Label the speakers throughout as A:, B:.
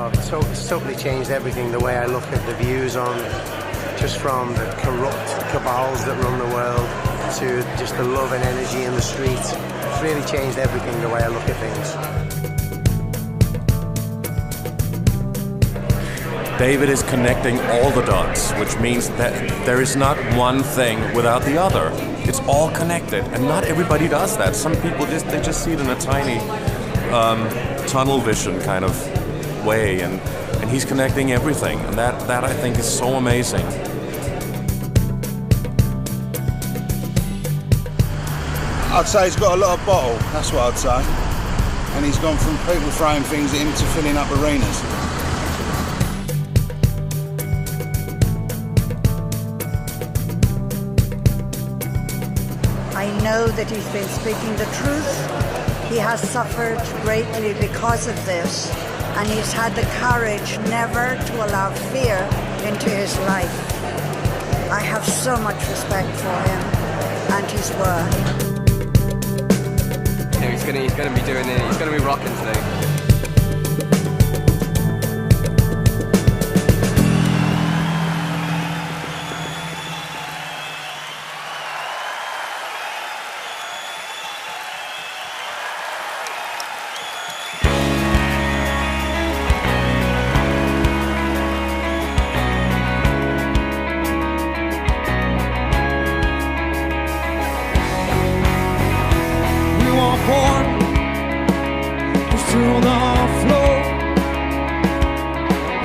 A: It's totally changed everything, the way I look at the views on, just from the corrupt cabals that run the world to just the love and energy in the streets. It's really changed everything, the way I look at things.
B: David is connecting all the dots, which means that there is not one thing without the other. It's all connected, and not everybody does that. Some people just see it in a tiny tunnel vision kind of way, and he's connecting everything, and that I think is so amazing.
C: I'd say he's got a lot of bottle, that's what I'd say. And he's gone from people throwing things at him to filling up arenas.
D: I know that he's been speaking the truth. He has suffered greatly because of this, and he's had the courage never to allow fear into his life. I have so much respect for him and his work.
E: He's going to be doing it. He's going to be rocking today.
F: To the floor,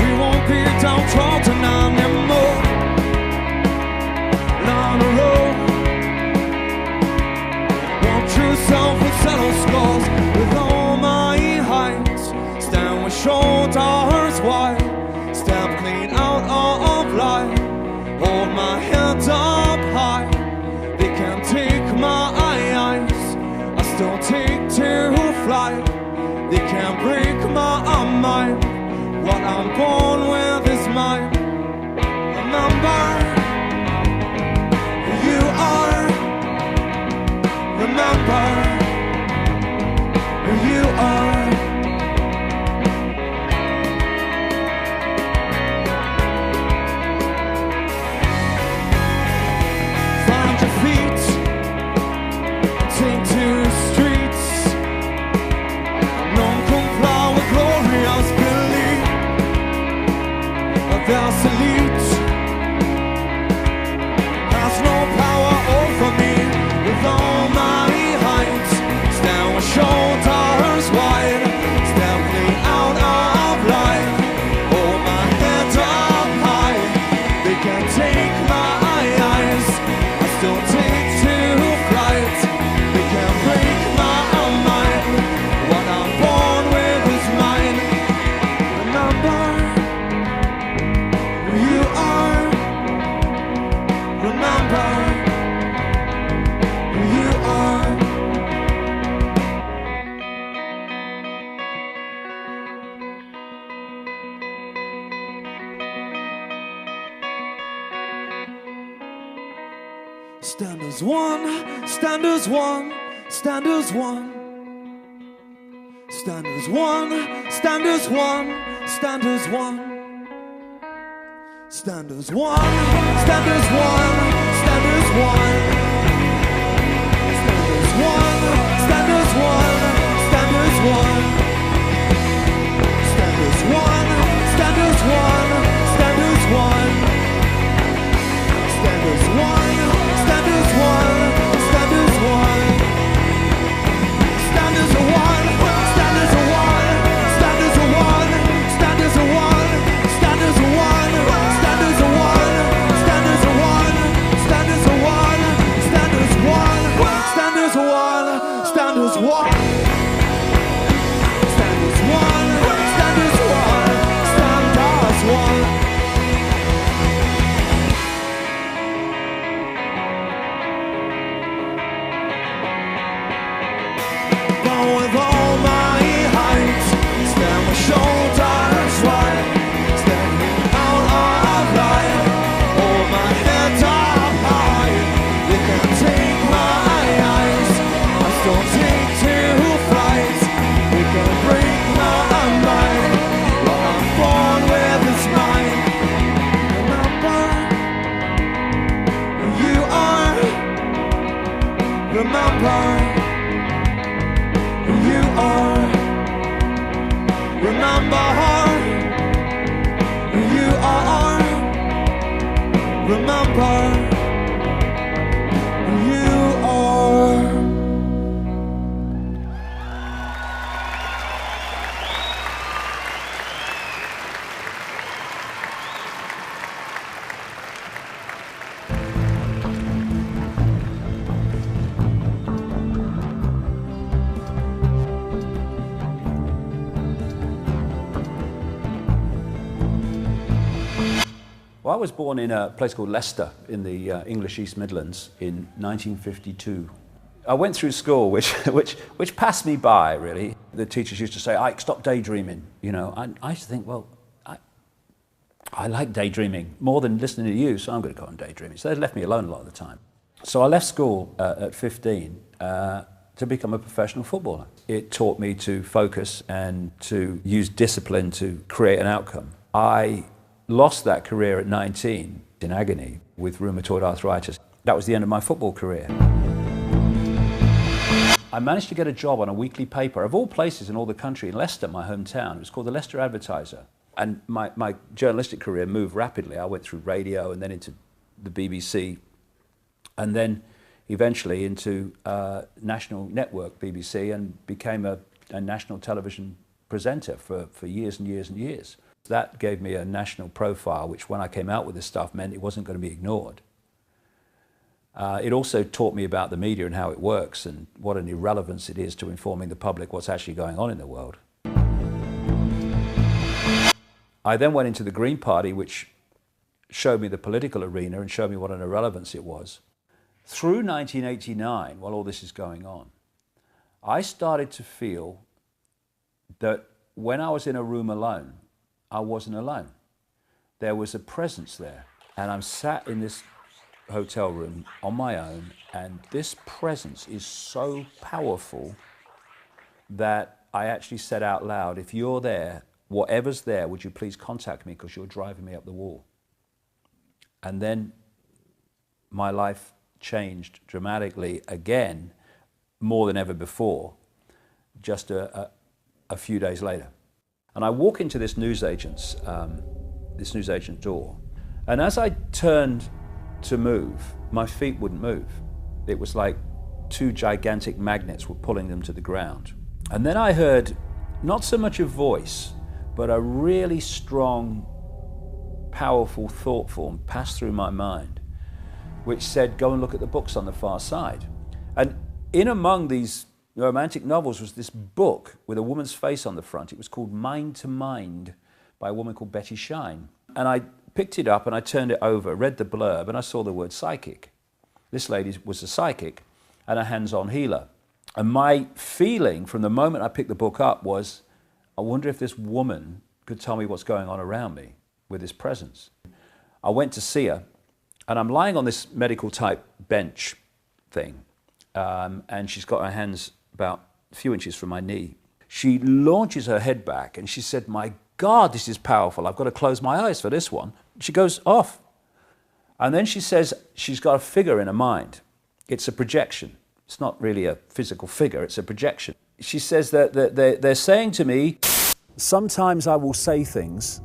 F: we won't be downtrodden anymore. Down the road, walk through self and settle scores. With all my heights, stand with shoulders wide, step clean out of life. Hold my head up high, they can't take my eyes. I still take to flight. They can't break my mind. What I'm born with is mine. Remember who you are. Remember who you are. Find your feet. Take to the streets. Glorious belief of their salute has no power over me. With all my height, stand with shoulders wide, step clean out of life. Hold my head up high, they can't take my eyes. I still take to flight, they can't break my mind. What I'm born with is mine. Remember who you are. Remember who you are. Stand as one, stand as one, stand as one. Stand as one, stand as one, stand as one. Stand as one, stand as one, stand as one. Stand as one, stand as one, stand as one. Stand as one, stand as one, stand as one. Stand as one, stand as one, stand as one. Stand as one. Stand as a one, stand as a one, stand as a one, stand as a one, stand as a one, stand as a one, stand as a one. apart. And you are.
G: Well, I was born in a place called Leicester in the English East Midlands in 1952. I went through school, which passed me by, really. The teachers used to say, Ike, stop daydreaming. You know, I used to think, well, I like daydreaming more than listening to you, so I'm going to go on daydreaming. So they left me alone a lot of the time. So I left school at 15 to become a professional footballer. It taught me to focus and to use discipline to create an outcome. I lost that career at 19 in agony with rheumatoid arthritis. That was the end of my football career. I managed to get a job on a weekly paper, of all places in all the country, in Leicester, my hometown. It was called the Leicester Advertiser. And my journalistic career moved rapidly. I went through radio and then into the BBC, and then eventually into national network BBC, and became a national television presenter for years and years and years. That gave me a national profile, which when I came out with this stuff meant it wasn't going to be ignored. It also taught me about the media and how it works and what an irrelevance it is to informing the public what's actually going on in the world. I then went into the Green Party, which showed me the political arena and showed me what an irrelevance it was. Through 1989, while all this is going on, I started to feel that when I was in a room alone, I wasn't alone. There was a presence there. And I'm sat in this hotel room on my own, and this presence is so powerful that I actually said out loud, if you're there, whatever's there, would you please contact me, because you're driving me up the wall. And then my life changed dramatically again, more than ever before, just a few days later. And I walk into this newsagent's door, and as I turned to move, my feet wouldn't move. It was like two gigantic magnets were pulling them to the ground. And then I heard not so much a voice, but a really strong, powerful thought form pass through my mind, which said, go and look at the books on the far side. And in among these romantic novels was this book with a woman's face on the front. It was called Mind to Mind by a woman called Betty Shine. And I picked it up and I turned it over, read the blurb, and I saw the word psychic. This lady was a psychic and a hands-on healer. And my feeling from the moment I picked the book up was, I wonder if this woman could tell me what's going on around me with this presence. I went to see her, and I'm lying on this medical type bench thing, and she's got her hands about a few inches from my knee. She launches her head back and she said, my God, this is powerful. I've got to close my eyes for this one. She goes off. And then she says she's got a figure in her mind. It's a projection. It's not really a physical figure, it's a projection. She says that they're saying to me, sometimes I will say things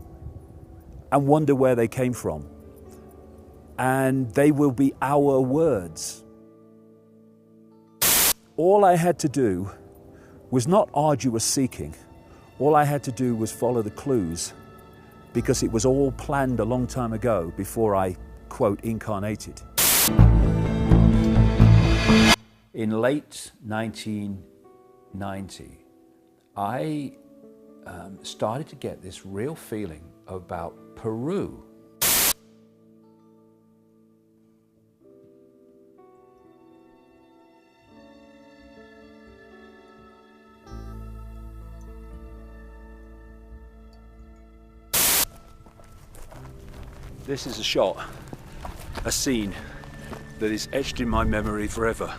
G: and wonder where they came from. And they will be our words. All I had to do was not arduous seeking. All I had to do was follow the clues, because it was all planned a long time ago before I, quote, incarnated. In late 1990, I started to get this real feeling about Peru. This is a shot, a scene that is etched in my memory forever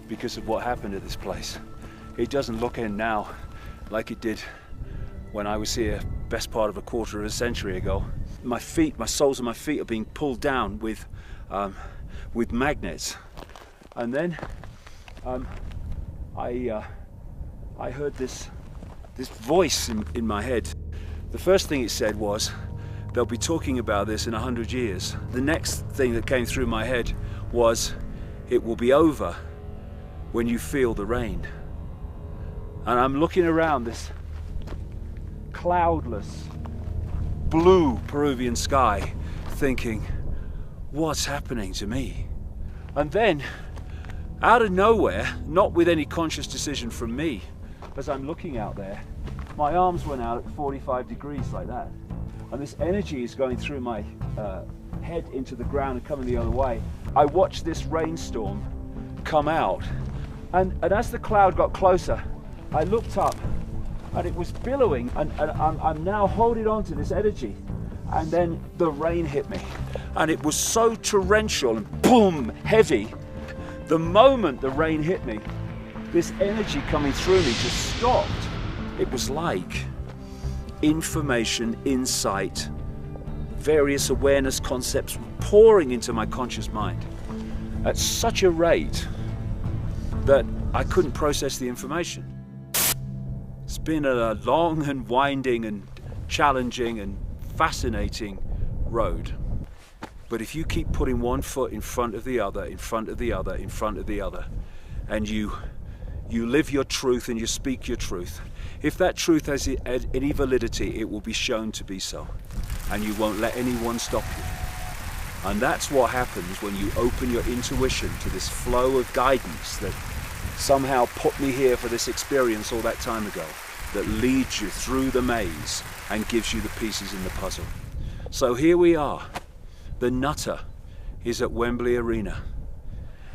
G: because of what happened at this place. It doesn't look in now like it did when I was here best part of a quarter of a century ago. My feet, my soles of my feet are being pulled down with magnets. And then I heard this voice in my head. The first thing it said was, they'll be talking about this in 100 years. The next thing that came through my head was, it will be over when you feel the rain. And I'm looking around this cloudless, blue Peruvian sky, thinking, what's happening to me? And then, out of nowhere, not with any conscious decision from me, as I'm looking out there, my arms went out at 45 degrees like that. And this energy is going through my head into the ground and coming the other way. I watched this rainstorm come out. And as the cloud got closer, I looked up and it was billowing, and I'm now holding on to this energy. And then the rain hit me. And it was so torrential and boom, heavy. The moment the rain hit me, this energy coming through me just stopped. It was like information, insight, various awareness concepts pouring into my conscious mind at such a rate that I couldn't process the information. It's been a long and winding and challenging and fascinating road. But if you keep putting one foot in front of the other, in front of the other, in front of the other, and you live your truth and you speak your truth, if that truth has any validity, it will be shown to be so. And you won't let anyone stop you. And that's what happens when you open your intuition to this flow of guidance that somehow put me here for this experience all that time ago, that leads you through the maze and gives you the pieces in the puzzle. So here we are. The nutter is at Wembley Arena.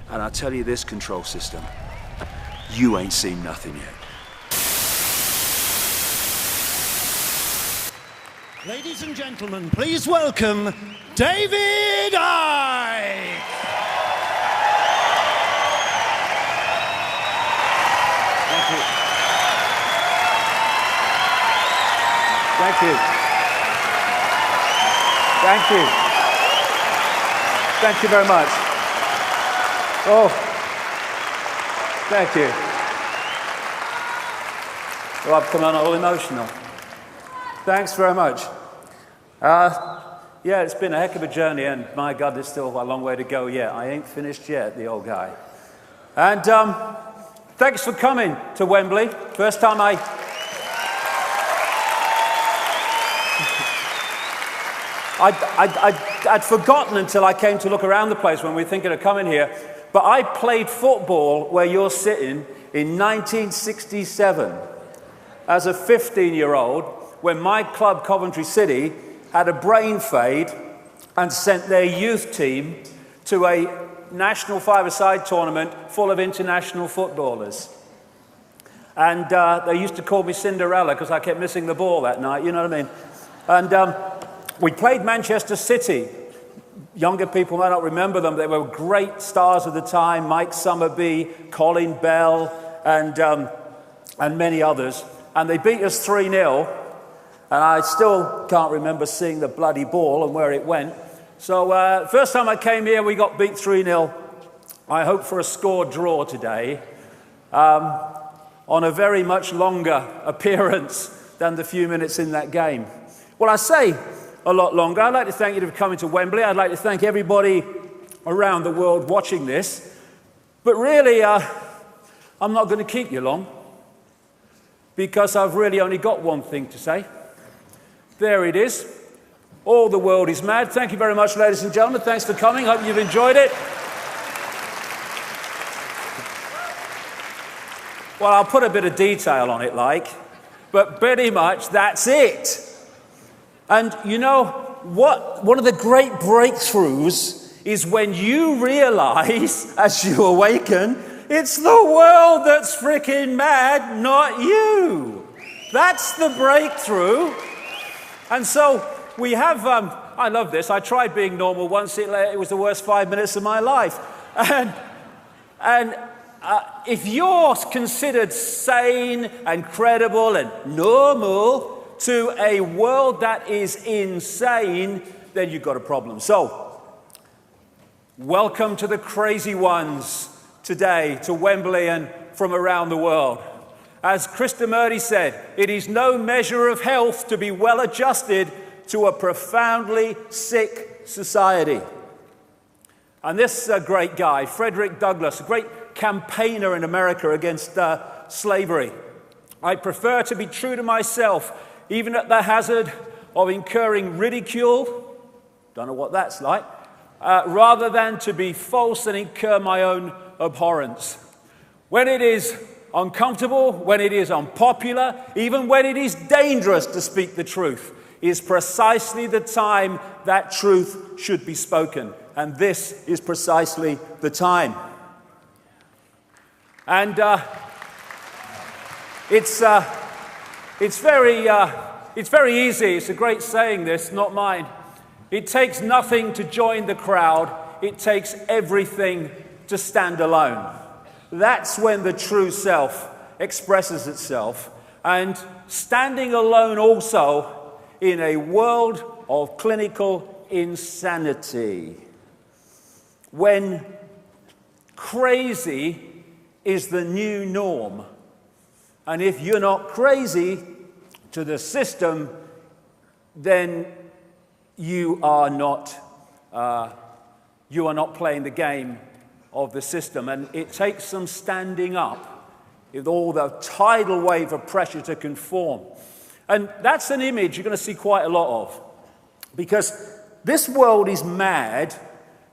G: And I'll tell you this, control system, you ain't seen nothing yet.
H: Ladies and gentlemen, please welcome David Icke.
G: Thank you. Thank you. Thank you. Thank you very much. Oh, thank you. Well, I've come on all emotional. Thanks very much. Yeah, it's been a heck of a journey, and my God, there's still a long way to go yet. I ain't finished yet, the old guy. And thanks for coming to Wembley. First time I'd forgotten until I came to look around the place when we were thinking of coming here, but I played football where you're sitting in 1967 as a 15-year-old when my club, Coventry City, had a brain fade and sent their youth team to a national five-a-side tournament full of international footballers. And they used to call me Cinderella because I kept missing the ball that night, you know what I mean? And we played Manchester City. Younger people might not remember them. They were great stars of the time, Mike Summerby, Colin Bell, and many others. And they beat us 3-0. And I still can't remember seeing the bloody ball and where it went. So first time I came here, we got beat 3-0. I hope for a score draw today on a very much longer appearance than the few minutes in that game. Well, I say a lot longer. I'd like to thank you for coming to Wembley. I'd like to thank everybody around the world watching this. But really, I'm not going to keep you long because I've really only got one thing to say. There it is. All the world is mad. Thank you very much, ladies and gentlemen. Thanks for coming. Hope you've enjoyed it. Well, I'll put a bit of detail on it, but pretty much that's it. And you know what? One of the great breakthroughs is when you realize, as you awaken, it's the world that's freaking mad, not you. That's the breakthrough. And so we have, I love this. I tried being normal once. It was the worst 5 minutes of my life. And if you're considered sane and credible and normal to a world that is insane, then you've got a problem. So, welcome to the crazy ones today, to Wembley and from around the world. As Krishnamurti said, it is no measure of health to be well adjusted to a profoundly sick society. And this great guy, Frederick Douglass, a great campaigner in America against slavery. I prefer to be true to myself, even at the hazard of incurring ridicule, don't know what that's like, rather than to be false and incur my own abhorrence. When it is uncomfortable, when it is unpopular, even when it is dangerous to speak the truth, is precisely the time that truth should be spoken. And this is precisely the time. And it's very easy. It's a great saying, this, not mine. It takes nothing to join the crowd. It takes everything to stand alone. That's when the true self expresses itself. And standing alone also in a world of clinical insanity. When crazy is the new norm. And if you're not crazy to the system, then you are not playing the game of the system. And it takes some standing up with all the tidal wave of pressure to conform. And that's an image you're going to see quite a lot of. Because this world is mad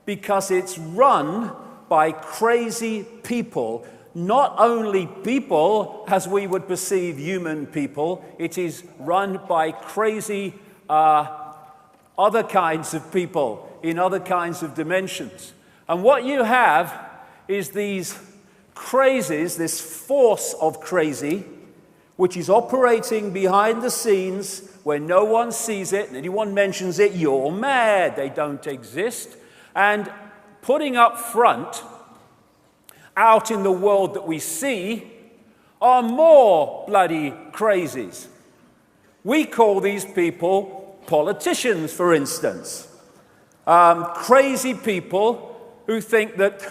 G: because it's run by crazy people. Not only people as we would perceive human people, it is run by crazy other kinds of people in other kinds of dimensions. And what you have is these crazies, this force of crazy, which is operating behind the scenes where no one sees it, and anyone mentions it, you're mad, they don't exist, and putting up front, out in the world that we see, are more bloody crazies. We call these people politicians, for instance. Crazy people who think that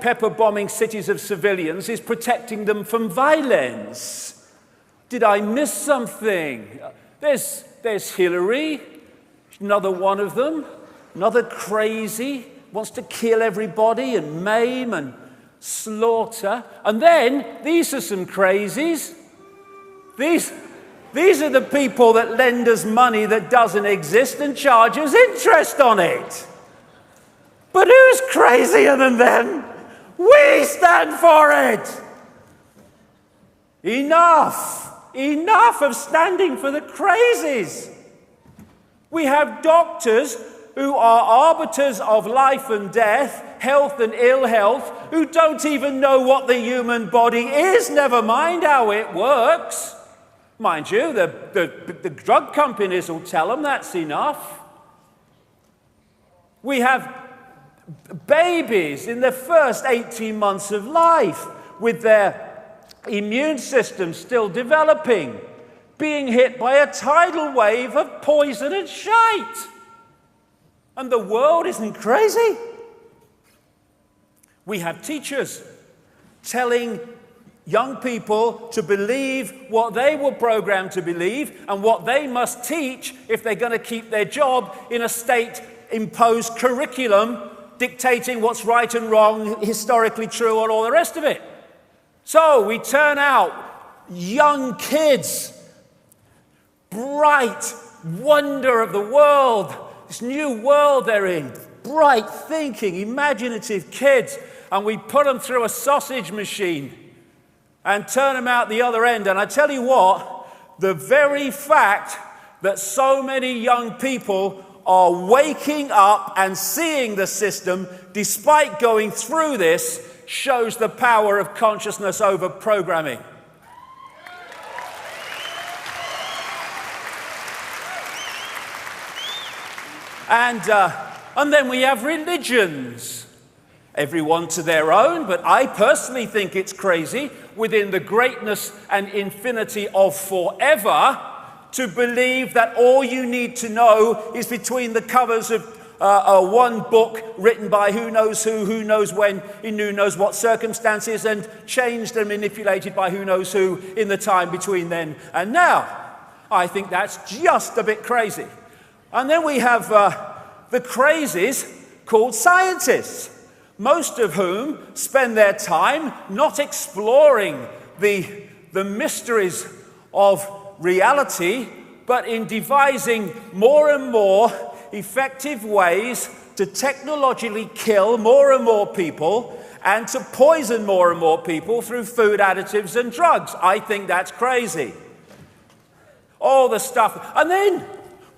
G: pepper bombing cities of civilians is protecting them from violence. Did I miss something? There's Hillary, another one of them, another crazy, wants to kill everybody and maim and slaughter. And then, these are some crazies. These are the people that lend us money that doesn't exist and charge us interest on it. But who's crazier than them? We stand for it. Enough. Enough of standing for the crazies. We have doctors who are arbiters of life and death, health and ill health, who don't even know what the human body is, never mind how it works. Mind you, the drug companies will tell them that's enough. We have babies in their first 18 months of life with their immune system still developing, being hit by a tidal wave of poison and shite. And the world isn't crazy. We have teachers telling young people to believe what they were programmed to believe and what they must teach if they're going to keep their job in a state-imposed curriculum dictating what's right and wrong, historically true, and all the rest of it. So we turn out young kids, bright wonder of the world, this new world they're in, bright thinking, imaginative kids, and we put them through a sausage machine and turn them out the other end. And I tell you what, the very fact that so many young people are waking up and seeing the system despite going through this shows the power of consciousness over programming. And then we have religions. Everyone to their own, but I personally think it's crazy within the greatness and infinity of forever to believe that all you need to know is between the covers of one book written by who knows when, in who knows what circumstances, and changed and manipulated by who knows who in the time between then and now. I think that's just a bit crazy. And then we have the crazies called scientists, most of whom spend their time not exploring the mysteries of reality, but in devising more and more effective ways to technologically kill more and more people and to poison more and more people through food additives and drugs. I think that's crazy. All the stuff. And then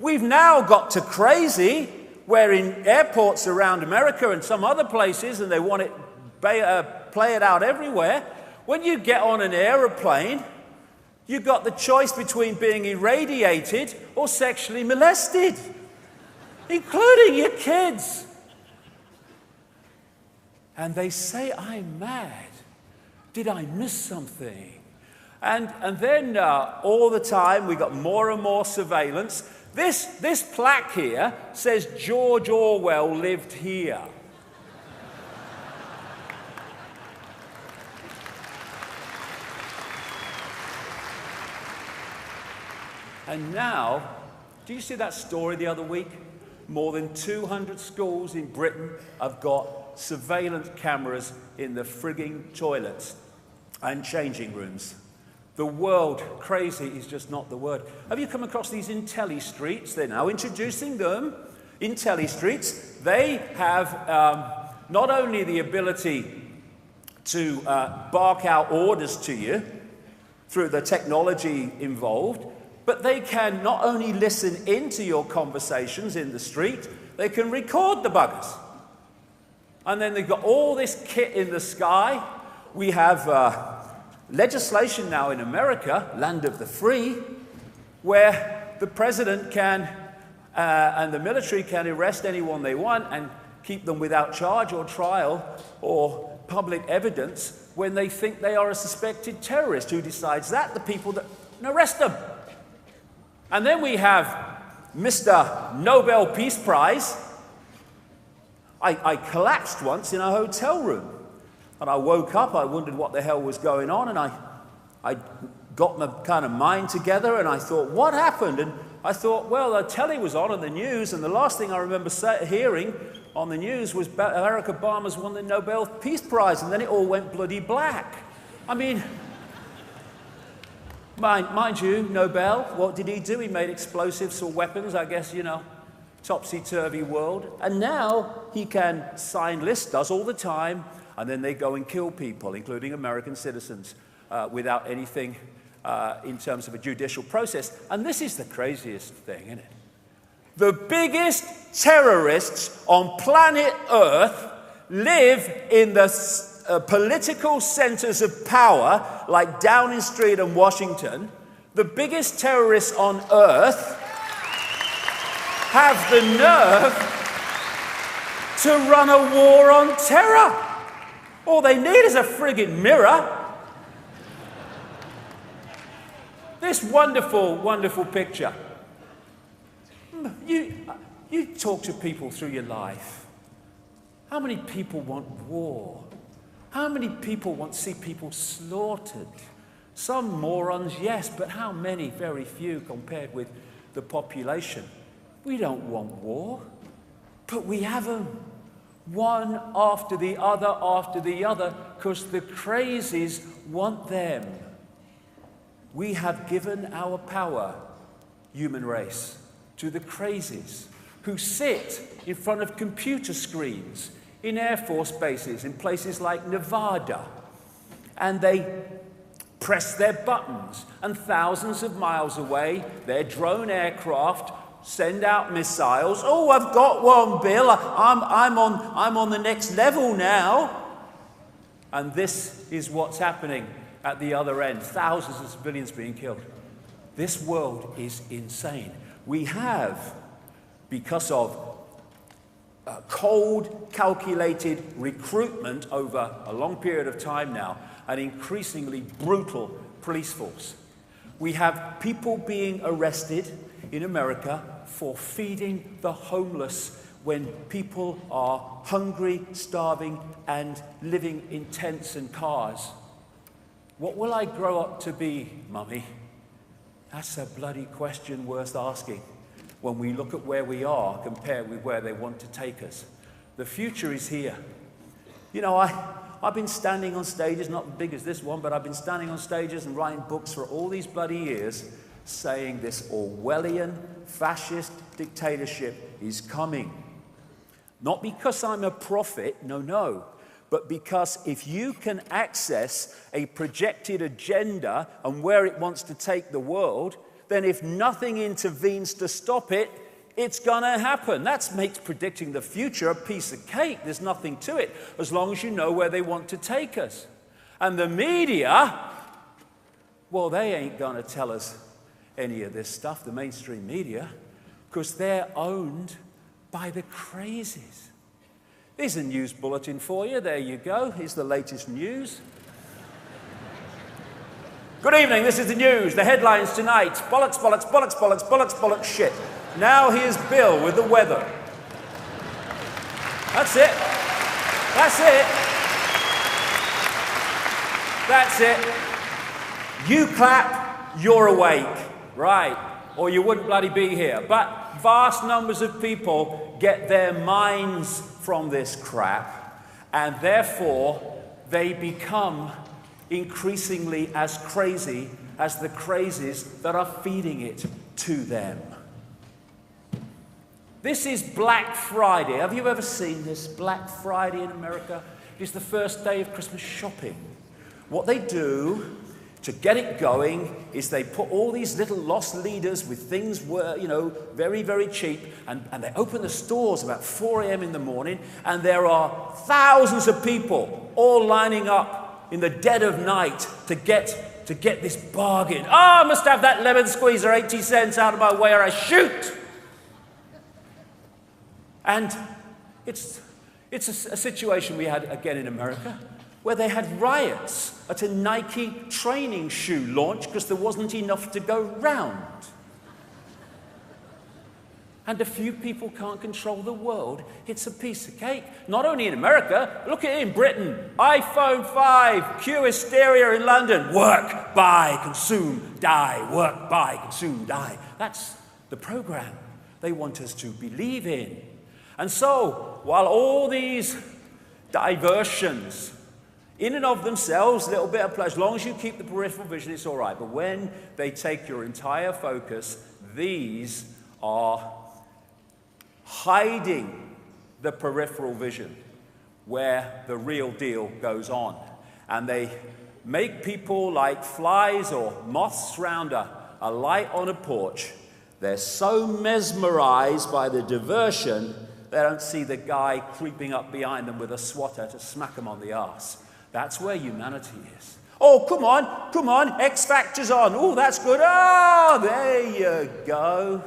G: we've now got to crazy, where in airports around America and some other places, and they want it play it out everywhere, when you get on an aeroplane, you've got the choice between being irradiated or sexually molested, including your kids. And they say, I'm mad. Did I miss something? And then all the time we got more and more surveillance. This plaque here says George Orwell lived here. And now, do you see that story the other week? More than 200 schools in Britain have got surveillance cameras in the frigging toilets and changing rooms. The world, crazy is just not the word. Have you come across these Intelli streets? They're now introducing them. Intelli streets, they have not only the ability to bark out orders to you through the technology involved, but they can not only listen into your conversations in the street, they can record the buggers. And then they've got all this kit in the sky. We have legislation now in America, land of the free, where the president can and the military can arrest anyone they want and keep them without charge or trial or public evidence when they think they are a suspected terrorist. Who decides that? The people that arrest them. And then we have Mr. Nobel Peace Prize. I collapsed once in a hotel room. And I woke up, I wondered what the hell was going on, and I got my kind of mind together, and I thought, what happened? And I thought, well, the telly was on in the news, and the last thing I remember hearing on the news was Barack Obama's won the Nobel Peace Prize, and then it all went bloody black. I mean, mind you, Nobel, what did he do? He made explosives or weapons, I guess, you know, topsy-turvy world. And now he can sign lists, does all the time, and then they go and kill people, including American citizens, without anything in terms of a judicial process. And this is the craziest thing, isn't it? The biggest terrorists on planet Earth live in the political centers of power, like Downing Street and Washington. The biggest terrorists on Earth have the nerve to run a war on terror. All they need is a friggin' mirror. This wonderful, wonderful picture. You talk to people through your life. How many people want war? How many people want to see people slaughtered? Some morons, yes, but how many? Very few compared with the population. We don't want war, but we have them. One after the other, because the crazies want them. We have given our power, human race, to the crazies who sit in front of computer screens in Air Force bases, in places like Nevada, and they press their buttons, and thousands of miles away, their drone aircraft send out missiles. Oh, I've got one, Bill. I'm on the next level now. And this is what's happening at the other end. Thousands of civilians being killed. This world is insane. We have, because of cold, calculated recruitment over a long period of time now, an increasingly brutal police force. We have people being arrested in America for feeding the homeless when people are hungry, starving, and living in tents and cars. What will I grow up to be, Mummy? That's a bloody question worth asking when we look at where we are compared with where they want to take us. The future is here. You know, I've been standing on stages, not as big as this one, but I've been standing on stages and writing books for all these bloody years saying this Orwellian fascist dictatorship is coming. Not because I'm a prophet, no, but because if you can access a projected agenda and where it wants to take the world, then if nothing intervenes to stop it, it's going to happen. That makes predicting the future a piece of cake. There's nothing to it, as long as you know where they want to take us. And the media, well, they ain't going to tell us any of this stuff, the mainstream media, because they're owned by the crazies. Here's a news bulletin for you. There you go. Here's the latest news. Good evening, this is the news. The headlines tonight. Bollocks, bollocks, bollocks, bollocks, bollocks, bollocks, shit. Now here's Bill with the weather. That's it. That's it. That's it. You clap, you're awake. Right. Or you wouldn't bloody be here. But vast numbers of people get their minds from this crap, and therefore they become increasingly as crazy as the crazies that are feeding it to them. This is Black Friday. Have you ever seen this? Black Friday in America is the first day of Christmas shopping. What they do to get it going is they put all these little lost leaders with things, very, very cheap, and they open the stores about 4 a.m. in the morning, and there are thousands of people all lining up in the dead of night to get this bargain. Oh, I must have that lemon squeezer, 80 cents out of my way or I shoot. And it's a situation we had again in America, where they had riots at a Nike training shoe launch because there wasn't enough to go round. And a few people can't control the world. It's a piece of cake. Not only in America, look at it in Britain. iPhone 5, Q hysteria in London. Work, buy, consume, die. Work, buy, consume, die. That's the program they want us to believe in. And so, while all these diversions, in and of themselves, a little bit of pleasure, as long as you keep the peripheral vision, it's all right. But when they take your entire focus, these are hiding the peripheral vision where the real deal goes on. And they make people like flies or moths round a light on a porch. They're so mesmerized by the diversion, they don't see the guy creeping up behind them with a swatter to smack them on the arse. That's where humanity is. Oh, come on, X Factor's on. Oh, that's good. Oh, there you go.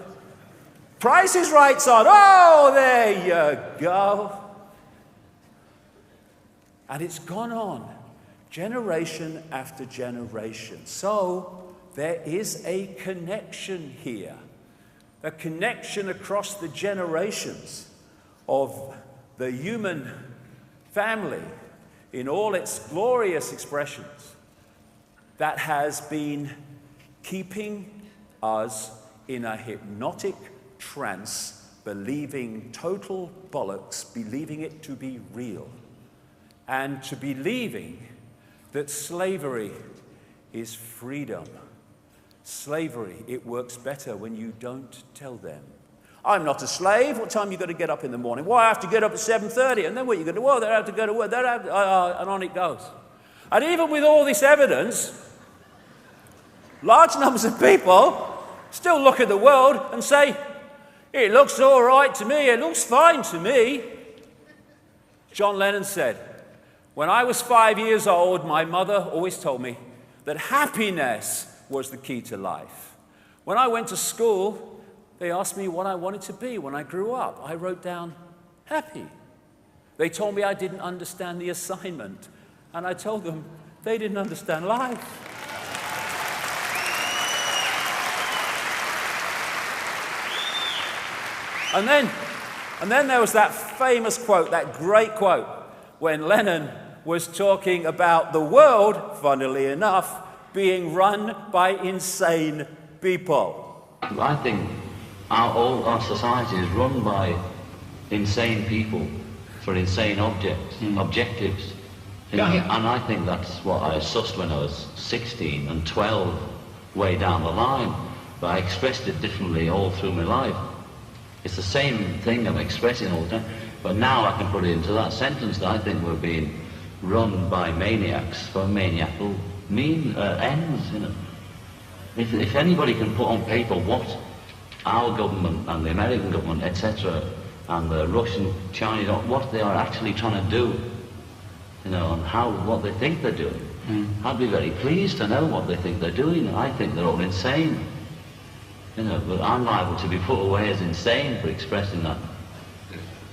G: Price is Right's on. Oh, there you go. And it's gone on, generation after generation. So there is a connection here, a connection across the generations of the human family in all its glorious expressions that has been keeping us in a hypnotic trance, believing total bollocks, believing it to be real, and to believing that slavery is freedom. Slavery, it works better when you don't tell them. I'm not a slave. What time are you going to get up in the morning? Well, I have to get up at 7:30. And then what are you going to do? Well, they have to go to work. And on it goes. And even with all this evidence, large numbers of people still look at the world and say, it looks all right to me. It looks fine to me. John Lennon said, when I was 5 years old, my mother always told me that happiness was the key to life. When I went to school, they asked me what I wanted to be when I grew up. I wrote down happy. They told me I didn't understand the assignment, and I told them they didn't understand life. And then there was that famous quote, that great quote, when Lennon was talking about the world, funnily enough, being run by insane people.
I: I think our society is run by insane people for insane objectives. And I think that's what I sussed when I was 16 and 12, way down the line. But I expressed it differently all through my life. It's the same thing I'm expressing all the time, but now I can put it into that sentence that I think we're being run by maniacs for maniacal ends, you know. If anybody can put on paper what our government and the American government, etc., and the Russian, Chinese, what they are actually trying to do, you know, and what they think they're doing, I'd be very pleased to know what they think they're doing. I think they're all insane, you know, but I'm liable to be put away as insane for expressing that.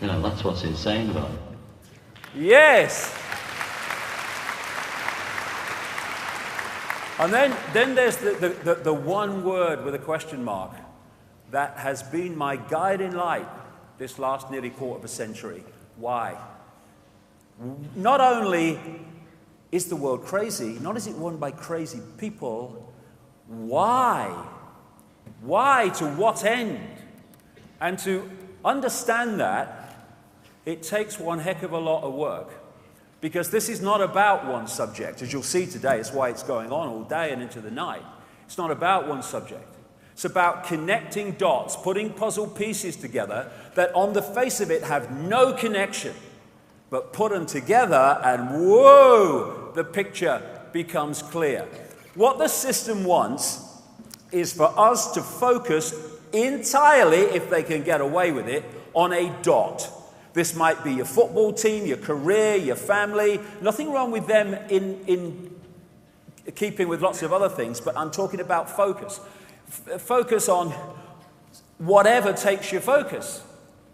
I: You know, that's what's insane about it.
G: Yes. And then there's the one word with a question mark that has been my guiding light this last nearly quarter of a century. Why? Not only is the world crazy, not is it run by crazy people, why? Why? To what end? And to understand that, it takes one heck of a lot of work. Because this is not about one subject. As you'll see today, it's why it's going on all day and into the night. It's not about one subject. It's about connecting dots, putting puzzle pieces together that on the face of it have no connection. But put them together and whoa, the picture becomes clear. What the system wants is for us to focus entirely, if they can get away with it, on a dot. This might be your football team, your career, your family. Nothing wrong with them in keeping with lots of other things, but I'm talking about focus. Focus on whatever takes your focus.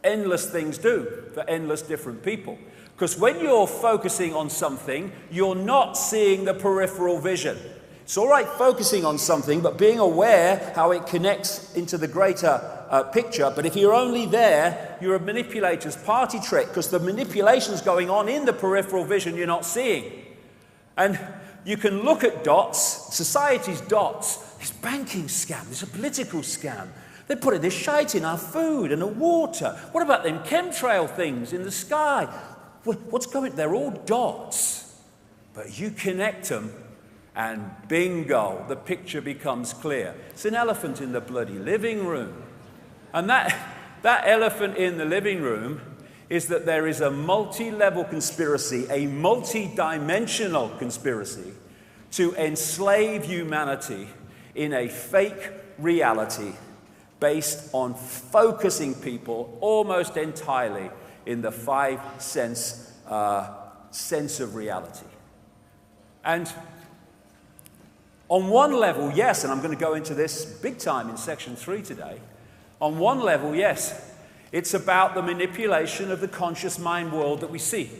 G: Endless things do for endless different people. Because when you're focusing on something, you're not seeing the peripheral vision. It's all right focusing on something, but being aware how it connects into the greater picture. But if you're only there, you're a manipulator's party trick, because the manipulation's going on in the peripheral vision you're not seeing. And you can look at dots, society's dots, this banking scam, this a political scam. They're putting this shite in our food and the water. What about them chemtrail things in the sky? What's going? They're all dots. But you connect them, and bingo, the picture becomes clear. It's an elephant in the bloody living room. And that elephant in the living room is that there is a multi-level conspiracy, a multi-dimensional conspiracy to enslave humanity in a fake reality based on focusing people almost entirely in the five sense of reality. And on one level, yes, and I'm going to go into this big time in section 3 today. On one level, yes, it's about the manipulation of the conscious mind world that we see.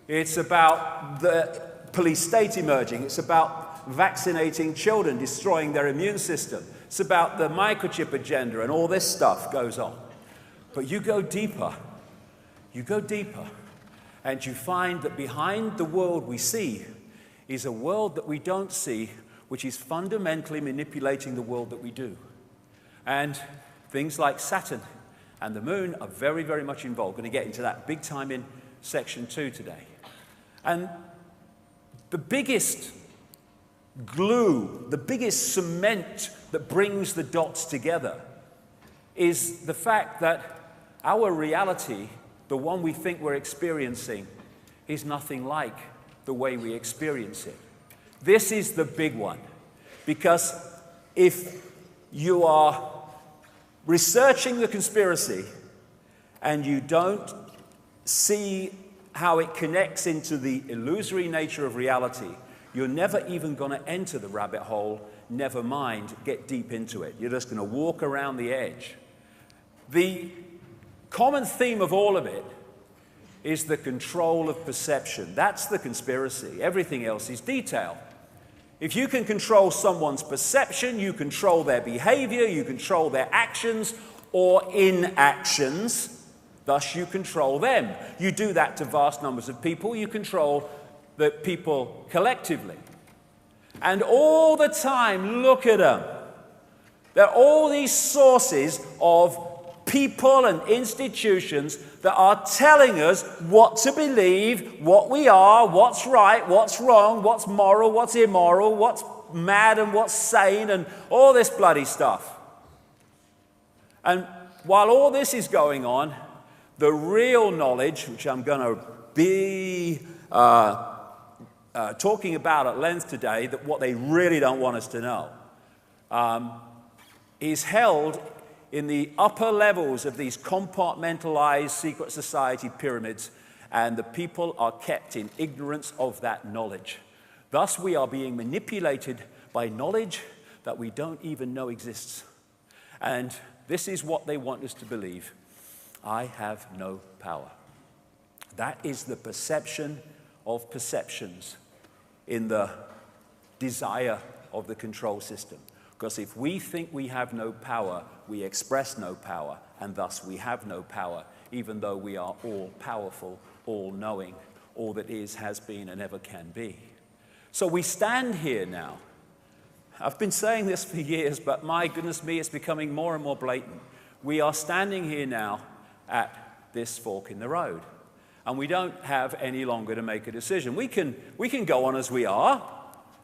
G: It's about the police state emerging. It's about vaccinating children, destroying their immune system. It's about the microchip agenda, and all this stuff goes on. But you go deeper, and you find that behind the world we see is a world that we don't see, which is fundamentally manipulating the world that we do. And things like Saturn and the moon are very, very much involved. We're going to get into that big time in section 2 today. And the biggest glue, the biggest cement that brings the dots together is the fact that our reality, the one we think we're experiencing, is nothing like the way we experience it. This is the big one, because if you are researching the conspiracy and you don't see how it connects into the illusory nature of reality, you're never even going to enter the rabbit hole, never mind get deep into it. You're just going to walk around the edge. The common theme of all of it is the control of perception. That's the conspiracy. Everything else is detail. If you can control someone's perception, you control their behavior, you control their actions or inactions, thus you control them. You do that to vast numbers of people, you control the people collectively. And all the time, look at them. There are all these sources of people and institutions that are telling us what to believe, what we are, what's right, what's wrong, what's moral, what's immoral, what's mad and what's sane, and all this bloody stuff. And while all this is going on, the real knowledge, which I'm going to be talking about at length today, that what they really don't want us to know, is held in the upper levels of these compartmentalized secret society pyramids, and the people are kept in ignorance of that knowledge. Thus, we are being manipulated by knowledge that we don't even know exists. And this is what they want us to believe. I have no power. That is the perception of perceptions in the desire of the control system. Because if we think we have no power, we express no power, and thus we have no power, even though we are all powerful, all knowing, all that is, has been, and ever can be. So we stand here now. I've been saying this for years, but my goodness me, it's becoming more and more blatant. We are standing here now at this fork in the road, and we don't have any longer to make a decision. We can go on as we are,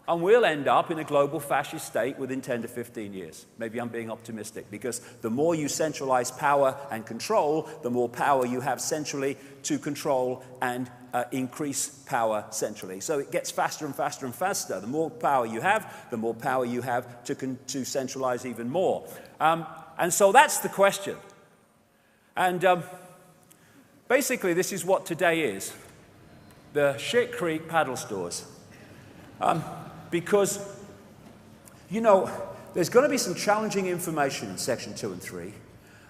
G: and we'll end up in a global fascist state within 10 to 15 years. Maybe I'm being optimistic, because the more you centralize power and control, the more power you have centrally to control and increase power centrally. So it gets faster and faster and faster. The more power you have, the more power you have to centralize even more. And so that's the question. And basically, this is what today is. The Shit Creek paddle stores. Because, you know, there's going to be some challenging information in section 2 and 3.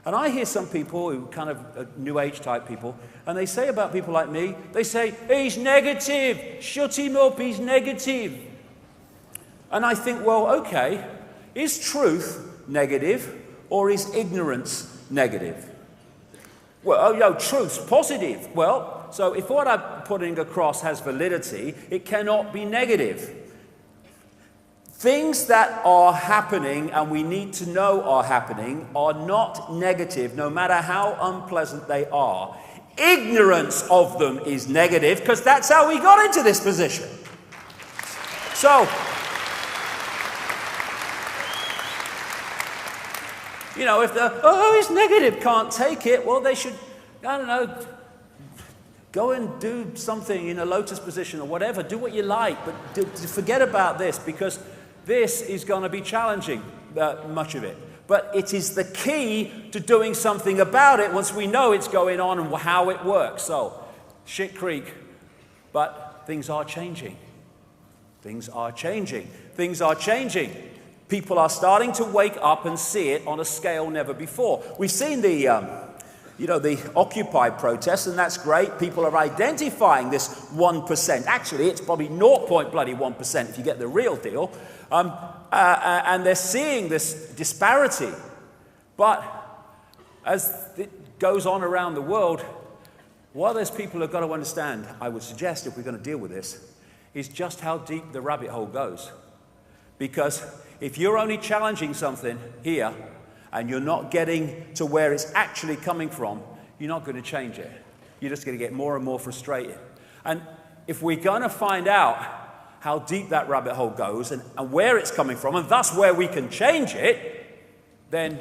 G: And I hear some people who kind of New Age type people, and they say about people like me, they say, he's negative, shut him up, he's negative. And I think, well, okay, is truth negative or is ignorance negative? Well, oh, no, truth's positive. Well, so if what I'm putting across has validity, it cannot be negative. Things that are happening and we need to know are happening are not negative, no matter how unpleasant they are. Ignorance of them is negative, because that's how we got into this position. So, you know, if it's negative, can't take it, well, they should, I don't know, go and do something in a lotus position or whatever. Do what you like, but forget about this, because this is going to be challenging, much of it. But it is the key to doing something about it once we know it's going on and how it works. So, Shit Creek. But things are changing. Things are changing. Things are changing. People are starting to wake up and see it on a scale never before. We've seen the Occupy protests, and that's great. People are identifying this 1%. Actually, it's probably 0.1% if you get the real deal. And they're seeing this disparity. But as it goes on around the world, what those people have got to understand, I would suggest, if we're going to deal with this, is just how deep the rabbit hole goes. Because if you're only challenging something here, and you're not getting to where it's actually coming from, you're not going to change it. You're just going to get more and more frustrated. And if we're going to find out how deep that rabbit hole goes and where it's coming from, and thus where we can change it, then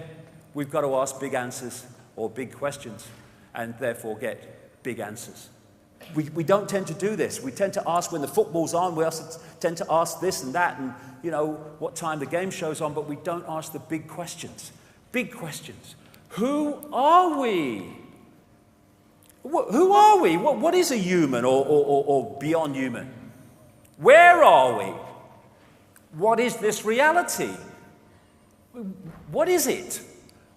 G: we've got to ask big answers or big questions, and therefore get big answers. We don't tend to do this. We tend to ask when the football's on. We also tend to ask this and that, and you know what time the game show's on, but we don't ask the big questions. Big questions. Who are we? Who are we? What is a human or beyond human? Where are we? What is this reality? What is it?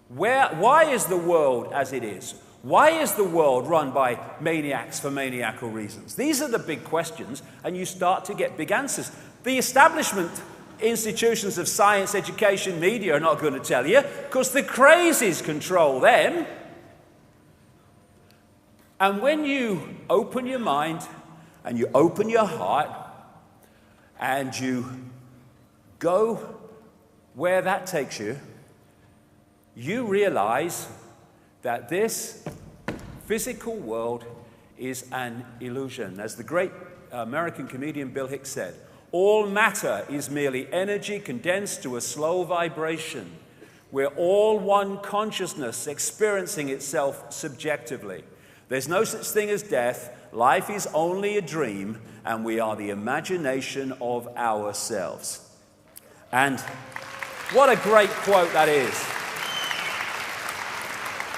G: Why is the world as it is? Why is the world run by maniacs for maniacal reasons? These are the big questions, and you start to get big answers. The establishment institutions of science, education, media are not going to tell you, because the crazies control them. And when you open your mind and you open your heart and you go where that takes you, you realize that this physical world is an illusion. As the great American comedian Bill Hicks said, all matter is merely energy condensed to a slow vibration. We're all one consciousness experiencing itself subjectively. There's no such thing as death. Life is only a dream, and we are the imagination of ourselves. And what a great quote that is.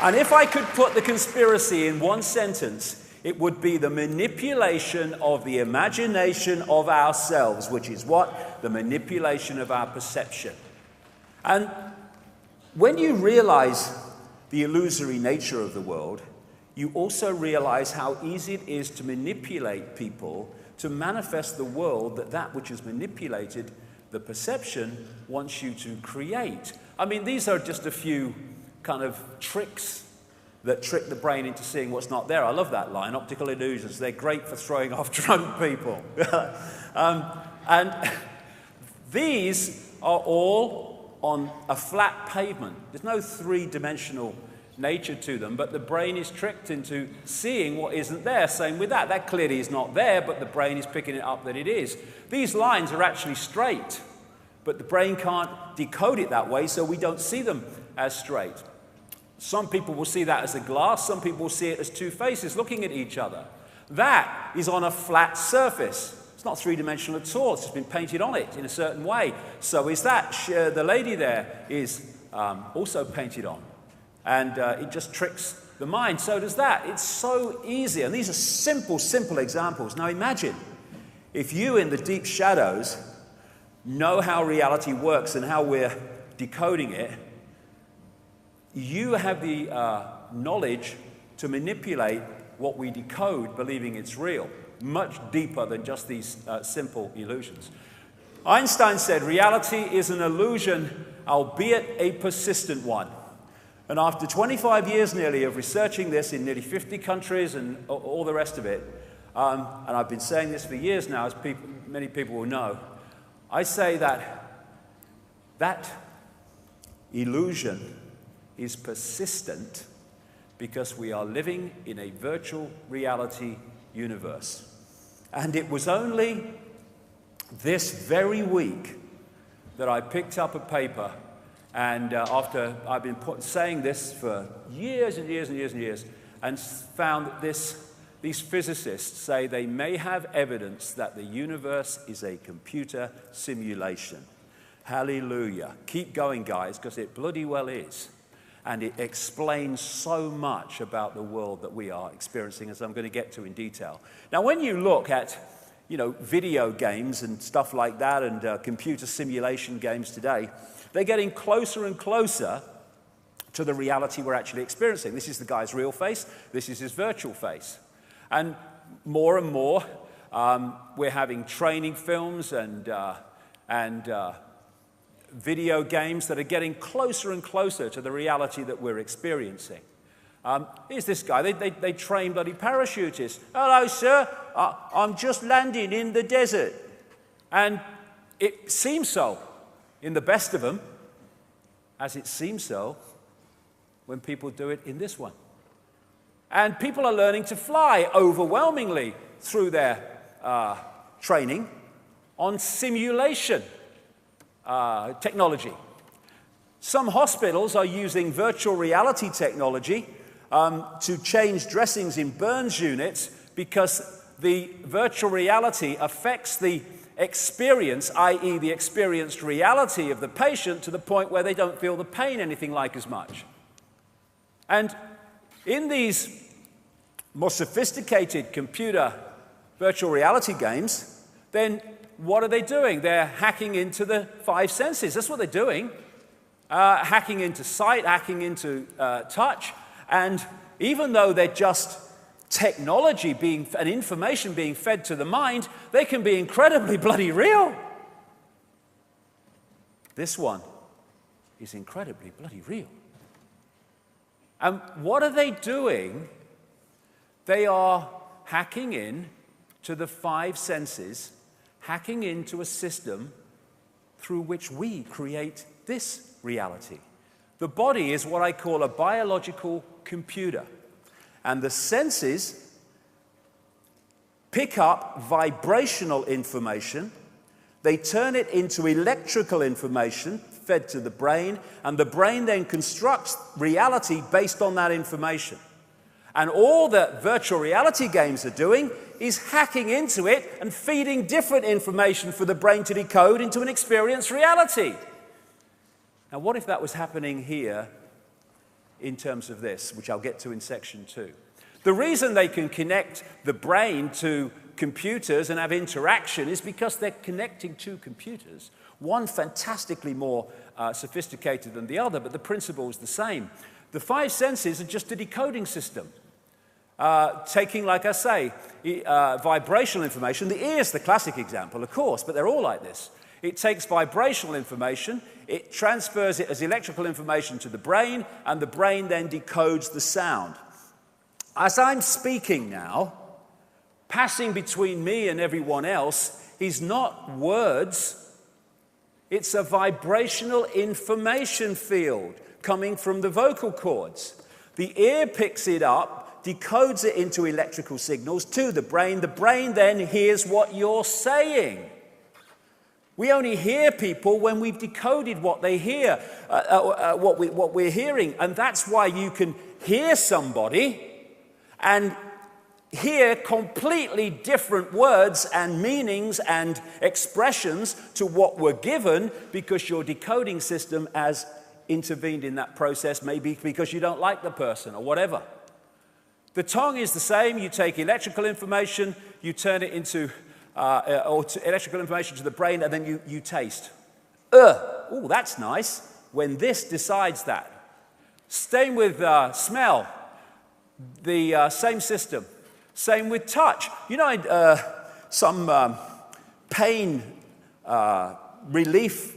G: And if I could put the conspiracy in one sentence, it would be the manipulation of the imagination of ourselves, which is what? The manipulation of our perception. And when you realize the illusory nature of the world, you also realize how easy it is to manipulate people to manifest the world that which is manipulated, the perception, wants you to create. I mean, these are just a few kind of tricks that trick the brain into seeing what's not there. I love that line, optical illusions. They're great for throwing off drunk people. And these are all on a flat pavement. There's no three-dimensional nature to them, but the brain is tricked into seeing what isn't there. Same with that. That clearly is not there, but the brain is picking it up that it is. These lines are actually straight, but the brain can't decode it that way, so we don't see them as straight. Some people will see that as a glass, some people will see it as two faces looking at each other. That is on a flat surface. It's not three-dimensional at all, it's just been painted on it in a certain way. So is that. The lady there is also painted on. And it just tricks the mind. So does that. It's so easy. And these are simple, simple examples. Now imagine if you in the deep shadows know how reality works and how we're decoding it, you have the knowledge to manipulate what we decode, believing it's real, much deeper than just these simple illusions. Einstein said, reality is an illusion, albeit a persistent one. And after 25 years nearly of researching this in nearly 50 countries and all the rest of it, and I've been saying this for years now, as many people will know, I say that that illusion is persistent because we are living in a virtual reality universe. And it was only this very week that I picked up a paper, and after I've been saying this for years and years and years and years, and found that these physicists say they may have evidence that the universe is a computer simulation. Hallelujah. Keep going, guys, because it bloody well is. And it explains so much about the world that we are experiencing, as I'm going to get to in detail. Now, when you look at, video games and stuff like that, and computer simulation games today, they're getting closer and closer to the reality we're actually experiencing. This is the guy's real face. This is his virtual face. And more, we're having training films and video games that are getting closer and closer to the reality that we're experiencing. Here's this guy. They train bloody parachutists. Hello, sir. I'm just landing in the desert. And it seems so in the best of them, as it seems so when people do it in this one. And people are learning to fly overwhelmingly through their training on simulation technology. Some hospitals are using virtual reality technology to change dressings in burns units because the virtual reality affects the experience, i.e. the experienced reality of the patient, to the point where they don't feel the pain anything like as much. And in these more sophisticated computer virtual reality games, then what are they doing? They're hacking into the five senses. That's what they're doing. Hacking into sight, hacking into touch. And even though they're just technology and information being fed to the mind, they can be incredibly bloody real. This one is incredibly bloody real. And what are they doing? They are hacking in to the five senses, hacking into a system through which we create this reality. The body is what I call a biological computer. And the senses pick up vibrational information, they turn it into electrical information fed to the brain, and the brain then constructs reality based on that information. And all that virtual reality games are doing is hacking into it and feeding different information for the brain to decode into an experienced reality. Now, what if that was happening here in terms of this, which I'll get to in section 2? The reason they can connect the brain to computers and have interaction is because they're connecting two computers, one fantastically more sophisticated than the other, but the principle is the same. The five senses are just a decoding system, taking, like I say, vibrational information. The ear is the classic example, of course, but they're all like this. It takes vibrational information, it transfers it as electrical information to the brain, and the brain then decodes the sound. As I'm speaking now, passing between me and everyone else is not words, it's a vibrational information field coming from the vocal cords. The ear picks it up, decodes it into electrical signals to the brain then hears what you're saying. We only hear people when we've decoded what they hear, what we're hearing, and that's why you can hear somebody and hear completely different words and meanings and expressions to what were given because your decoding system has intervened in that process, maybe because you don't like the person or whatever. The tongue is the same. You take electrical information, you turn it into electrical information to the brain, and then you taste. Oh, that's nice, when this decides that. Same with smell, the same system. Same with touch. You know, some pain relief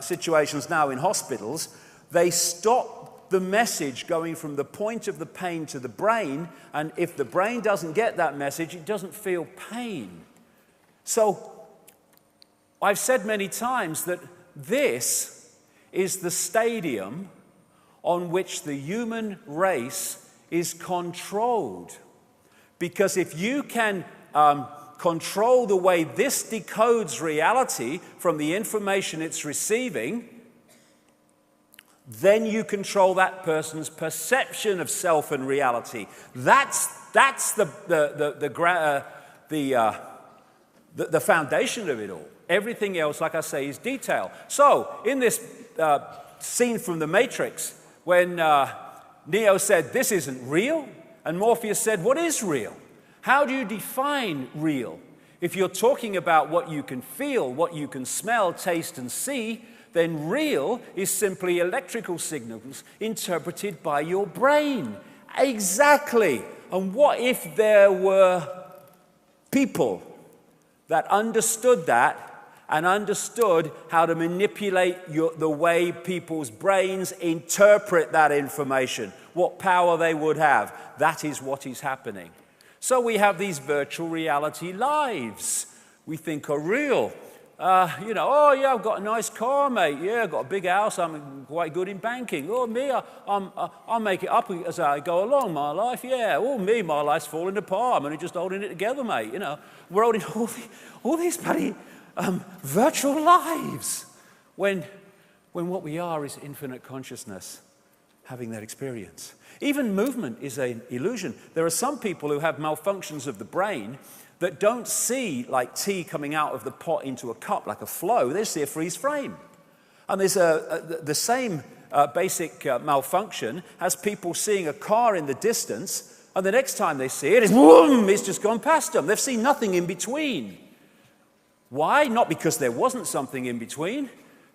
G: situations now in hospitals, they stop the message going from the point of the pain to the brain, and if the brain doesn't get that message, it doesn't feel pain. So I've said many times that this is the stadium on which the human race is controlled. Because if you can control the way this decodes reality from the information it's receiving, then you control that person's perception of self and reality. That's the foundation of it all. Everything else, like I say, is detail. So, in this scene from The Matrix, when Neo said, "This isn't real," and Morpheus said, "What is real?" How do you define real? If you're talking about what you can feel, what you can smell, taste, and see, then real is simply electrical signals interpreted by your brain. Exactly. And what if there were people that understood that and understood how to manipulate the way people's brains interpret that information, what power they would have? That is what is happening. So we have these virtual reality lives we think are real. You know, oh yeah, I've got a nice car, mate. Yeah, I've got a big house. I'm quite good in banking. Oh, me, I'll make it up as I go along, my life. Yeah, oh, me, my life's falling apart. I'm only just holding it together, mate. You know, we're holding all these bloody virtual lives when what we are is infinite consciousness having that experience. Even movement is an illusion. There are some people who have malfunctions of the brain that don't see like tea coming out of the pot into a cup like a flow. They see a freeze frame. And there's the same basic malfunction as people seeing a car in the distance, and the next time they see it, it's just gone past them. They've seen nothing in between. Why? Not because there wasn't something in between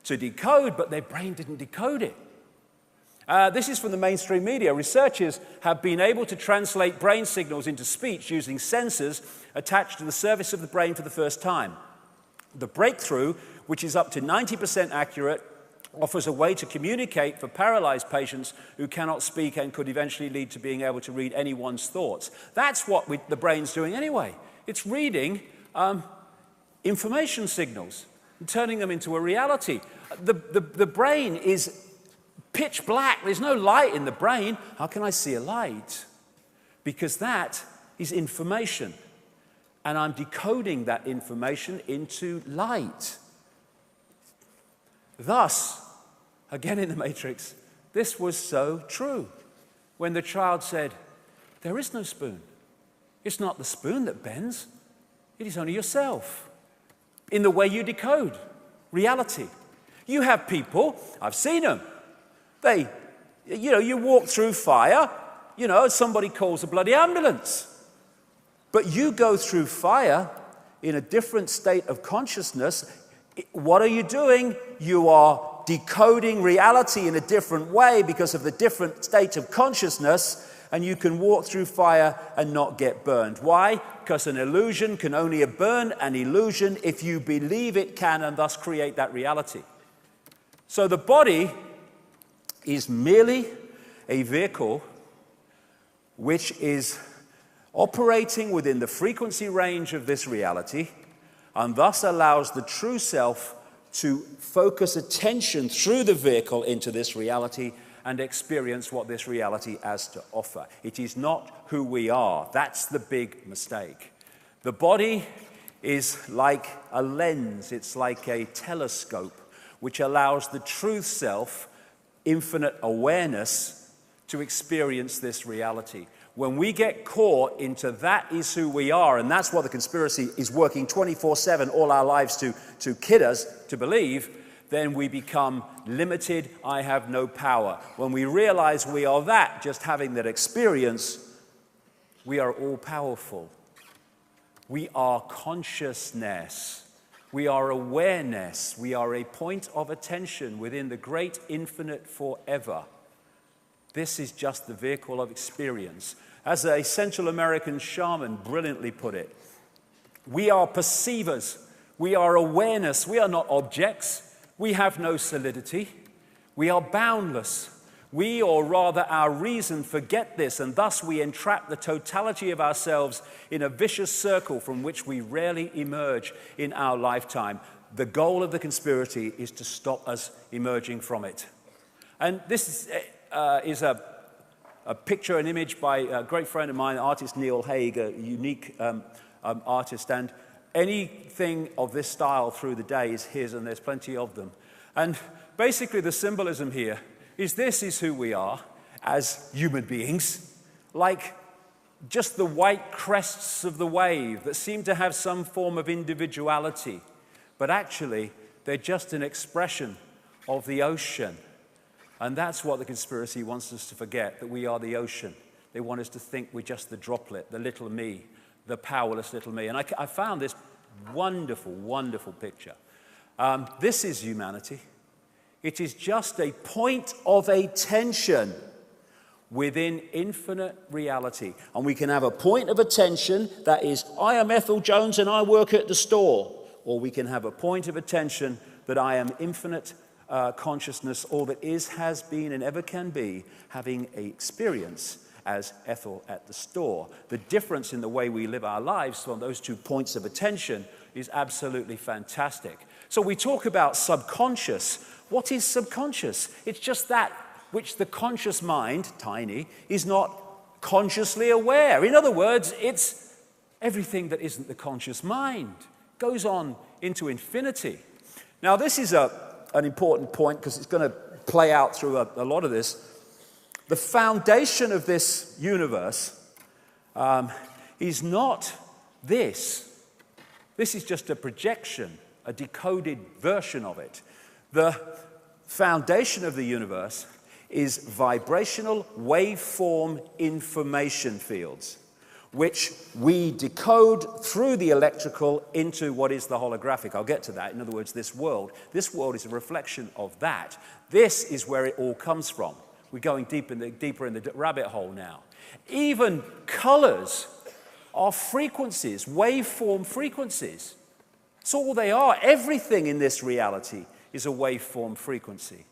G: to decode, but their brain didn't decode it. This is from the mainstream media. Researchers have been able to translate brain signals into speech using sensors attached to the surface of the brain for the first time. The breakthrough, which is up to 90% accurate, offers a way to communicate for paralyzed patients who cannot speak and could eventually lead to being able to read anyone's thoughts. That's what the brain's doing anyway. It's reading information signals and turning them into a reality. The brain is Pitch black, there's no light in the brain. How can I see a light? Because that is information. And I'm decoding that information into light. Thus, again in the Matrix, this was so true. When the child said, there is no spoon. It's not the spoon that bends. It is only yourself. In the way you decode reality. You have people, I've seen them, you walk through fire, somebody calls a bloody ambulance. But you go through fire in a different state of consciousness. What are you doing? You are decoding reality in a different way because of the different state of consciousness, and you can walk through fire and not get burned. Why? Because an illusion can only burn an illusion if you believe it can, and thus create that reality. So the body is merely a vehicle which is operating within the frequency range of this reality, and thus allows the true self to focus attention through the vehicle into this reality and experience what this reality has to offer. It is not who we are. That's the big mistake. The body is like a lens. It's like a telescope, which allows the true self, infinite awareness, to experience this reality. When we get caught into that is who we are, and that's what the conspiracy is working 24/7 all our lives to kid us to believe, then we become limited. I have no power. When we realize we are that, just having that experience, we are all powerful. We are consciousness. We are awareness. We are a point of attention within the great infinite forever. This is just the vehicle of experience. As a Central American shaman brilliantly put it, we are perceivers. We are awareness. We are not objects. We have no solidity. We are boundless. We, or rather our reason, forget this, and thus we entrap the totality of ourselves in a vicious circle from which we rarely emerge in our lifetime. The goal of the conspiracy is to stop us emerging from it. And this is a picture, an image by a great friend of mine, artist Neil Haig, a unique artist, and anything of this style through the day is his, and there's plenty of them. And basically the symbolism here is this is who we are as human beings, like just the white crests of the wave that seem to have some form of individuality, but actually they're just an expression of the ocean. And that's what the conspiracy wants us to forget, that we are the ocean. They want us to think we're just the droplet, the little me, the powerless little me. And I found this wonderful, wonderful picture. This is humanity. It is just a point of attention within infinite reality. And we can have a point of attention that is, I am Ethel Jones and I work at the store. Or we can have a point of attention that I am infinite consciousness, all that is, has been, and ever can be, having an experience as Ethel at the store. The difference in the way we live our lives from those 2 points of attention is absolutely fantastic. So we talk about subconscious. What is subconscious? It's just that which the conscious mind, tiny, is not consciously aware. In other words, it's everything that isn't the conscious mind. Goes on into infinity. Now this is an important point because it's going to play out through a lot of this. The foundation of this universe is not this. This is just a projection, a decoded version of it. The foundation of the universe is vibrational waveform information fields, which we decode through the electrical into what is the holographic. I'll get to that. In other words, this world is a reflection of that. This is where it all comes from. We're going deeper in the rabbit hole now. Even colors are frequencies, waveform frequencies. That's all they are. Everything in this reality is a waveform frequency.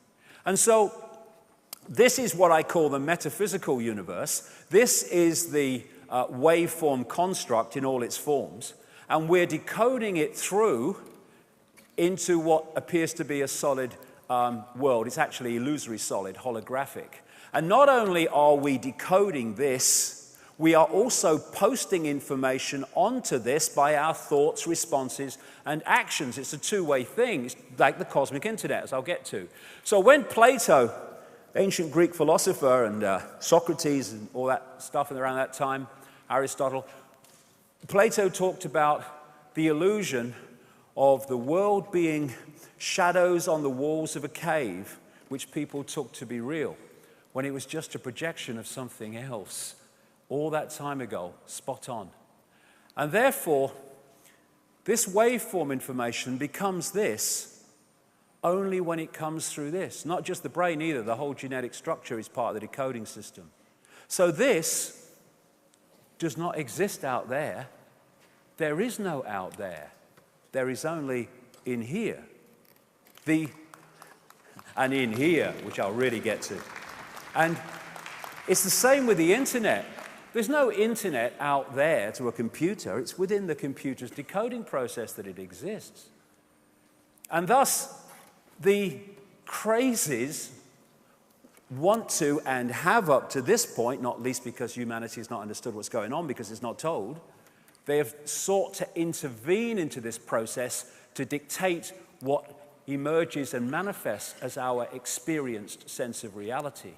G: And so this is what I call the metaphysical universe. This is the waveform construct in all its forms, and we're decoding it through into what appears to be a solid world. It's actually illusory solid, holographic. And not only are we decoding this, we are also posting information onto this by our thoughts, responses, and actions. It's a two-way thing. It's like the cosmic internet, as I'll get to. So when Plato, ancient Greek philosopher, and Socrates and all that stuff around that time, Aristotle, Plato talked about the illusion of the world being shadows on the walls of a cave, which people took to be real, when it was just a projection of something else. All that time ago, spot on. And therefore, this waveform information becomes this only when it comes through this. Not just the brain either, the whole genetic structure is part of the decoding system. So this does not exist out there. There is no out there. There is only in here. And in here, which I'll really get to. And it's the same with the internet. There's no internet out there to a computer. It's within the computer's decoding process that it exists. And thus, the crazies want to and have up to this point, not least because humanity has not understood what's going on because it's not told, they have sought to intervene into this process to dictate what emerges and manifests as our experienced sense of reality.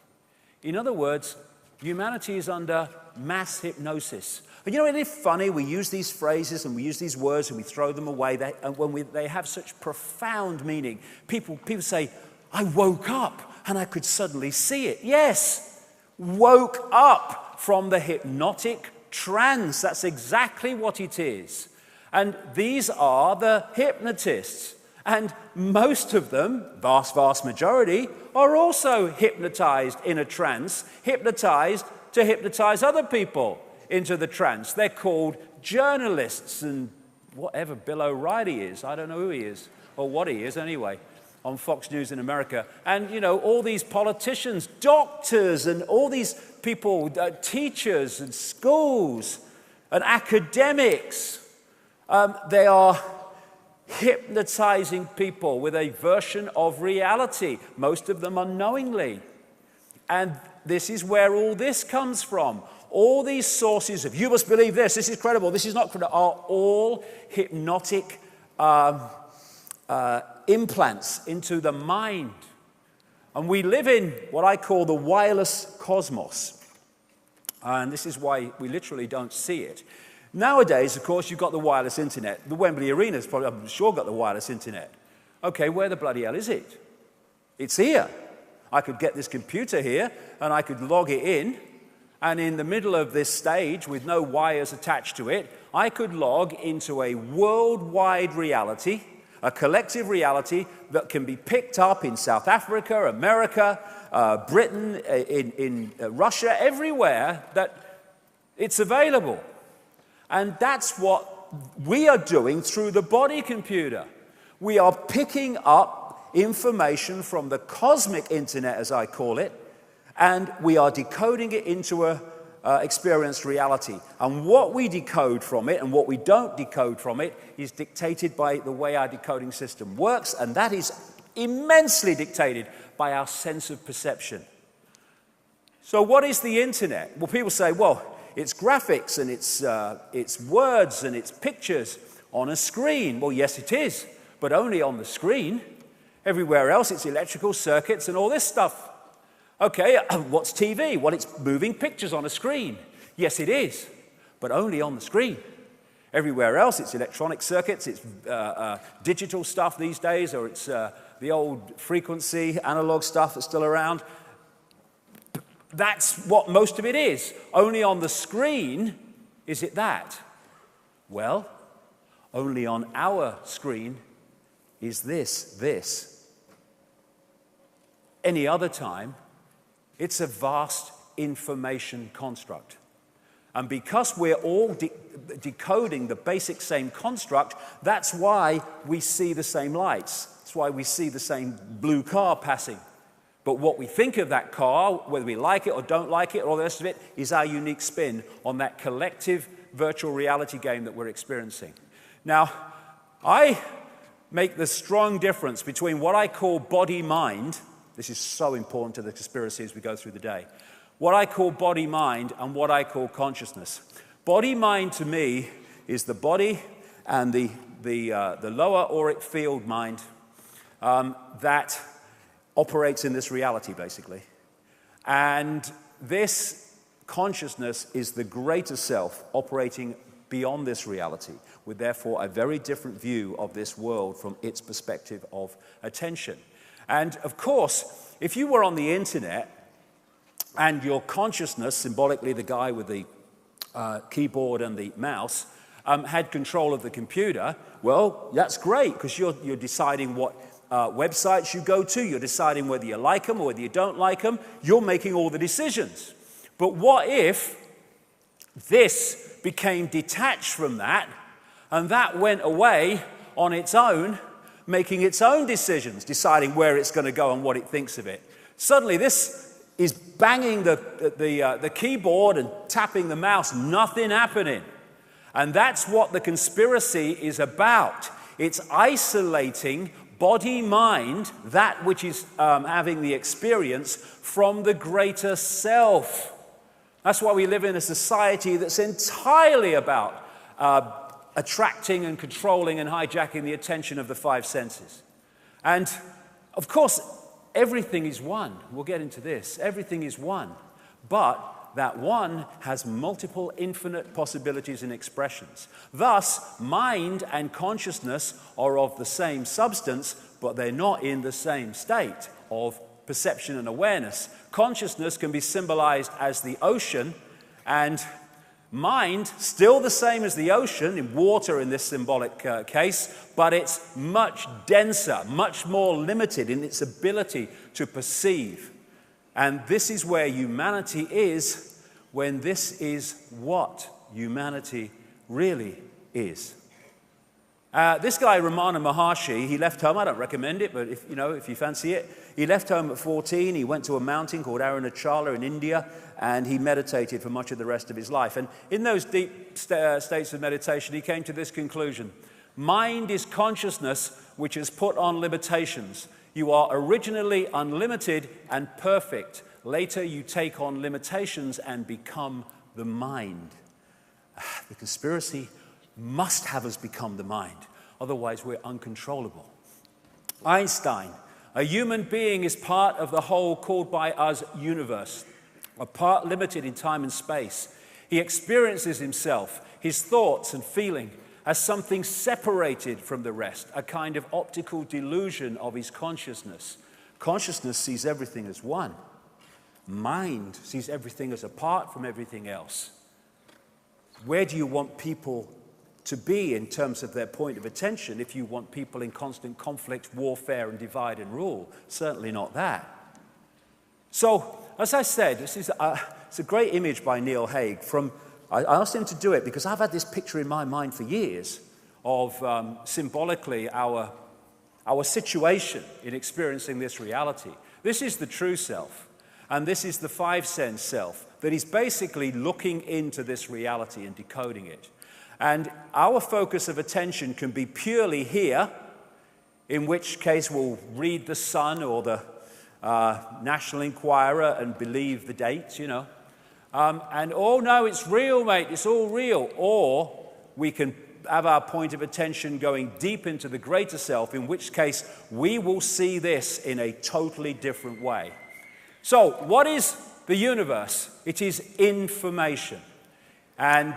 G: In other words, humanity is under mass hypnosis. And you know, isn't it funny? We use these phrases and we use these words and we throw them away. They have such profound meaning. People say, I woke up and I could suddenly see it. Yes, woke up from the hypnotic trance. That's exactly what it is. And these are the hypnotists. And most of them, vast majority, are also hypnotized in a trance, hypnotized to hypnotize other people into the trance. They're called journalists and whatever Bill O'Reilly is. I don't know who he is or what he is anyway, on Fox News in America. And, you know, all these politicians, doctors, and all these people, teachers and schools and academics, they are hypnotizing people with a version of reality, most of them unknowingly. And this is where all this comes from. All these sources of, you must believe this is credible, this is not credible, are all hypnotic implants into the mind. And we live in what I call the wireless cosmos. And this is why we literally don't see it. Nowadays, of course, you've got the wireless internet. The Wembley Arena's probably, I'm sure, got the wireless internet. Okay, where the bloody hell is it? It's here. I could get this computer here, and I could log it in, and in the middle of this stage, with no wires attached to it, I could log into a worldwide reality, a collective reality that can be picked up in South Africa, America, Britain, in Russia, everywhere that it's available. And that's what we are doing through the body computer. We are picking up information from the cosmic internet, as I call it, and we are decoding it into a experienced reality. And what we decode from it and what we don't decode from it is dictated by the way our decoding system works, and that is immensely dictated by our sense of perception. So what is the internet? Well, people say, well, it's graphics and it's words and it's pictures on a screen. Well, yes, it is, but only on the screen. Everywhere else, it's electrical circuits and all this stuff. Okay, what's TV? Well, it's moving pictures on a screen. Yes, it is, but only on the screen. Everywhere else, it's electronic circuits, it's digital stuff these days, or it's the old frequency, analog stuff that's still around. That's what most of it is. Only on the screen is it that. Well, only on our screen is this. Any other time, it's a vast information construct. And because we're all decoding the basic same construct, that's why we see the same lights. That's why we see the same blue car passing. But what we think of that car, whether we like it or don't like it, or all the rest of it, is our unique spin on that collective virtual reality game that we're experiencing. Now, I make the strong difference between what I call body-mind. This is so important to the conspiracy as we go through the day. What I call body-mind and what I call consciousness. Body-mind to me is the body and the lower auric field mind that operates in this reality, basically. And this consciousness is the greater self operating beyond this reality, with therefore a very different view of this world from its perspective of attention. And of course, if you were on the internet and your consciousness, symbolically the guy with the keyboard and the mouse, had control of the computer, well, that's great, because you're deciding what websites you go to, you're deciding whether you like them or whether you don't like them, you're making all the decisions. But what if this became detached from that, and that went away on its own, making its own decisions, deciding where it's going to go and what it thinks of it? Suddenly this is banging the keyboard and tapping the mouse, nothing happening. And that's what the conspiracy is about. It's isolating body-mind, that which is having the experience, from the greater self. That's why we live in a society that's entirely about attracting and controlling and hijacking the attention of the five senses. And, of course, everything is one. We'll get into this. Everything is one. But that one has multiple infinite possibilities and expressions. Thus, mind and consciousness are of the same substance, but they're not in the same state of perception and awareness. Consciousness can be symbolized as the ocean, and mind, still the same as the ocean, in water in this symbolic case, but it's much denser, much more limited in its ability to perceive. And this is where humanity is, when this is what humanity really is. This guy, Ramana Maharshi, he left home. I don't recommend it, but if you fancy it. He left home at 14. He went to a mountain called Arunachala in India, and he meditated for much of the rest of his life. And in those deep states of meditation, he came to this conclusion. Mind is consciousness which is put on limitations. You are originally unlimited and perfect. Later, you take on limitations and become the mind. The conspiracy must have us become the mind. Otherwise, we're uncontrollable. Einstein, a human being is part of the whole called by us universe, a part limited in time and space. He experiences himself, his thoughts and feeling, as something separated from the rest, a kind of optical delusion of his consciousness. Consciousness sees everything as one. Mind sees everything as apart from everything else. Where do you want people to be in terms of their point of attention if you want people in constant conflict, warfare, and divide and rule? Certainly not that. So, as I said, it's a great image by Neil Haig. I asked him to do it because I've had this picture in my mind for years of symbolically our situation in experiencing this reality. This is the true self, and this is the five-sense self that is basically looking into this reality and decoding it. And our focus of attention can be purely here, in which case we'll read the Sun or the National Enquirer and believe the dates, and, oh, no, it's real, mate, it's all real. Or we can have our point of attention going deep into the greater self, in which case we will see this in a totally different way. So, what is the universe? It is information. And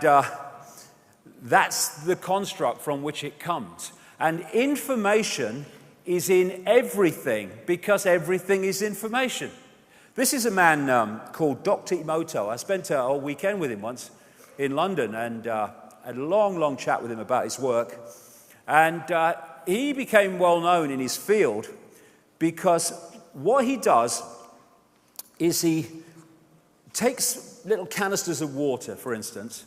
G: that's the construct from which it comes. And information is in everything because everything is information. This is a man called Dr. Emoto. I spent a whole weekend with him once in London and had a long, long chat with him about his work. And he became well known in his field because what he does is he takes little canisters of water, for instance,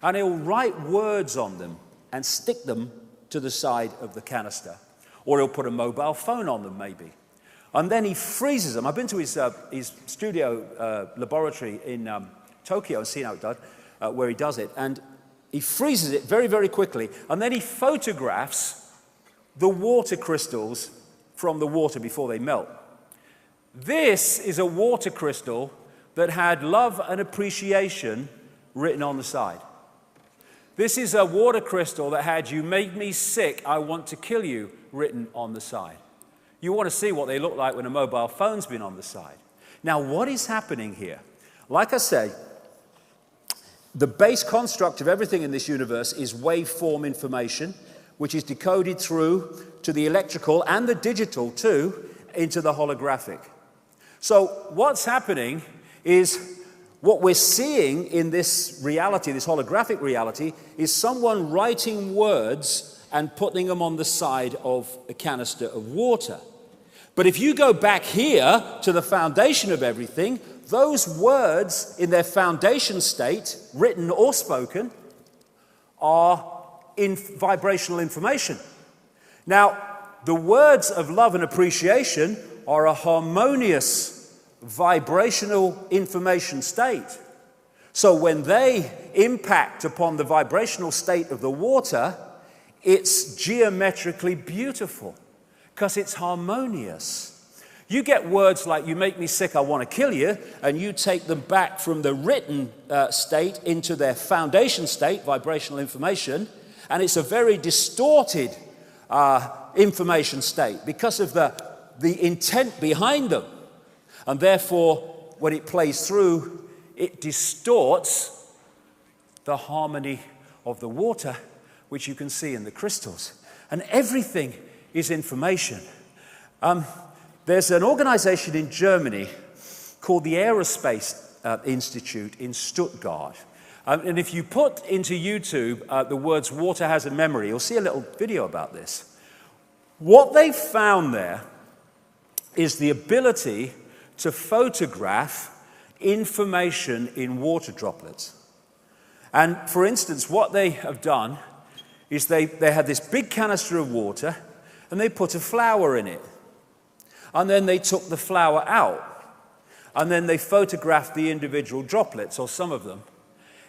G: and he'll write words on them and stick them to the side of the canister. Or he'll put a mobile phone on them, maybe. And then he freezes them. I've been to his studio laboratory in Tokyo and seen how it does, where he does it. And he freezes it very, very quickly. And then he photographs the water crystals from the water before they melt. This is a water crystal that had love and appreciation written on the side. This is a water crystal that had "You make me sick, I want to kill you" written on the side. You want to see what they look like when a mobile phone's been on the side. Now, what is happening here? Like I say, the base construct of everything in this universe is waveform information, which is decoded through to the electrical and the digital too, into the holographic. So what's happening is what we're seeing in this reality, this holographic reality, is someone writing words and putting them on the side of a canister of water. But if you go back here to the foundation of everything, those words in their foundation state, written or spoken, are in vibrational information. Now, the words of love and appreciation are a harmonious vibrational information state. So when they impact upon the vibrational state of the water, it's geometrically beautiful because it's harmonious. You get words like "You make me sick, I want to kill you," and you take them back from the written state into their foundation state, vibrational information, and it's a very distorted information state because of the intent behind them. And therefore, when it plays through, it distorts the harmony of the water, which you can see in the crystals. And everything is information. There's an organization in Germany called the Aerospace Institute in Stuttgart. And if you put into YouTube the words "water has a memory," you'll see a little video about this. What they've found there is the ability to photograph information in water droplets. And for instance, what they have done is they had this big canister of water and they put a flower in it. And then they took the flower out. And then they photographed the individual droplets, or some of them.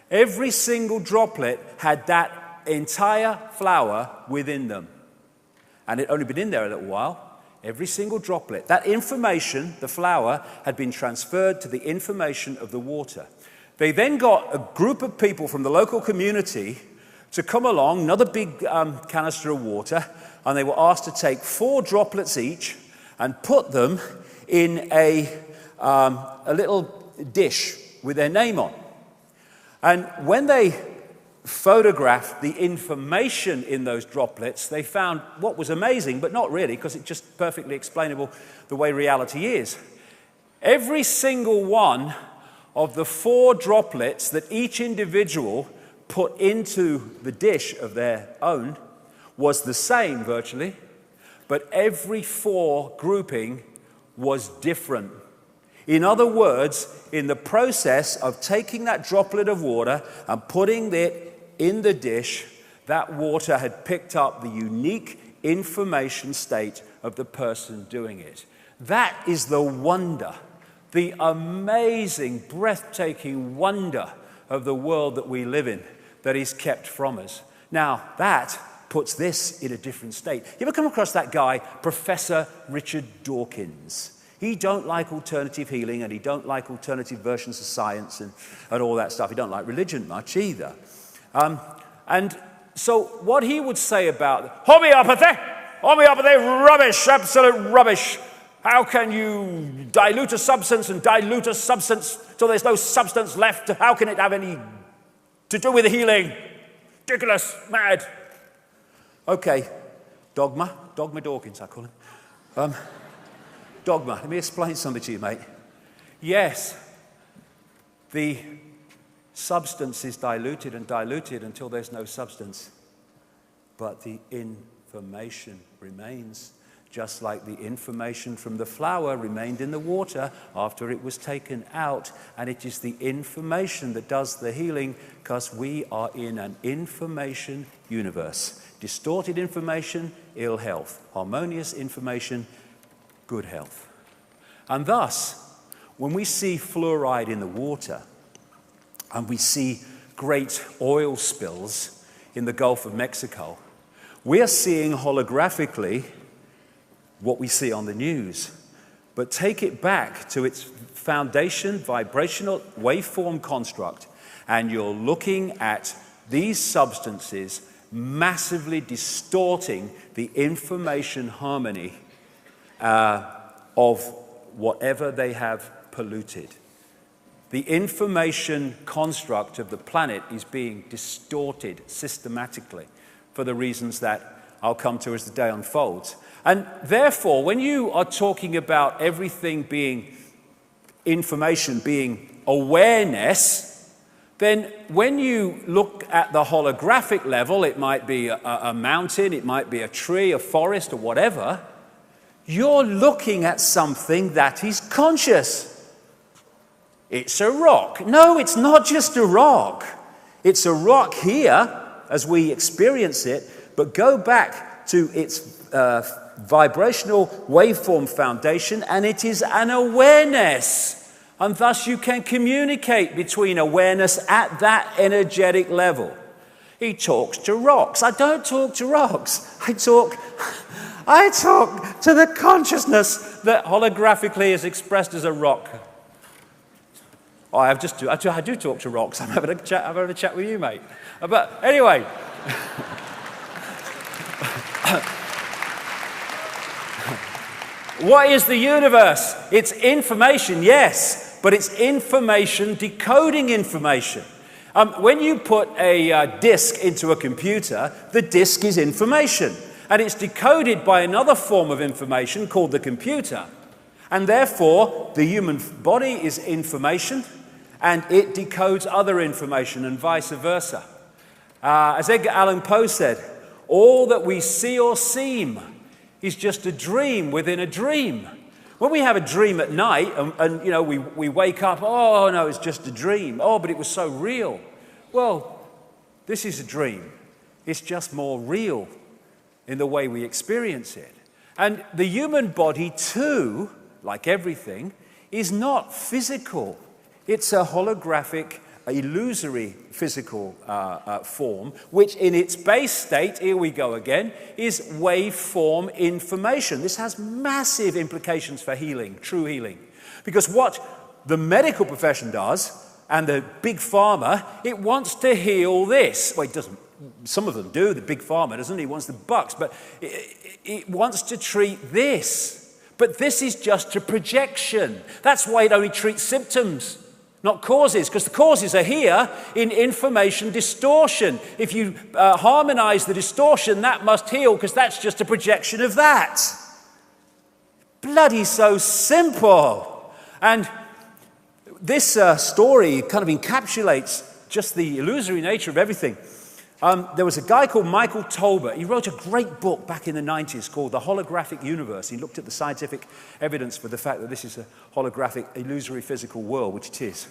G: Every single droplet had that entire flower within them. And it had only been in there a little while. Every single droplet. That information, the flower, had been transferred to the information of the water. They then got a group of people from the local community to come along, another big canister of water, and they were asked to take 4 droplets each and put them in a little dish with their name on. And when they photographed the information in those droplets, they found what was amazing, but not really, because it's just perfectly explainable the way reality is. Every single one of the 4 droplets that each individual put into the dish of their own was the same virtually, but every 4 grouping was different. In other words, in the process of taking that droplet of water and putting it in the dish, that water had picked up the unique information state of the person doing it. That is the wonder, the amazing, breathtaking wonder of the world that we live in that is kept from us. Now, that puts this in a different state. You ever come across that guy, Professor Richard Dawkins? He don't like alternative healing, and he don't like alternative versions of science and all that stuff. He don't like religion much either. And so what he would say about homeopathy, rubbish, absolute rubbish. How can you dilute a substance and dilute a substance till there's no substance left? How can it have any to do with healing? Ridiculous, mad. Okay, Dogma Dawkins, I call him. Dogma, let me explain something to you, mate. Yes, the substance is diluted and diluted until there's no substance. But the information remains, just like the information from the flower remained in the water after it was taken out. And it is the information that does the healing, because we are in an information universe. Distorted information, ill health. Harmonious information, good health. And thus, when we see fluoride in the water, and we see great oil spills in the Gulf of Mexico, We are seeing holographically what we see on the news, but take it back to its foundation, vibrational waveform construct, and you're looking at these substances massively distorting the information harmony of whatever they have polluted. The information construct of the planet is being distorted systematically for the reasons that I'll come to as the day unfolds. And therefore, when you are talking about everything being information, being awareness, then when you look at the holographic level, it might be a mountain, it might be a tree, a forest, or whatever, you're looking at something that is conscious. It's a rock. No, it's not just a rock. It's a rock here as we experience it, but go back to its vibrational waveform foundation, and it is an awareness. And thus you can communicate between awareness at that energetic level. He talks to rocks. I don't talk to rocks. I talk to the consciousness that holographically is expressed as a rock. Oh, I do talk to rocks. I'm having a chat with you, mate. But anyway. What is the universe? It's information, yes, but it's information decoding information. When you put a disk into a computer, the disk is information, and it's decoded by another form of information called the computer. And therefore, the human body is information, and it decodes other information, and vice versa. As Edgar Allan Poe said, all that we see or seem is just a dream within a dream. When we have a dream at night and you know, we wake up, oh no, it's just a dream. Oh, but it was so real. Well, this is a dream. It's just more real in the way we experience it. And the human body too, like everything, is not physical. It's a holographic, illusory physical form, which in its base state, here we go again, is waveform information. This has massive implications for healing, true healing. Because what the medical profession does, and the big pharma, it wants to heal this. Well, it doesn't. Some of them do. The big pharma doesn't. He wants the bucks. But it wants to treat this. But this is just a projection. That's why it only treats symptoms, not causes, because the causes are here in information distortion. If you harmonize the distortion, that must heal, because that's just a projection of that. Bloody so simple. And this story kind of encapsulates just the illusory nature of everything. There was a guy called Michael Tolbert. He wrote a great book back in the 90s called The Holographic Universe. He looked at the scientific evidence for the fact that this is a holographic, illusory physical world, which it is.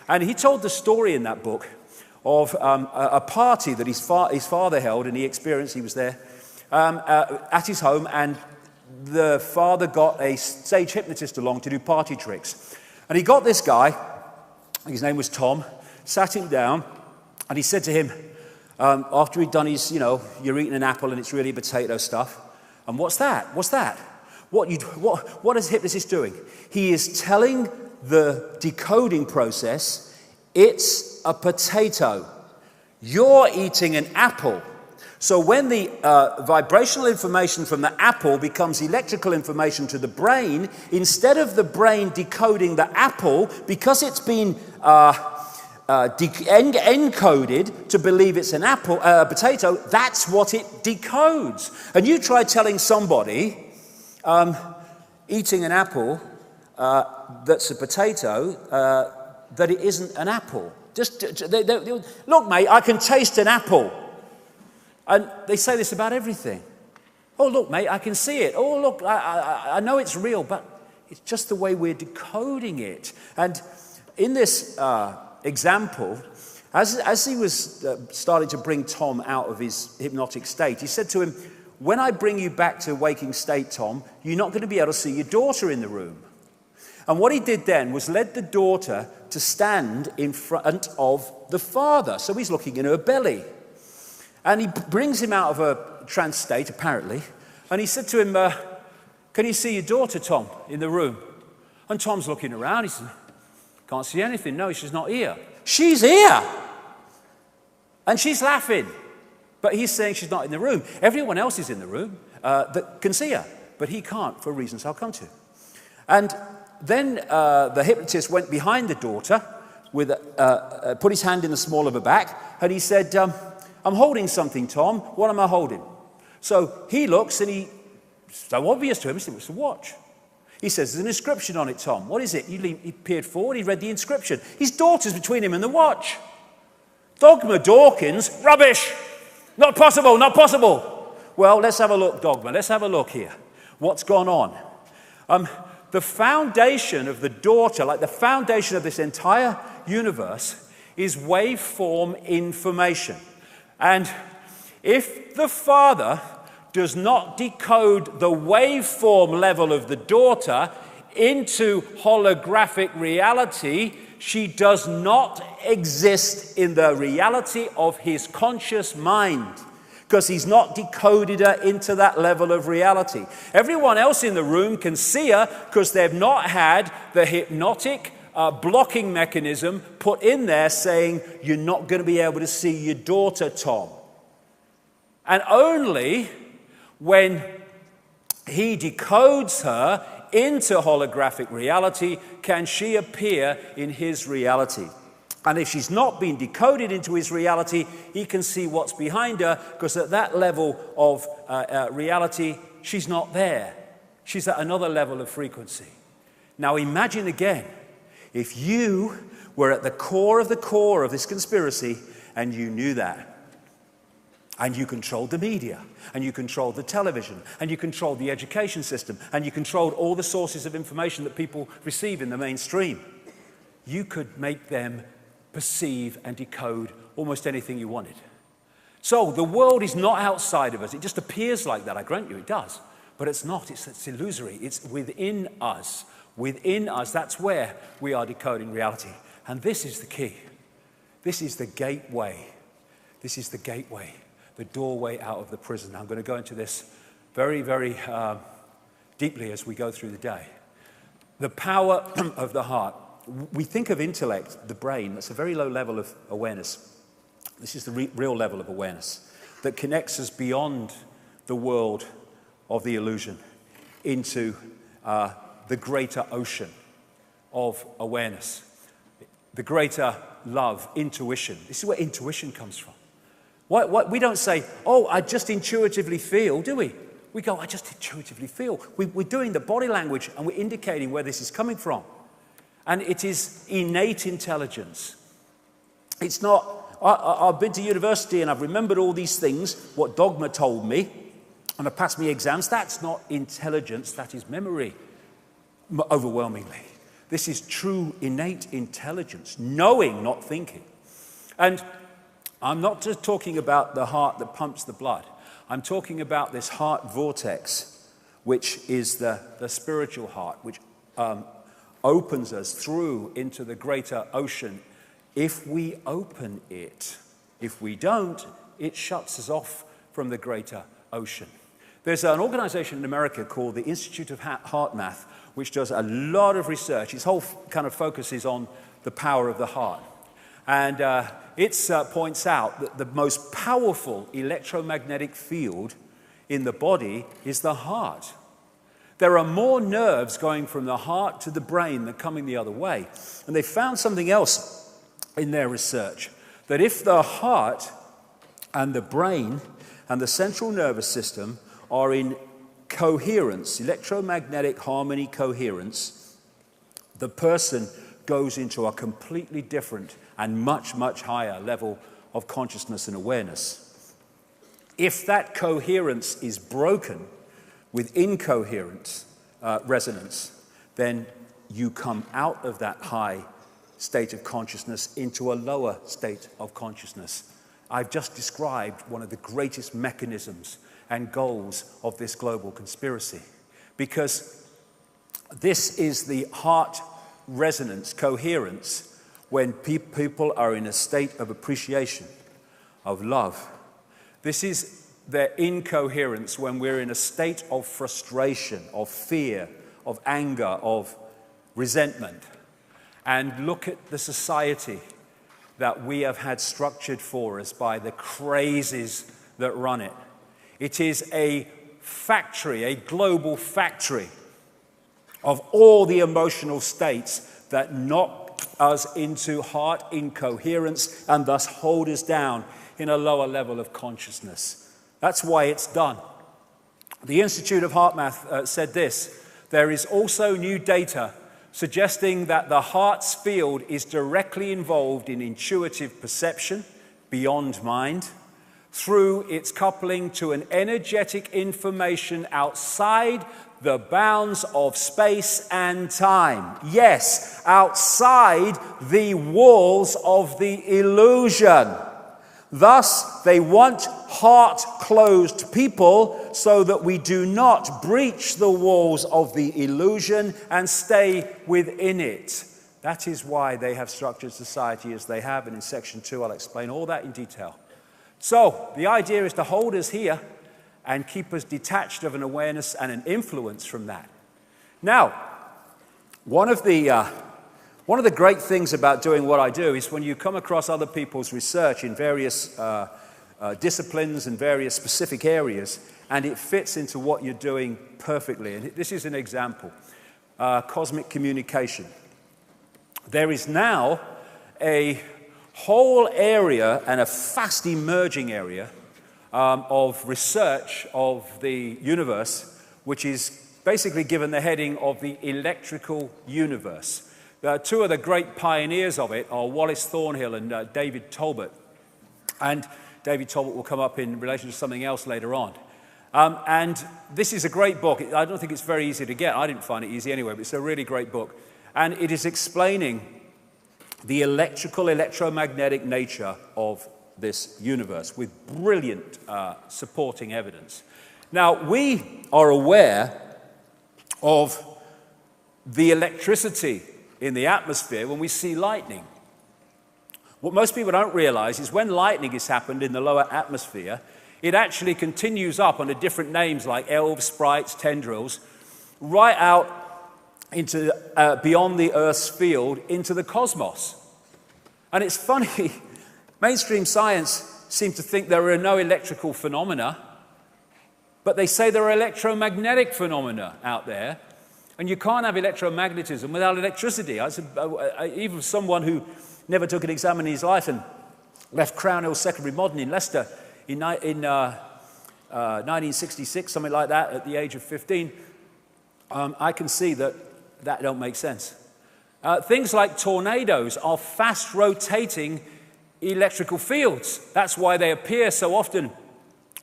G: And he told the story in that book of a party that his father held, and he experienced, he was there, at his home, and the father got a stage hypnotist along to do party tricks. And he got this guy, his name was Tom, sat him down, and he said to him, after he'd done his, you're eating an apple and it's really potato stuff. And what's that? What's that? What is the hypnotist doing? He is telling the decoding process, it's a potato. You're eating an apple. So when the vibrational information from the apple becomes electrical information to the brain, instead of the brain decoding the apple, because it's been encoded to believe it's an apple, potato, that's what it decodes. And you try telling somebody eating an apple that's a potato that it isn't an apple. Look, mate, I can taste an apple. And they say this about everything. Oh, look, mate, I can see it. Oh, look, I know it's real, but it's just the way we're decoding it. And in this example, as he was starting to bring Tom out of his hypnotic state, he said to him, when I bring you back to waking state, Tom, you're not going to be able to see your daughter in the room. And what he did then was led the daughter to stand in front of the father. So he's looking in her belly. And he brings him out of a trance state, apparently, and he said to him, can you see your daughter, Tom, in the room? And Tom's looking around. He said, can't see anything. No, she's not here. She's here! And she's laughing. But he's saying she's not in the room. Everyone else is in the room that can see her, but he can't for reasons I'll come to. And then the hypnotist went behind the daughter, with put his hand in the small of her back, and he said, I'm holding something, Tom. What am I holding? So he looks, and so obvious to him, he said, it's a watch. He says, there's an inscription on it, Tom. What is it? He peered forward, he read the inscription. His daughter's between him and the watch. Dogma Dawkins, rubbish! Not possible, not possible! Well, let's have a look, Dogma. Let's have a look here. What's gone on? The foundation of the daughter, like the foundation of this entire universe, is waveform information. And if the father does not decode the waveform level of the daughter into holographic reality, she does not exist in the reality of his conscious mind, because he's not decoded her into that level of reality. Everyone else in the room can see her because they've not had the hypnotic blocking mechanism put in there saying, you're not going to be able to see your daughter, Tom. And only when he decodes her into holographic reality can she appear in his reality. And if she's not been decoded into his reality, he can see what's behind her, because at that level of reality, she's not there. She's at another level of frequency. Now imagine again, if you were at the core of this conspiracy and you knew that, and you controlled the media, and you controlled the television, and you controlled the education system, and you controlled all the sources of information that people receive in the mainstream, you could make them perceive and decode almost anything you wanted. So the world is not outside of us. It just appears like that. I grant you it does. But it's not. It's illusory. It's within us. Within us, that's where we are decoding reality. And this is the key. This is the gateway. This is the gateway, the doorway out of the prison. I'm going to go into this very, very deeply as we go through the day. The power of the heart. We think of intellect, the brain, that's a very low level of awareness. This is the real level of awareness that connects us beyond the world of the illusion into the greater ocean of awareness, the greater love, intuition. This is where intuition comes from. We don't say, oh, I just intuitively feel, do we? We go, I just intuitively feel. We're doing the body language and we're indicating where this is coming from. And it is innate intelligence. It's not, I've been to university and I've remembered all these things, what Dogma told me, and I passed my exams. That's not intelligence, that is memory, overwhelmingly. This is true innate intelligence, knowing, not thinking. And I'm not just talking about the heart that pumps the blood. I'm talking about this heart vortex, which is the spiritual heart, which opens us through into the greater ocean. If we open it, if we don't, it shuts us off from the greater ocean. There's an organization in America called the Institute of Heart Math, which does a lot of research. Its whole kind of focus is on the power of the heart. And it points out that the most powerful electromagnetic field in the body is the heart. There are more nerves going from the heart to the brain than coming the other way. And they found something else in their research, that if the heart and the brain and the central nervous system are in coherence, electromagnetic harmony coherence, the person goes into a completely different and much, much higher level of consciousness and awareness. If that coherence is broken with incoherent resonance, then you come out of that high state of consciousness into a lower state of consciousness. I've just described one of the greatest mechanisms and goals of this global conspiracy, because this is the heart resonance, coherence, when people are in a state of appreciation, of love, This is their incoherence when we're in a state of frustration, of fear, of anger, of resentment. And look at the society that we have had structured for us by the crazes that run it. It is a factory, a global factory of all the emotional states that knock us into heart incoherence and thus hold us down in a lower level of consciousness. That's why it's done. The Institute of Heart Math said this: there is also new data suggesting that the heart's field is directly involved in intuitive perception beyond mind through its coupling to an energetic information outside the bounds of space and time. Yes, outside the walls of the illusion. Thus, they want heart-closed people so that we do not breach the walls of the illusion and stay within it. That is why they have structured society as they have, and in section 2 I'll explain all that in detail. So, the idea is to hold us here and keep us detached of an awareness and an influence from that. Now, one of the great things about doing what I do is when you come across other people's research in various disciplines and various specific areas, and it fits into what you're doing perfectly. And this is an example. Cosmic communication. There is now a whole area and a fast emerging area of research of the universe, which is basically given the heading of the electrical universe. Two of the great pioneers of it are Wallace Thornhill and David Talbot. And David Talbot will come up in relation to something else later on. And this is a great book. I don't think it's very easy to get. I didn't find it easy anyway, but it's a really great book. And it is explaining the electromagnetic nature of this universe with brilliant supporting evidence. Now, we are aware of the electricity in the atmosphere when we see lightning. What most people don't realize is when lightning has happened in the lower atmosphere, it actually continues up under different names like elves, sprites, tendrils, right out into beyond the Earth's field into the cosmos. And it's funny, mainstream science seems to think there are no electrical phenomena, but they say there are electromagnetic phenomena out there. And you can't have electromagnetism without electricity. Even someone who never took an exam in his life and left Crown Hill Secondary Modern in Leicester in 1966, something like that, at the age of 15, I can see that don't make sense. Things like tornadoes are fast-rotating electrical fields. That's why they appear so often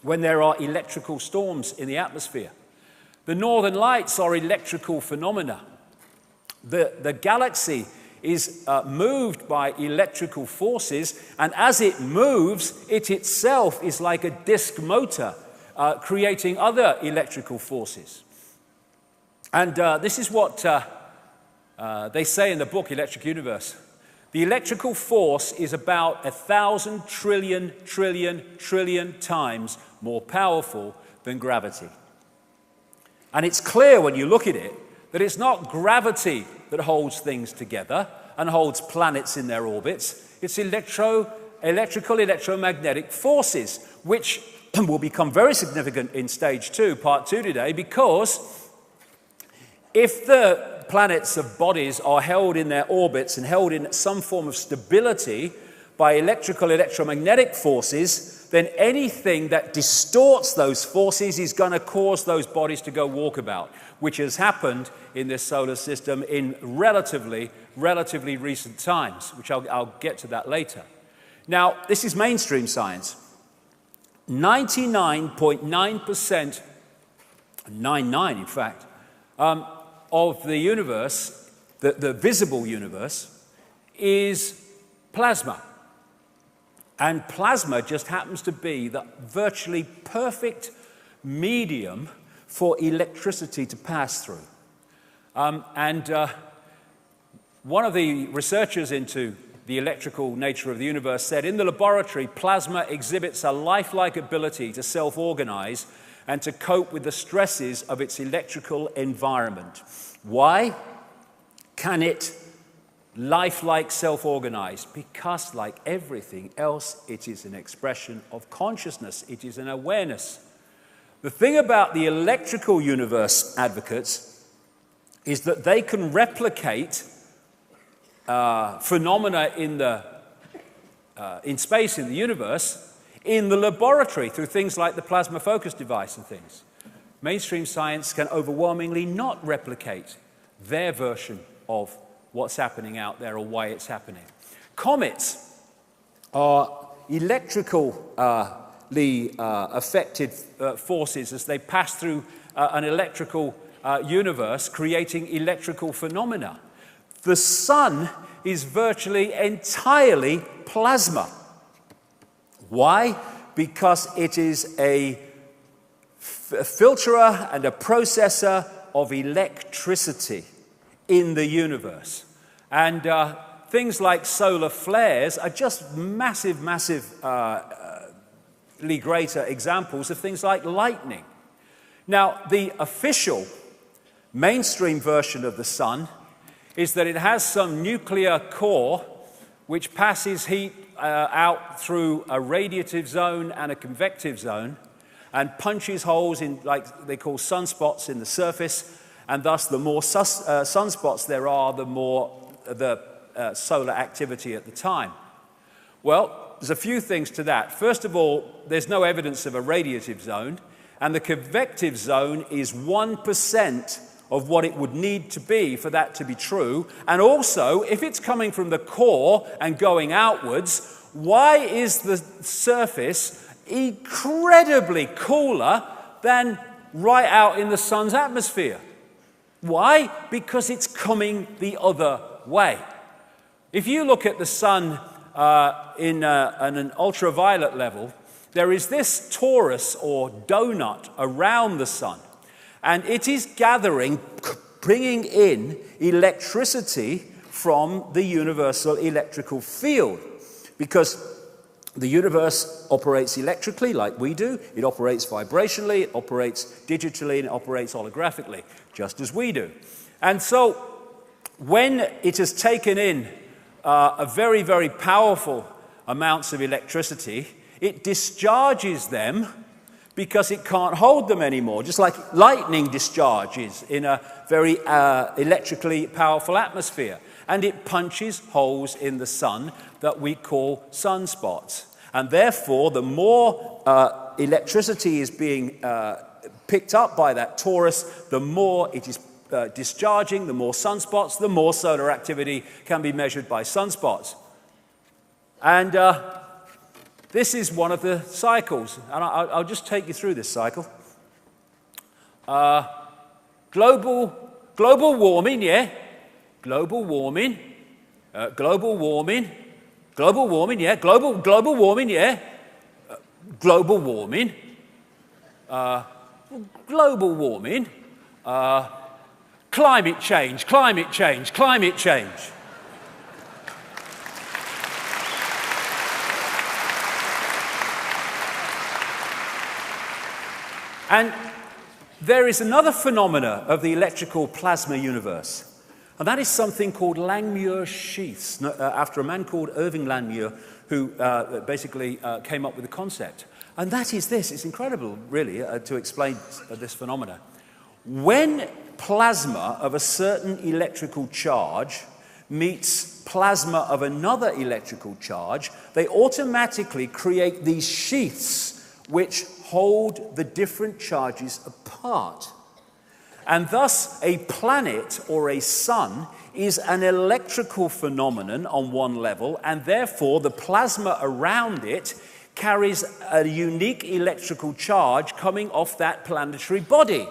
G: when there are electrical storms in the atmosphere. The northern lights are electrical phenomena. The galaxy is moved by electrical forces, and as it moves, it itself is like a disk motor, creating other electrical forces. And this is what they say in the book, Electric Universe. The electrical force is about 1,000 trillion times more powerful than gravity. And it's clear when you look at it that it's not gravity that holds things together and holds planets in their orbits. It's electromagnetic forces, which will become very significant in stage 2, part 2 today, because if the planets of bodies are held in their orbits and held in some form of stability by electromagnetic forces, then anything that distorts those forces is going to cause those bodies to go walkabout, which has happened in this solar system in relatively recent times, which I'll get to that later. Now, this is mainstream science. 99.9%, 99 in fact, of the universe, the visible universe, is plasma. And plasma just happens to be the virtually perfect medium for electricity to pass through. One of the researchers into the electrical nature of the universe, said, "In the laboratory, plasma exhibits a lifelike ability to self-organize and to cope with the stresses of its electrical environment." Why can it lifelike self-organize? Because, like everything else, it is an expression of consciousness. It is an awareness. The thing about the electrical universe advocates is that they can replicate phenomena in space, in the universe, in the laboratory through things like the plasma focus device and things. Mainstream science can overwhelmingly not replicate their version of what's happening out there or why it's happening. Comets are electrically affected forces as they pass through an electrical universe, creating electrical phenomena. The sun is virtually entirely plasma. Why? Because it is a filterer and a processor of electricity in the universe. And things like solar flares are just massively greater examples of things like lightning. Now, the official mainstream version of the sun is that it has some nuclear core which passes heat out through a radiative zone and a convective zone and punches holes in, like they call sunspots, in the surface, and thus the more sunspots there are, the more the solar activity at the time. Well, there's a few things to that. First of all, there's no evidence of a radiative zone, and the convective zone is 1% of what it would need to be for that to be true. And also, if it's coming from the core and going outwards, why is the surface incredibly cooler than right out in the sun's atmosphere? Why? Because it's coming the other way. If you look at the sun in an ultraviolet level, there is this torus or donut around the sun, and it is gathering, bringing in electricity from the universal electrical field, because the universe operates electrically like we do. It operates vibrationally, it operates digitally, and it operates holographically, just as we do. And so when it has taken in a very, very powerful amounts of electricity, it discharges them because it can't hold them anymore, just like lightning discharges in a very electrically powerful atmosphere. And it punches holes in the sun that we call sunspots. And therefore, the more electricity is being picked up by that torus, the more it is discharging, the more sunspots, the more solar activity can be measured by sunspots. And this is one of the cycles, and I'll just take you through this cycle. Global warming, yeah. Global warming, global warming, global warming, yeah. Global warming, yeah. Global warming, global warming. Climate change, climate change, climate change. And there is another phenomena of the electrical plasma universe, and that is something called Langmuir sheaths, after a man called Irving Langmuir, who basically came up with the concept. And that is this. It's incredible, really, to explain this phenomena. When plasma of a certain electrical charge meets plasma of another electrical charge, they automatically create these sheaths which hold the different charges apart. And thus, a planet or a sun is an electrical phenomenon on one level, and therefore the plasma around it carries a unique electrical charge coming off that planetary body.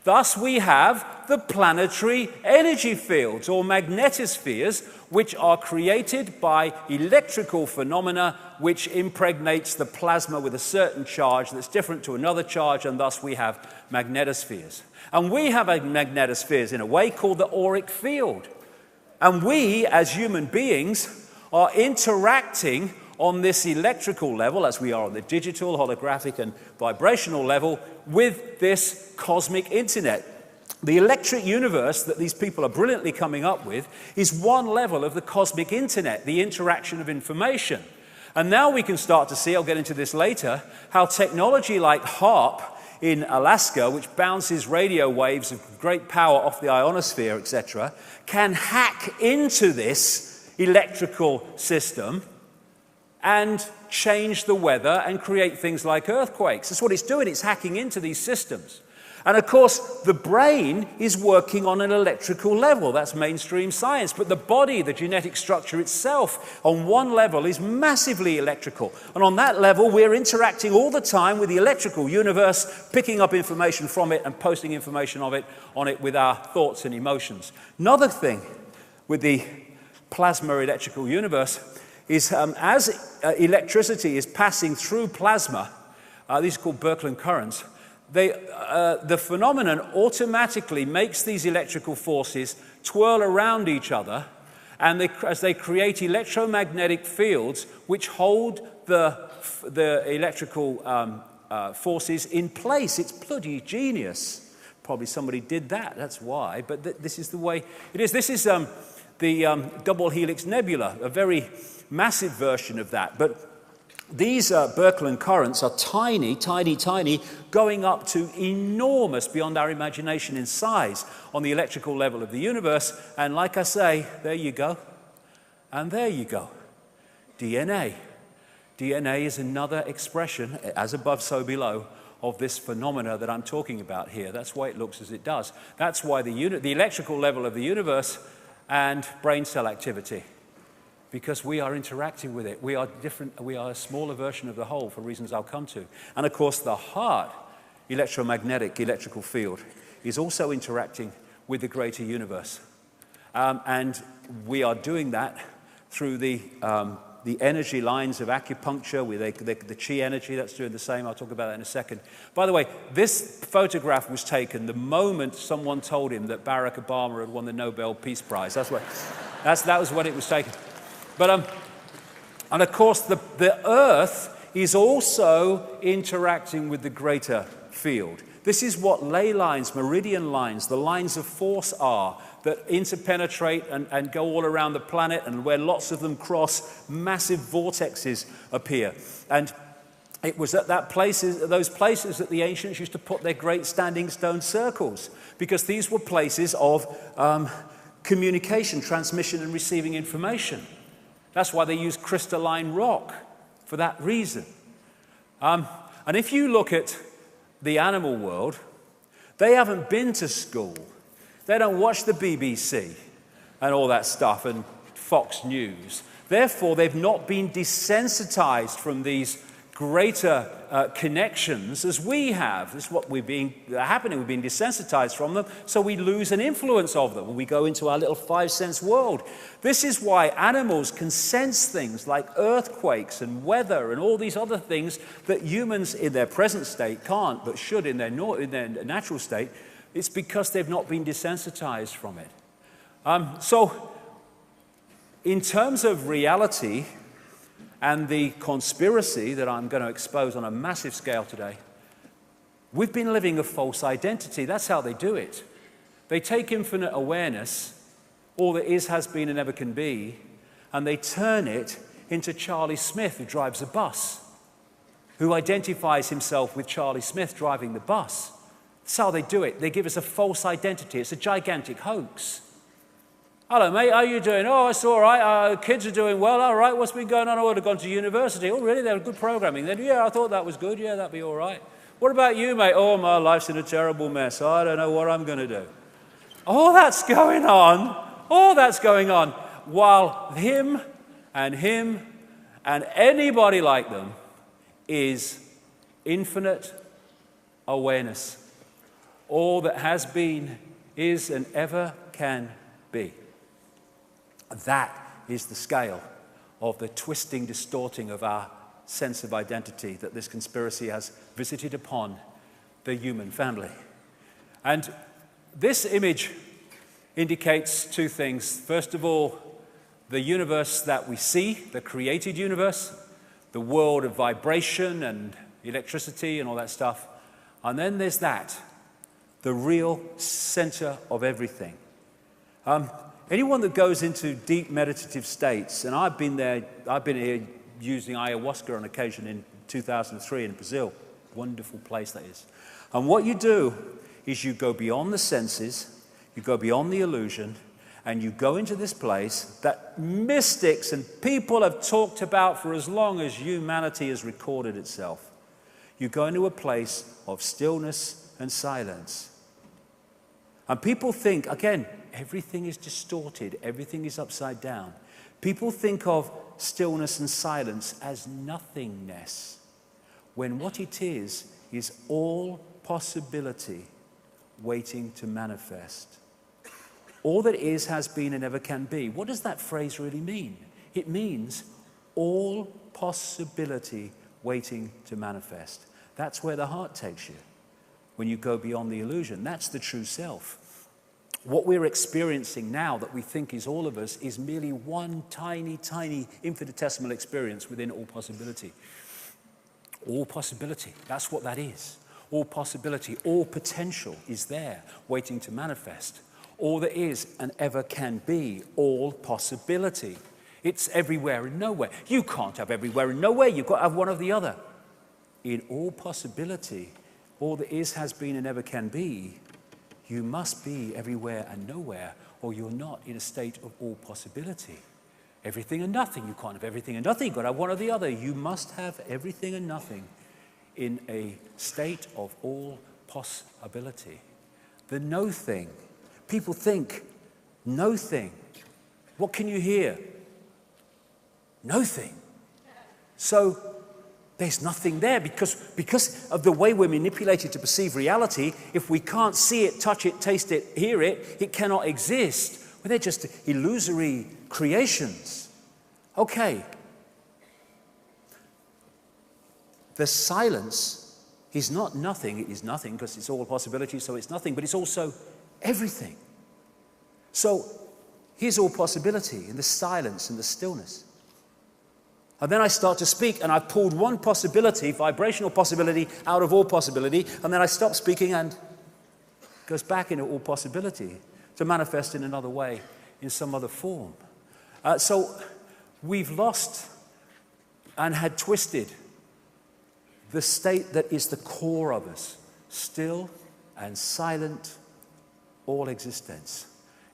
G: Thus, we have the planetary energy fields or magnetospheres, which are created by electrical phenomena which impregnates the plasma with a certain charge that's different to another charge, and thus we have magnetospheres. And we have magnetospheres in a way called the auric field. And we, as human beings, are interacting on this electrical level, as we are on the digital, holographic, and vibrational level, with this cosmic internet. The electric universe that these people are brilliantly coming up with is one level of the cosmic internet, the interaction of information. And now we can start to see, I'll get into this later, how technology like HAARP in Alaska, which bounces radio waves of great power off the ionosphere, etc., can hack into this electrical system and change the weather and create things like earthquakes. That's what it's doing. It's hacking into these systems. And of course, the brain is working on an electrical level. That's mainstream science. But the body, the genetic structure itself, on one level is massively electrical. And on that level, we're interacting all the time with the electrical universe, picking up information from it and posting information on it with our thoughts and emotions. Another thing with the plasma electrical universe is as electricity is passing through plasma, these are called Birkeland currents, the phenomenon automatically makes these electrical forces twirl around each other, and as they create electromagnetic fields which hold the electrical forces in place. It's bloody genius. Probably somebody did that, that's why, but this is the way it is. This is the double helix nebula, a very massive version of that. But these Birkeland currents are tiny, tiny, tiny, going up to enormous, beyond our imagination in size on the electrical level of the universe. And like I say, there you go. And there you go. DNA. DNA is another expression, as above, so below, of this phenomena that I'm talking about here. That's why it looks as it does. That's why the electrical level of the universe and brain cell activity. Because we are interacting with it. We are different. We are a smaller version of the whole for reasons I'll come to. And of course, the heart electromagnetic electrical field is also interacting with the greater universe. And we are doing that through the energy lines of acupuncture, with the chi energy that's doing the same. I'll talk about that in a second. By the way, this photograph was taken the moment someone told him that Barack Obama had won the Nobel Peace Prize. That was when it was taken. But and of course, the Earth is also interacting with the greater field. This is what ley lines, meridian lines, the lines of force are that interpenetrate and go all around the planet, and where lots of them cross, massive vortexes appear. And it was at those places that the ancients used to put their great standing stone circles, because these were places of communication, transmission, and receiving information. That's why they use crystalline rock, for that reason. And if you look at the animal world, they haven't been to school. They don't watch the BBC and all that stuff and Fox News. Therefore, they've not been desensitized from these greater connections as we have. This is what we've been desensitized from them, so we lose an influence of them when we go into our little five-sense world. This is why animals can sense things like earthquakes and weather and all these other things that humans in their present state can't, but should in their natural state. It's because they've not been desensitized from it. So, in terms of reality and the conspiracy that I'm going to expose on a massive scale today, we've been living a false identity. That's how they do it. They take infinite awareness, all that is, has been, and never can be, and they turn it into Charlie Smith, who drives a bus, who identifies himself with Charlie Smith driving the bus. That's how they do it. They give us a false identity. It's a gigantic hoax. Hello, mate, how are you doing? Oh, it's all right. Kids are doing well. All right, what's been going on? I would have gone to university. Oh, really? They were good programming then? Yeah, I thought that was good. Yeah, that'd be all right. What about you, mate? Oh, my life's in a terrible mess. I don't know what I'm going to do. All that's going on. All that's going on. While him and anybody like them is infinite awareness. All that has been, is, and ever can be. That is the scale of the twisting, distorting of our sense of identity that this conspiracy has visited upon the human family. And this image indicates two things. First of all, the universe that we see, the created universe, the world of vibration and electricity and all that stuff. And then there's that, the real center of everything. Anyone that goes into deep meditative states, and I've been here using ayahuasca on occasion in 2003 in Brazil. Wonderful place that is. And what you do is you go beyond the senses, you go beyond the illusion, and you go into this place that mystics and people have talked about for as long as humanity has recorded itself. You go into a place of stillness and silence. And people think, again, everything is distorted, everything is upside down. People think of stillness and silence as nothingness, when what it is all possibility waiting to manifest. All that is, has been, and ever can be. What does that phrase really mean? It means all possibility waiting to manifest. That's where the heart takes you, when you go beyond the illusion. That's the true self. What we're experiencing now that we think is all of us is merely one tiny, tiny infinitesimal experience within all possibility. All possibility, that's what that is. All possibility, all potential is there, waiting to manifest. All that is and ever can be, all possibility. It's everywhere and nowhere. You can't have everywhere and nowhere, you've got to have one or the other. In all possibility, all that is, has been, and ever can be, you must be everywhere and nowhere, or you're not in a state of all possibility. Everything and nothing. You can't have everything and nothing. You've got to have one or the other. You must have everything and nothing in a state of all possibility. The no thing. People think, no thing. What can you hear? No thing. So there's nothing there because of the way we're manipulated to perceive reality. If we can't see it, touch it, taste it, hear it, it cannot exist. Well, they're just illusory creations. Okay. The silence is not nothing. It is nothing because it's all possibility, so it's nothing, but it's also everything. So here's all possibility in the silence and the stillness. And then I start to speak, and I've pulled one possibility, vibrational possibility, out of all possibility, and then I stop speaking and it goes back into all possibility to manifest in another way, in some other form. So we've lost and had twisted the state that is the core of us, still and silent, all existence.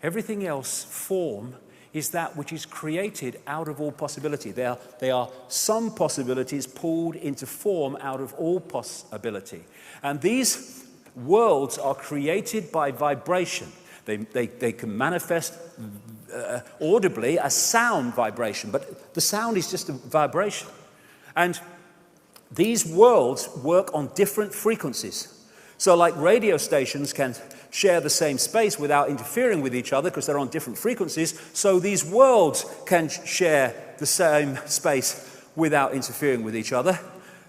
G: Everything else, form, is that which is created out of all possibility. There are some possibilities pulled into form out of all possibility. And these worlds are created by vibration. They can manifest audibly as sound vibration, but the sound is just a vibration. And these worlds work on different frequencies. So like radio stations can share the same space without interfering with each other because they're on different frequencies, so these worlds can share the same space without interfering with each other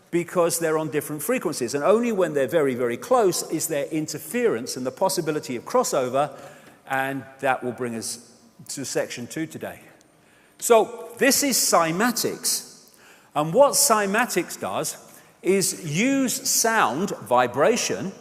G: because they're on different frequencies. And only when they're very, very close is there interference and the possibility of crossover, and that will bring us to section 2 today. So this is cymatics, and what cymatics does is use sound, vibration,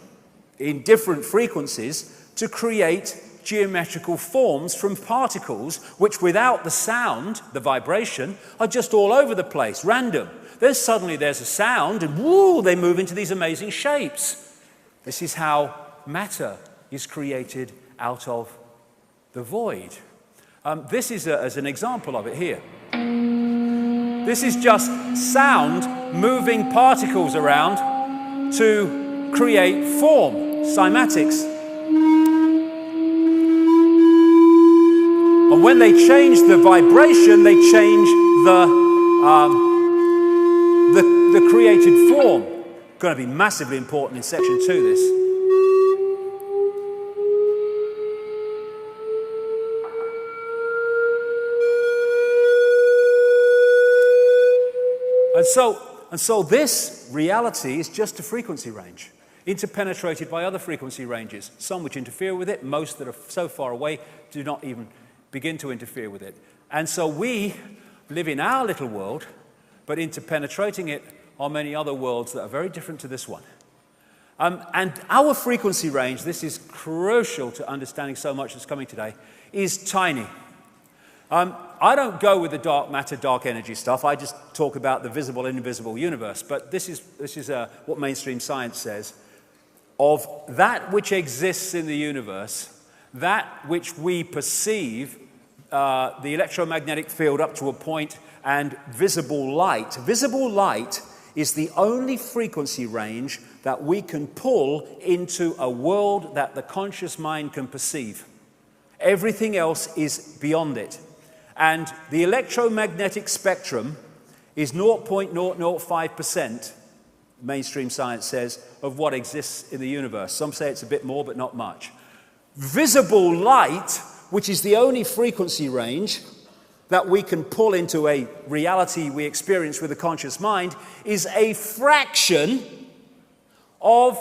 G: in different frequencies to create geometrical forms from particles which without the sound, the vibration, are just all over the place, random. Then suddenly there's a sound and woo, they move into these amazing shapes. This is how matter is created out of the void. This is as an example of it here. This is just sound moving particles around to create form, cymatics. And when they change the vibration, they change the created form. Going to be massively important in section 2, this. And so this reality is just a frequency range, interpenetrated by other frequency ranges, some which interfere with it, most that are so far away do not even begin to interfere with it. And so we live in our little world, but interpenetrating it are many other worlds that are very different to this one. And our frequency range, this is crucial to understanding so much that's coming today, is tiny. I don't go with the dark matter, dark energy stuff. I just talk about the visible and invisible universe. But this is what mainstream science says. Of that which exists in the universe, that which we perceive, the electromagnetic field up to a point, and visible light. Visible light is the only frequency range that we can pull into a world that the conscious mind can perceive. Everything else is beyond it. And the electromagnetic spectrum is 0.005%, mainstream science says, of what exists in the universe. Some say it's a bit more, but not much. Visible light, which is the only frequency range that we can pull into a reality we experience with the conscious mind, is a fraction of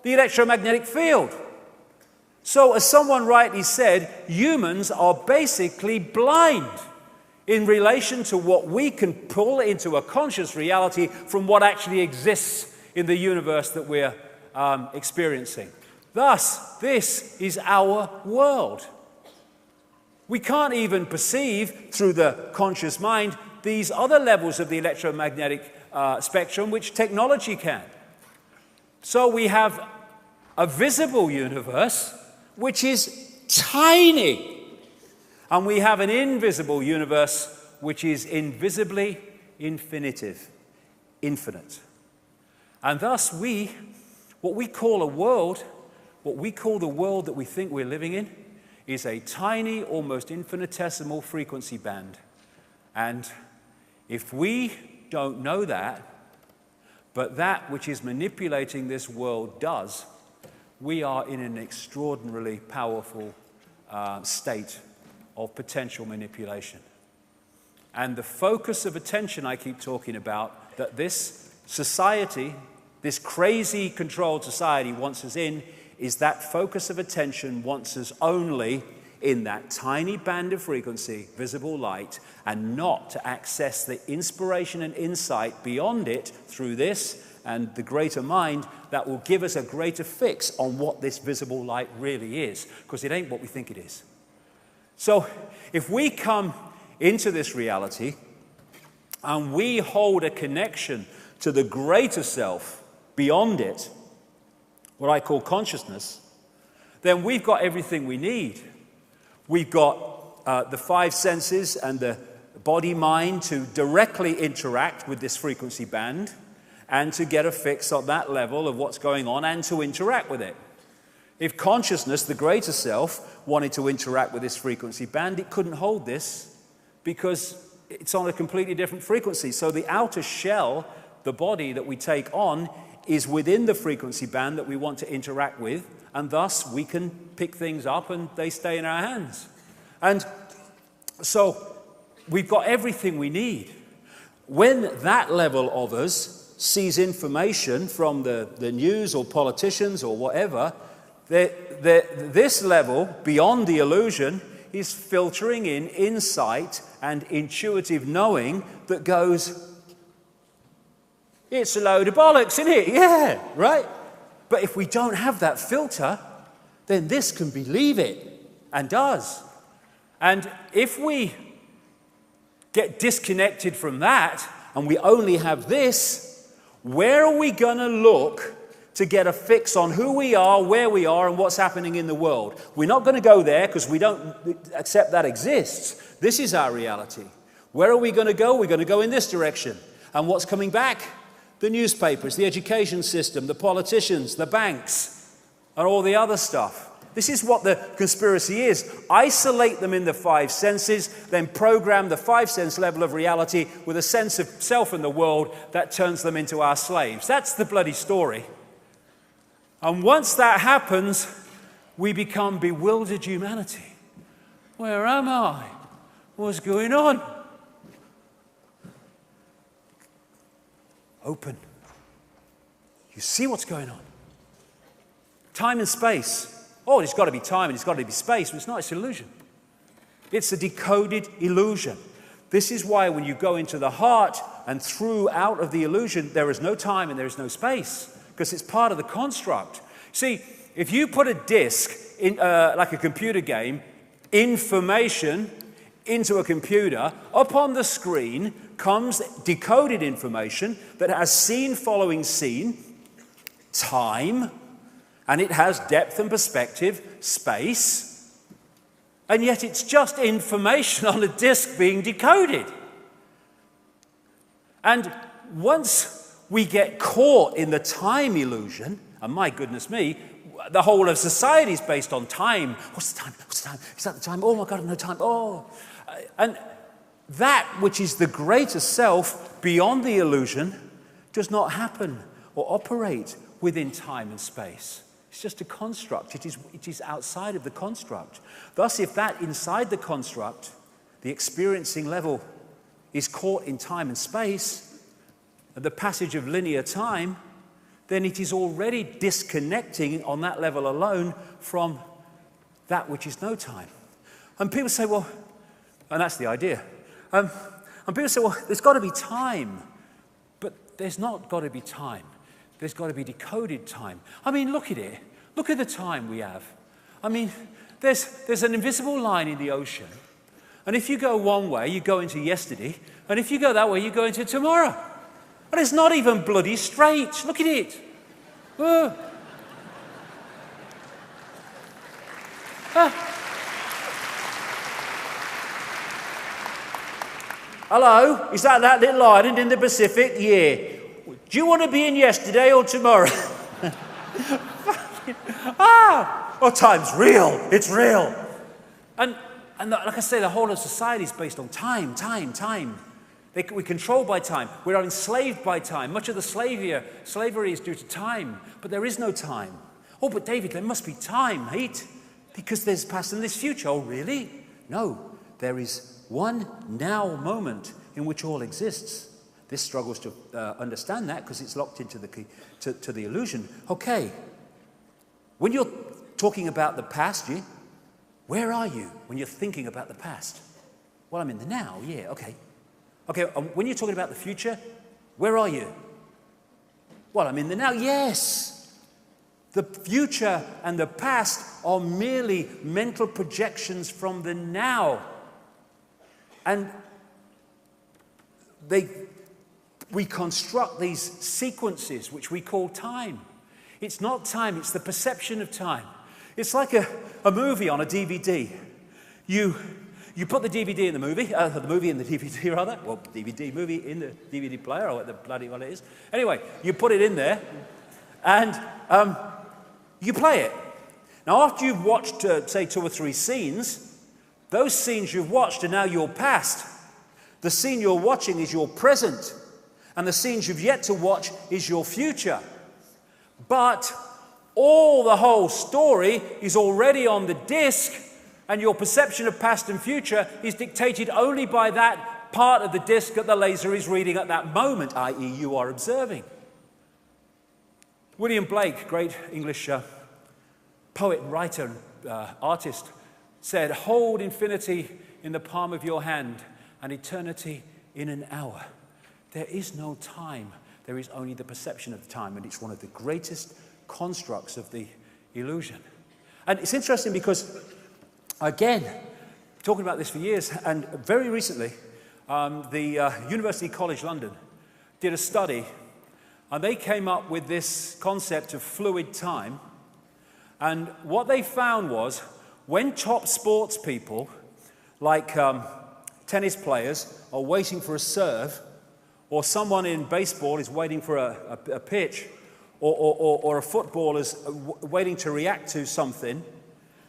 G: the electromagnetic field. So, as someone rightly said, humans are basically blind in relation to what we can pull into a conscious reality from what actually exists in the universe that we're experiencing. Thus, this is our world. We can't even perceive through the conscious mind these other levels of the electromagnetic spectrum which technology can. So we have a visible universe which is tiny, and we have an invisible universe which is invisibly infinite. And thus what we call a world, what we call the world that we think we're living in, is a tiny, almost infinitesimal frequency band. And if we don't know that, but that which is manipulating this world does, we are in an extraordinarily powerful state of potential manipulation. And the focus of attention I keep talking about, that this society, this crazy controlled society wants us in, is that focus of attention wants us only in that tiny band of frequency, visible light, and not to access the inspiration and insight beyond it through this and the greater mind that will give us a greater fix on what this visible light really is, because it ain't what we think it is. So if we come into this reality and we hold a connection to the greater self beyond it, what I call consciousness, then we've got everything we need. We've got the five senses and the body-mind to directly interact with this frequency band and to get a fix on that level of what's going on and to interact with it. If consciousness, the greater self, wanted to interact with this frequency band, it couldn't hold this because it's on a completely different frequency. So the outer shell, the body that we take on, is within the frequency band that we want to interact with, and thus we can pick things up and they stay in our hands. And so we've got everything we need. When that level of us sees information from the news or politicians or whatever, this level, beyond the illusion, is filtering in insight and intuitive knowing that goes, it's a load of bollocks, isn't it? Yeah, right? But if we don't have that filter, then this can believe it, and does. And if we get disconnected from that, and we only have this, where are we going to look to get a fix on who we are, where we are, and what's happening in the world? We're not going to go there because we don't accept that exists. This is our reality. Where are we going to go? We're going to go in this direction. And what's coming back? The newspapers, the education system, the politicians, the banks, and all the other stuff. This is what the conspiracy is. Isolate them in the five senses, then program the five-sense level of reality with a sense of self in the world that turns them into our slaves. That's the bloody story. And once that happens, we become bewildered humanity. Where am I? What's going on? Open. You see what's going on. Time and space. Oh, it's got to be time and it's got to be space, but it's not, it's illusion. It's a decoded illusion. This is why when you go into the heart and through out of the illusion, there is no time and there is no space, because it's part of the construct. See, if you put a disk in, like a computer game, information into a computer, up on the screen comes decoded information that has scene following scene, time, and it has depth and perspective, space, and yet it's just information on a disk being decoded. And once we get caught in the time illusion, and my goodness me, the whole of society is based on time. What's the time? What's the time? Is that the time? Oh my God, no time. Oh. And that which is the greater self beyond the illusion does not happen or operate within time and space. It's just a construct. It is outside of the construct. Thus, if that inside the construct, the experiencing level is caught in time and space, and the passage of linear time, then it is already disconnecting on that level alone from that which is no time. And people say, well, and that's the idea. And people say, well, there's got to be time. But there's not got to be time. There's got to be decoded time. I mean, look at it. Look at the time we have. I mean, there's an invisible line in the ocean. And if you go one way, you go into yesterday. And if you go that way, you go into tomorrow. And it's not even bloody straight. Look at it. Hello, is that little island in the Pacific? Yeah. Do you want to be in yesterday or tomorrow? Time's real. It's real. And like I say, the whole of society is based on time. We're controlled by time. We're enslaved by time. Much of the slavery is due to time. But there is no time. Oh, but David, there must be time, mate. Because there's past and there's future. Oh, really? No. There is one now moment in which all exists. This struggles to understand that because it's locked into the illusion. Okay. When you're talking about the past, where are you when you're thinking about the past? Well, I'm in the now. Yeah, okay. Okay, when you're talking about the future, where are you? Well, I'm in the now. Yes. The future and the past are merely mental projections from the now. And we construct these sequences which we call time. It's not time, it's the perception of time. It's like a movie on a DVD. You put the DVD in the movie in the DVD rather. Well, DVD movie in the DVD player, or what the bloody one it is. Anyway, you put it in there, and you play it. Now, after you've watched, say, 2 or 3 scenes, those scenes you've watched are now your past. The scene you're watching is your present, and the scenes you've yet to watch is your future. But the whole story is already on the disc, and your perception of past and future is dictated only by that part of the disc that the laser is reading at that moment, i.e. you are observing. William Blake, great English poet, writer, artist, said, "Hold infinity in the palm of your hand and eternity in an hour." There is no time. There is only the perception of time, and it's one of the greatest constructs of the illusion. And it's interesting because, again, talking about this for years, and very recently, the University College London did a study, and they came up with this concept of fluid time. And what they found was, when top sports people, like tennis players, are waiting for a serve, or someone in baseball is waiting for a pitch, or a footballer's waiting to react to something,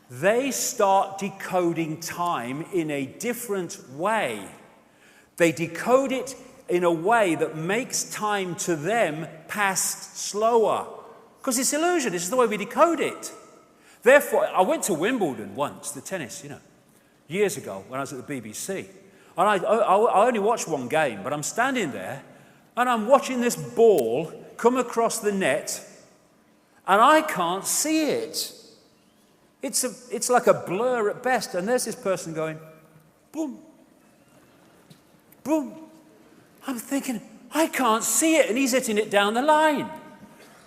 G: they start decoding time in a different way. They decode it in a way that makes time to them pass slower. Because it's illusion. This is the way we decode it. Therefore, I went to Wimbledon once, the tennis, years ago when I was at the BBC. And I only watched one game, but I'm standing there and I'm watching this ball come across the net and I can't see it. It's like a blur at best. And there's this person going, boom, boom. I'm thinking, I can't see it, and he's hitting it down the line.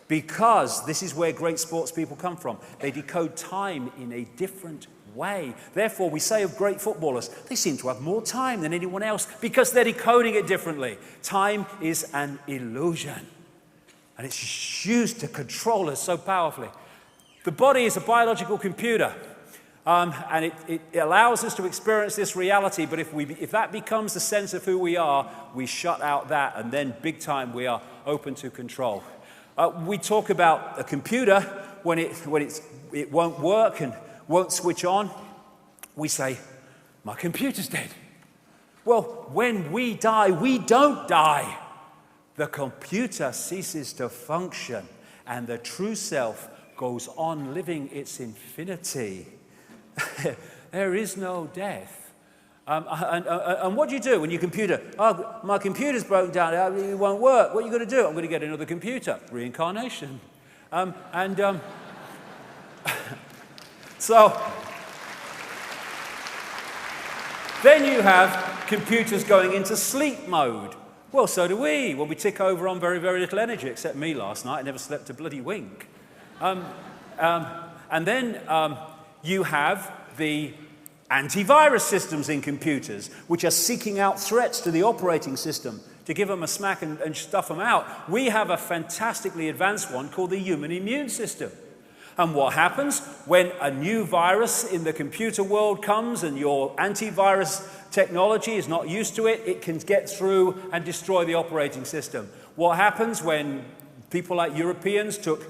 G: Because this is where great sports people come from. They decode time in a different way. Therefore, we say of great footballers, they seem to have more time than anyone else because they're decoding it differently. Time is an illusion, and it's used to control us so powerfully. The body is a biological computer, and it allows us to experience this reality, but if that becomes the sense of who we are, we shut out that, and then big time we are open to control. We talk about a computer when it won't work and won't switch on. We say, my computer's dead. Well, when we die, we don't die. The computer ceases to function, and the true self goes on living its infinity. There is no death. And what do you do when your computer, oh, my computer's broken down, it won't work. What are you going to do? I'm going to get another computer. Reincarnation. So, then you have computers going into sleep mode. Well, so do we, when we tick over on very, very little energy, except me last night. I never slept a bloody wink. And then you have the antivirus systems in computers, which are seeking out threats to the operating system to give them a smack and stuff them out. We have a fantastically advanced one called the human immune system. And what happens when a new virus in the computer world comes and your antivirus technology is not used to it, it can get through and destroy the operating system. What happens when people like Europeans took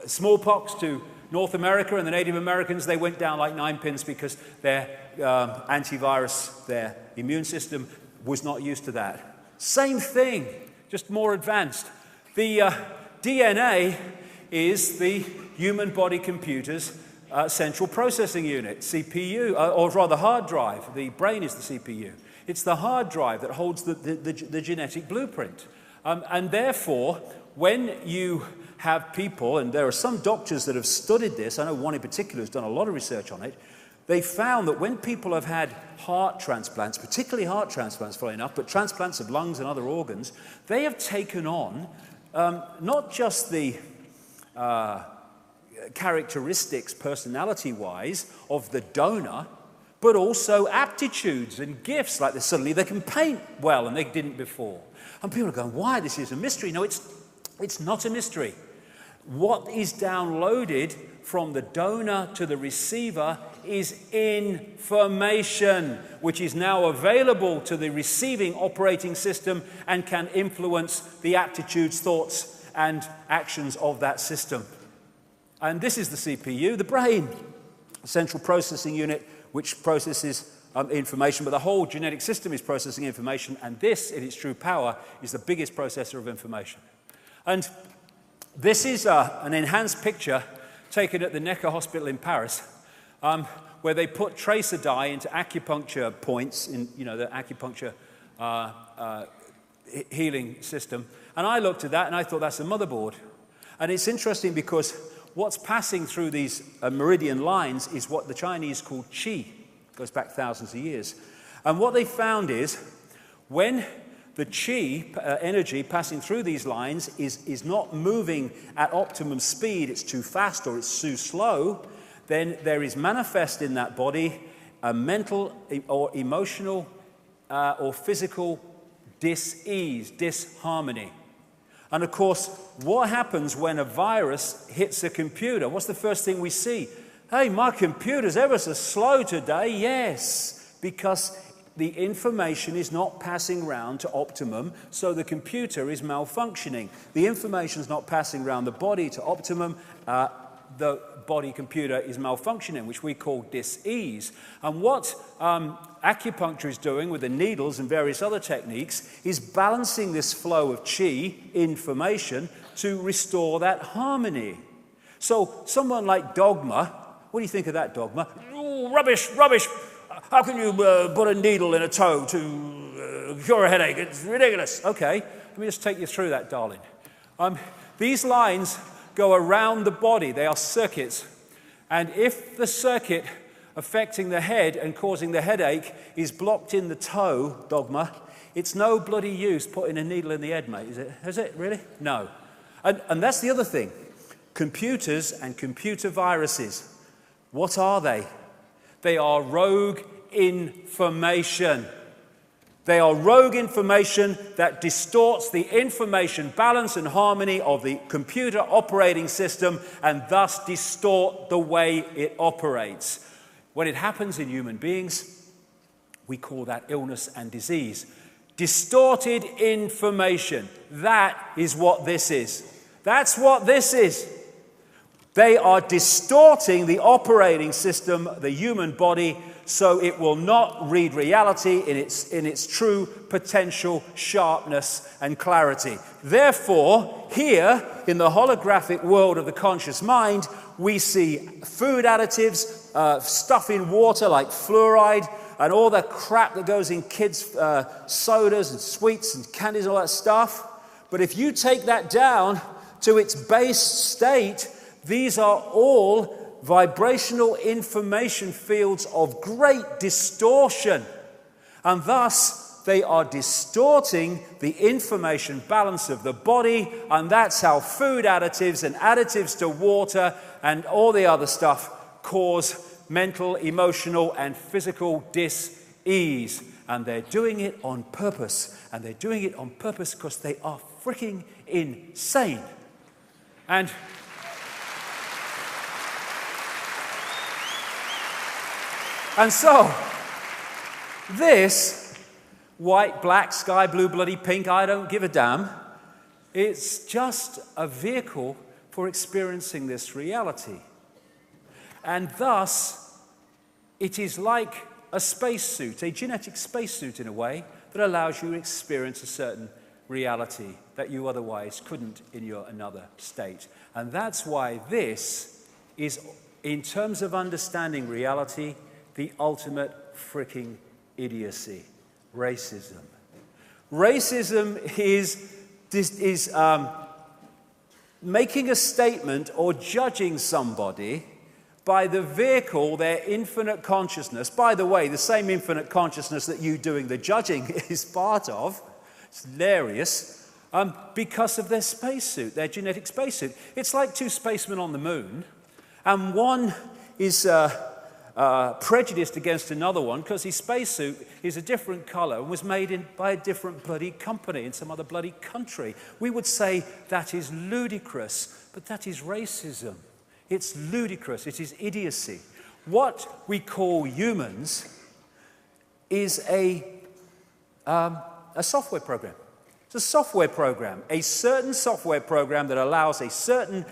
G: smallpox to North America and the Native Americans, they went down like 9 pins because their antivirus, their immune system was not used to that. Same thing, just more advanced. The DNA is the human body computer's central processing unit, CPU, or rather hard drive. The brain is the CPU. It's the hard drive that holds the genetic blueprint. And therefore, when you have people, and there are some doctors that have studied this, I know one in particular who's done a lot of research on it, they found that when people have had heart transplants, particularly heart transplants, funnily enough, but transplants of lungs and other organs, they have taken on not just the characteristics, personality-wise, of the donor, but also aptitudes and gifts, like suddenly they can paint well and they didn't before. And people are going, why? This is a mystery. No, it's not a mystery. What is downloaded from the donor to the receiver is information, which is now available to the receiving operating system and can influence the aptitudes, thoughts, and actions of that system. And this is the CPU, the brain, the central processing unit, which processes information, but the whole genetic system is processing information, and this, in its true power, is the biggest processor of information. And this is an enhanced picture taken at the Necker Hospital in Paris, where they put tracer dye into acupuncture points in, the acupuncture healing system. And I looked at that and I thought that's a motherboard. And it's interesting because what's passing through these meridian lines is what the Chinese call qi. It goes back thousands of years. And what they found is when the qi energy passing through these lines is not moving at optimum speed, it's too fast or it's too slow, then there is manifest in that body a mental or emotional or physical dis-ease, disharmony. And of course, what happens when a virus hits a computer? What's the first thing we see? Hey, my computer's ever so slow today. Yes, because the information is not passing around to optimum, so the computer is malfunctioning. The information is not passing around the body to optimum. The body computer is malfunctioning, which we call dis-ease. And what acupuncture is doing with the needles and various other techniques is balancing this flow of qi, information, to restore that harmony. So someone like Dogma, what do you think of that, Dogma? Oh, rubbish, rubbish. How can you put a needle in a toe to cure a headache? It's ridiculous. Okay, let me just take you through that, darling. These lines go around the body. They are circuits. And if the circuit affecting the head and causing the headache is blocked in the toe dogma, it's no bloody use putting a needle in the head, mate, is it? Is it, really? No. And that's the other thing. Computers and computer viruses. What are they? They are rogue information. They are rogue information that distorts the information balance and harmony of the computer operating system and thus distort the way it operates. When it happens in human beings, we call that illness and disease. Distorted information. That is what this is. That's what this is. They are distorting the operating system, the human body, so it will not read reality in its true potential sharpness and clarity. Therefore, here in the holographic world of the conscious mind, we see food additives, stuff in water like fluoride, and all the crap that goes in kids' sodas and sweets and candies and all that stuff. But if you take that down to its base state, these are all vibrational information fields of great distortion. And thus, they are distorting the information balance of the body, and that's how food additives and additives to water and all the other stuff cause mental, emotional, and physical dis-ease. And they're doing it on purpose. And they're doing it on purpose because they are freaking insane. And so, this white, black, sky blue, bloody pink, I don't give a damn, it's just a vehicle for experiencing this reality. And thus, it is like a spacesuit, a genetic spacesuit in a way, that allows you to experience a certain reality that you otherwise couldn't in your another state. And that's why this is, in terms of understanding reality, the ultimate freaking idiocy. Racism. Racism is making a statement or judging somebody by the vehicle, their infinite consciousness. By the way, the same infinite consciousness that you doing the judging is part of. It's hilarious. Because of their spacesuit, their genetic spacesuit. It's like two spacemen on the moon, and one is prejudiced against another one because his spacesuit is a different color and was made by a different bloody company in some other bloody country. We would say that is ludicrous, but that is racism. It's ludicrous. It is idiocy. What we call humans is a software program. It's a software program, a certain software program that allows a certain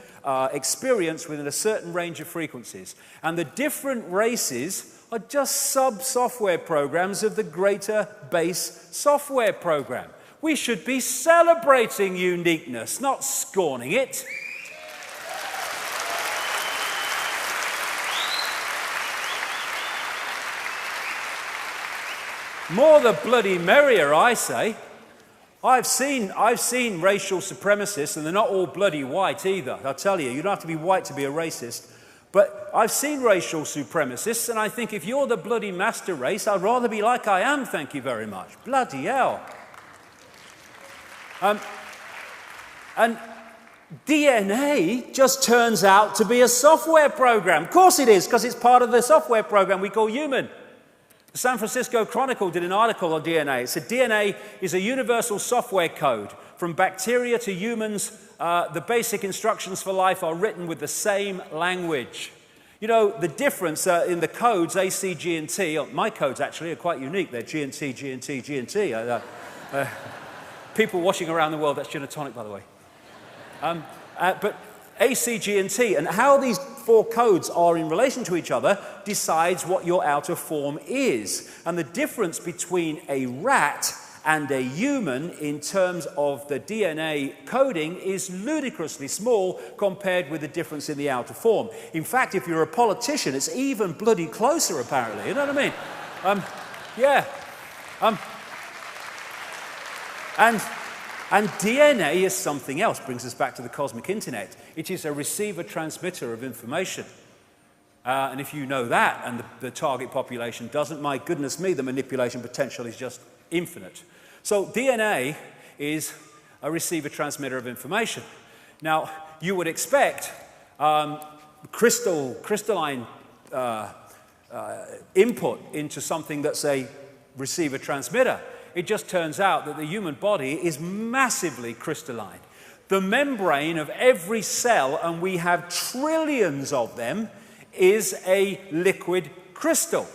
G: experience within a certain range of frequencies. And the different races are just sub-software programs of the greater base software program. We should be celebrating uniqueness, not scorning it. More the bloody merrier, I say. I've seen racial supremacists, and they're not all bloody white either. I'll tell you, you don't have to be white to be a racist. But I've seen racial supremacists, and I think if you're the bloody master race, I'd rather be like I am, thank you very much. Bloody hell. And DNA just turns out to be a software program. Of course it is, because it's part of the software program we call human. The San Francisco Chronicle did an article on DNA. It said DNA is a universal software code. From bacteria to humans, the basic instructions for life are written with the same language. You know, the difference in the codes, A, C, G, and T, my codes actually are quite unique. They're G and T, G and T, G and T. People watching around the world, that's gin and tonic, by the way. But A, C, G, and T, and how these four codes are in relation to each other decides what your outer form is. And the difference between a rat and a human in terms of the DNA coding is ludicrously small compared with the difference in the outer form. In fact, if you're a politician, it's even bloody closer, apparently. You know what I mean? Yeah. And DNA is something else, brings us back to the cosmic internet. It is a receiver-transmitter of information. And if you know that, and the target population doesn't, my goodness me, the manipulation potential is just infinite. So DNA is a receiver-transmitter of information. Now, you would expect crystalline input into something that's a receiver-transmitter. It just turns out that the human body is massively crystalline. The membrane of every cell, and we have trillions of them, is a liquid crystal.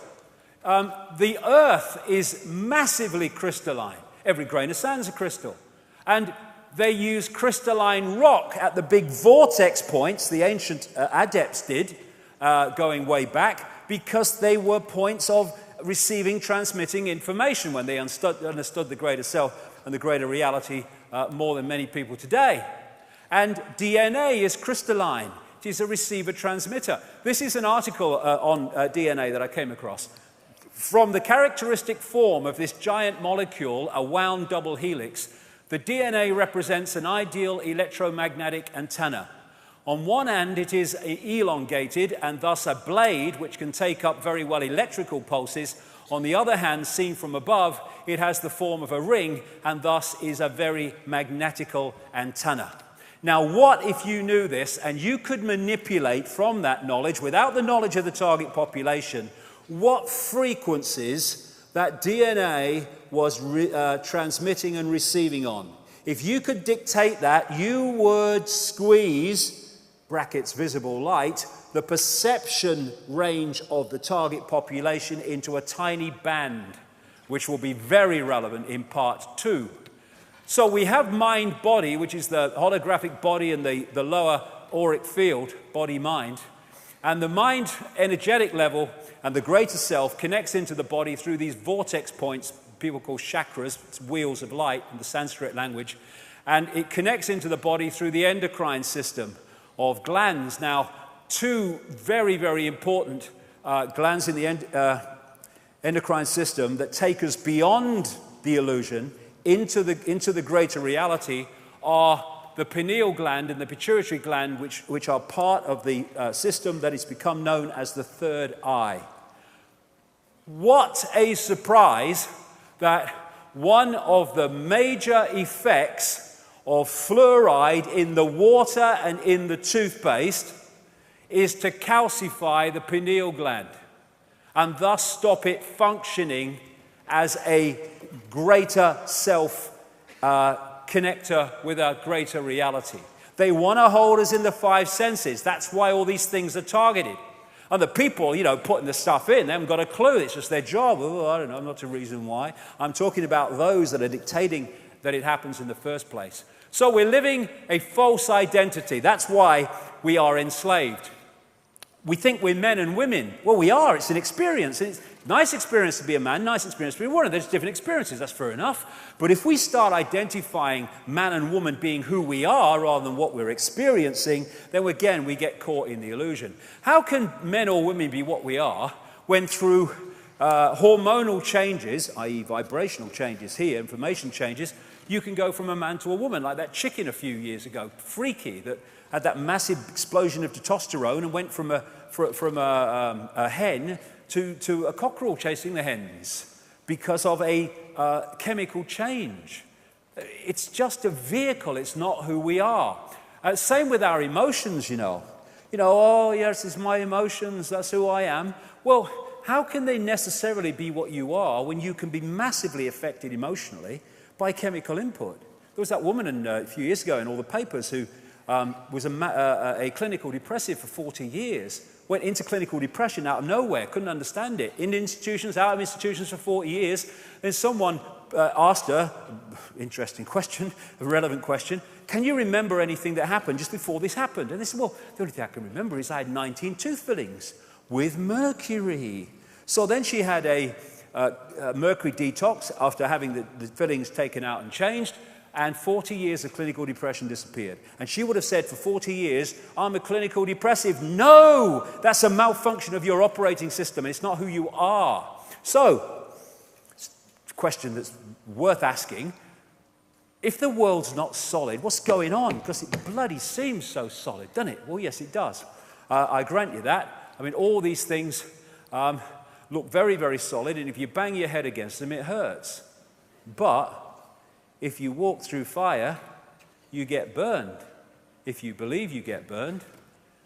G: The Earth is massively crystalline. Every grain of sand is a crystal. And they use crystalline rock at the big vortex points, the ancient adepts did, going way back, because they were points of receiving, transmitting information when they understood the greater self and the greater reality more than many people today. And DNA is crystalline. It is a receiver-transmitter. This is an article on DNA that I came across. From the characteristic form of this giant molecule, a wound double helix, the DNA represents an ideal electromagnetic antenna. On one end, it is elongated and thus a blade which can take up very well electrical pulses. On the other hand, seen from above, it has the form of a ring and thus is a very magnetical antenna. Now, what if you knew this and you could manipulate from that knowledge, without the knowledge of the target population, what frequencies that DNA was transmitting and receiving on? If you could dictate that, you would squeeze, brackets visible light, the perception range of the target population into a tiny band, which will be very relevant in part 2. So we have mind-body, which is the holographic body and the lower auric field, body-mind. And the mind energetic level and the greater self connects into the body through these vortex points, people call chakras, it's wheels of light in the Sanskrit language. And it connects into the body through the endocrine system of glands. Now, two very, very important glands in the endocrine system that take us beyond the illusion into the greater reality are the pineal gland and the pituitary gland, which are part of the system that has become known as the third eye. What a surprise that one of the major effects of fluoride in the water and in the toothpaste is to calcify the pineal gland and thus stop it functioning as a greater self connector with a greater reality. They want to hold us in the five senses. That's why all these things are targeted. And the people, putting the stuff in, they haven't got a clue. It's just their job. Oh, I don't know, not a reason why. I'm talking about those that are dictating that it happens in the first place. So we're living a false identity. That's why we are enslaved. We think we're men and women. Well, we are. It's an experience. It's a nice experience to be a man, nice experience to be a woman. There's different experiences. That's fair enough. But if we start identifying man and woman being who we are rather than what we're experiencing, then again, we get caught in the illusion. How can men or women be what we are when through hormonal changes, i.e. vibrational changes here, information changes, you can go from a man to a woman, like that chicken a few years ago, Freaky, that had that massive explosion of testosterone and went from a hen to a cockerel chasing the hens because of a chemical change. It's just a vehicle. It's not who we are. Same with our emotions, oh, yes, it's my emotions. That's who I am. Well, how can they necessarily be what you are when you can be massively affected emotionally by chemical input? There was that woman a few years ago in all the papers who was a clinical depressive for 40 years, went into clinical depression out of nowhere, couldn't understand it, in institutions, out of institutions for 40 years. Then someone asked her, interesting question, a relevant question, can you remember anything that happened just before this happened? And they said, well, the only thing I can remember is I had 19 tooth fillings with mercury. So then she had a mercury detox after having the fillings taken out and changed, and 40 years of clinical depression disappeared. And she would have said for 40 years, I'm a clinical depressive. No, that's a malfunction of your operating system. It's not who you are. So, it's a question that's worth asking. If the world's not solid, what's going on? Because it bloody seems so solid, doesn't it? Well, yes, it does. I grant you that. I mean, all these things look very, very solid, and if you bang your head against them, it hurts. But if you walk through fire, you get burned. If you believe, you get burned.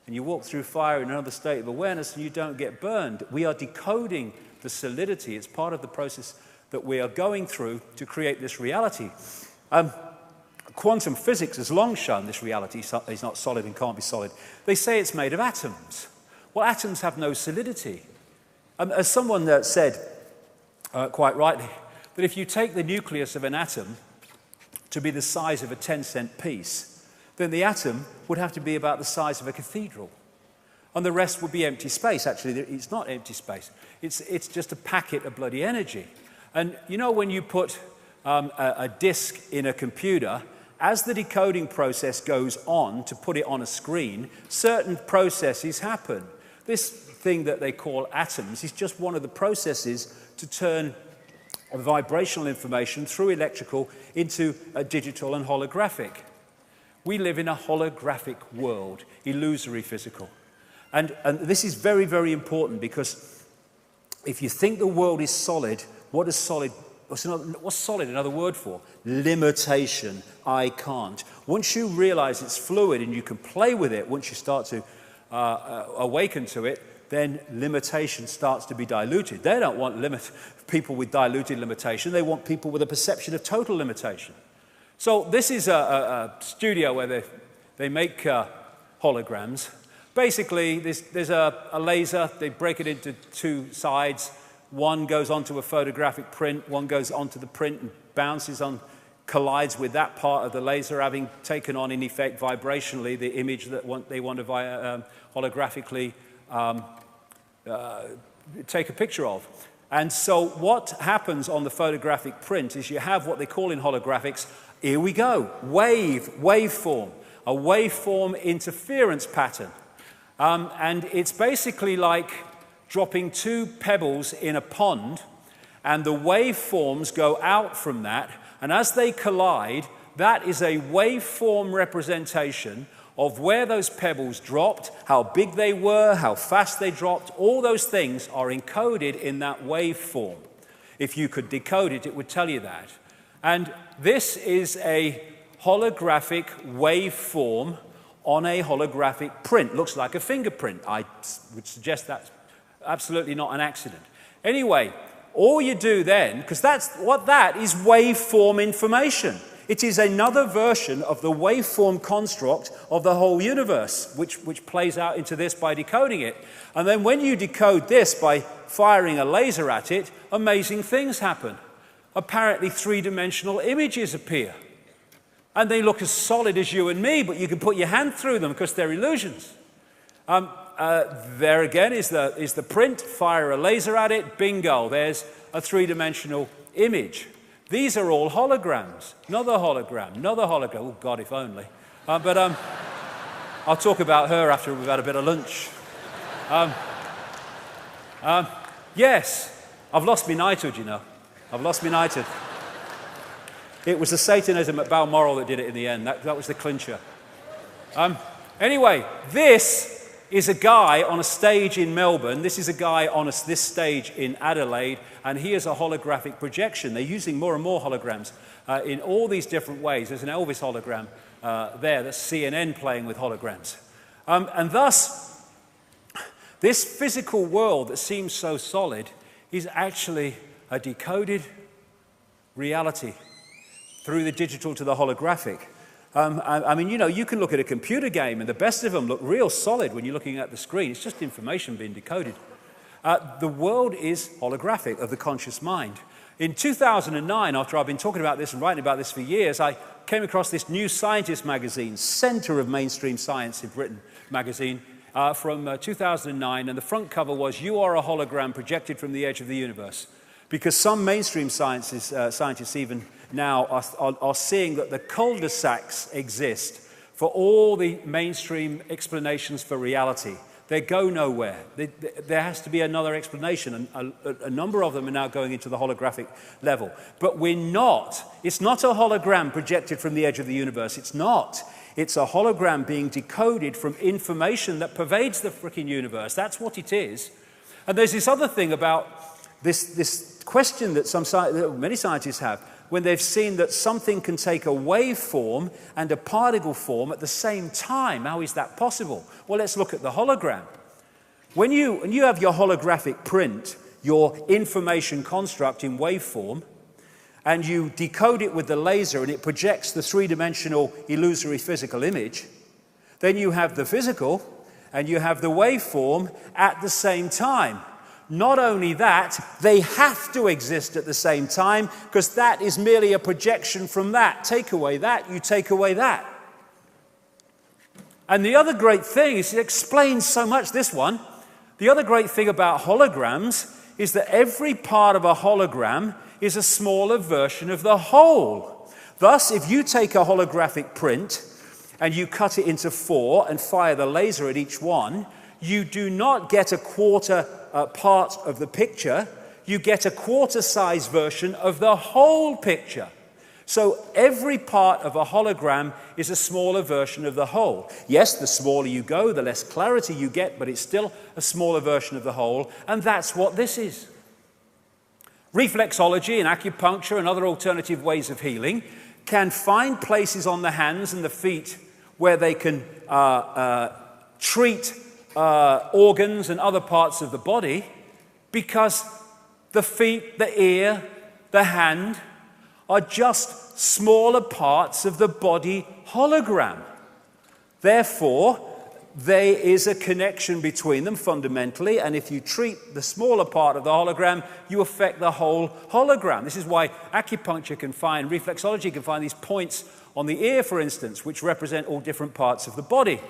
G: And you walk through fire in another state of awareness and you don't get burned. We are decoding the solidity. It's part of the process that we are going through to create this reality. Quantum physics has long shown this reality is not solid and can't be solid. They say it's made of atoms. Well, atoms have no solidity. As someone said, quite rightly, that if you take the nucleus of an atom to be the size of a 10-cent piece, then the atom would have to be about the size of a cathedral. And the rest would be empty space. Actually, it's not empty space. It's just a packet of bloody energy. And you know when you put a disk in a computer, as the decoding process goes on to put it on a screen, certain processes happen. This thing that they call atoms is just one of the processes to turn vibrational information through electrical into a digital and holographic. We live in a holographic world, illusory physical. And this is very, very important because if you think the world is solid, what's solid another word for? Limitation. I can't. Once you realize it's fluid and you can play with it, once you start to awaken to it, then limitation starts to be diluted. They don't want people with diluted limitation. They want people with a perception of total limitation. So this is a studio where they make holograms. Basically, there's a laser. They break it into two sides. One goes onto a photographic print. One goes onto the print and bounces on, collides with that part of the laser, having taken on, in effect, vibrationally, the image that they want to holographically take a picture of. And so what happens on the photographic print is you have what they call in holographics, here we go, waveform, a waveform interference pattern. And it's basically like dropping two pebbles in a pond, and the waveforms go out from that, and as they collide, that is a waveform representation of where those pebbles dropped, how big they were, how fast they dropped. All those things are encoded in that waveform. If you could decode it, it would tell you that. And this is a holographic waveform on a holographic print. Looks like a fingerprint. I would suggest that's absolutely not an accident. Anyway, all you do then, because that is waveform information. It is another version of the waveform construct of the whole universe, which plays out into this by decoding it. And then when you decode this by firing a laser at it, amazing things happen. Apparently three-dimensional images appear. And they look as solid as you and me, but you can put your hand through them because they're illusions. There again is the print, fire a laser at it, bingo, there's a three-dimensional image. These are all holograms. Another hologram, another hologram. Oh, God, if only. But I'll talk about her after we've had a bit of lunch. Yes, I've lost my knighthood, you know. I've lost my knighthood. It was the Satanism at Balmoral that did it in the end. That was the clincher. Anyway, this is a guy on a stage in Melbourne. This is a guy on this stage in Adelaide, and he is a holographic projection. They're using more and more holograms in all these different ways. There's an Elvis hologram there. That's CNN playing with holograms. And thus, this physical world that seems so solid is actually a decoded reality through the digital to the holographic. I mean, you know, you can look at a computer game and the best of them look real solid when you're looking at the screen. It's just information being decoded. The world is holographic of the conscious mind. In 2009, after I've been talking about this and writing about this for years, I came across this New Scientist magazine, center of mainstream science in Britain magazine, from 2009, and the front cover was, "You are a hologram projected from the edge of the universe." Because some mainstream scientists even now are seeing that the cul-de-sacs exist for all the mainstream explanations for reality. They go nowhere. There has to be another explanation, and a number of them are now going into the holographic level. But it's not a hologram projected from the edge of the universe. It's not. It's a hologram being decoded from information that pervades the freaking universe. That's what it is. And there's this other thing about this question that many scientists have when they've seen that something can take a wave form and a particle form at the same time. How is that possible? Well, let's look at the hologram. When you have your holographic print, your information construct in waveform, and you decode it with the laser and it projects the three-dimensional illusory physical image, then you have the physical and you have the waveform at the same time. Not only that, they have to exist at the same time because that is merely a projection from that. Take away that, you take away that. And the other great thing is it explains so much, this one. The other great thing about holograms is that every part of a hologram is a smaller version of the whole. Thus, if you take a holographic print and you cut it into 4 and fire the laser at each one, you do not get a quarter part of the picture, you get a quarter-size version of the whole picture. So every part of a hologram is a smaller version of the whole. Yes, the smaller you go, the less clarity you get, but it's still a smaller version of the whole, and that's what this is. Reflexology and acupuncture and other alternative ways of healing can find places on the hands and the feet where they can treat organs and other parts of the body because the feet, the ear, the hand are just smaller parts of the body hologram. Therefore, there is a connection between them fundamentally, and if you treat the smaller part of the hologram, you affect the whole hologram. This is why acupuncture can find, reflexology can find these points on the ear, for instance, which represent all different parts of the body.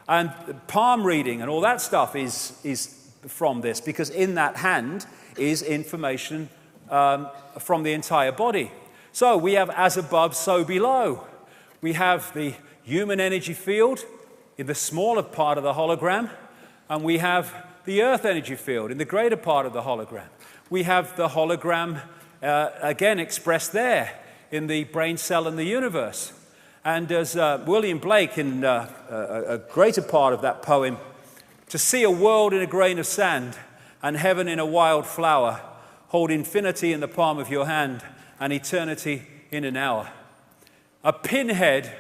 G: And palm reading and all that stuff is from this, because in that hand is information from the entire body. So we have as above, so below. We have the human energy field in the smaller part of the hologram, and we have the earth energy field in the greater part of the hologram. We have the hologram, again, expressed there in the brain cell and the universe. And as William Blake, in a greater part of that poem, to see a world in a grain of sand and heaven in a wild flower, hold infinity in the palm of your hand and eternity in an hour. A pinhead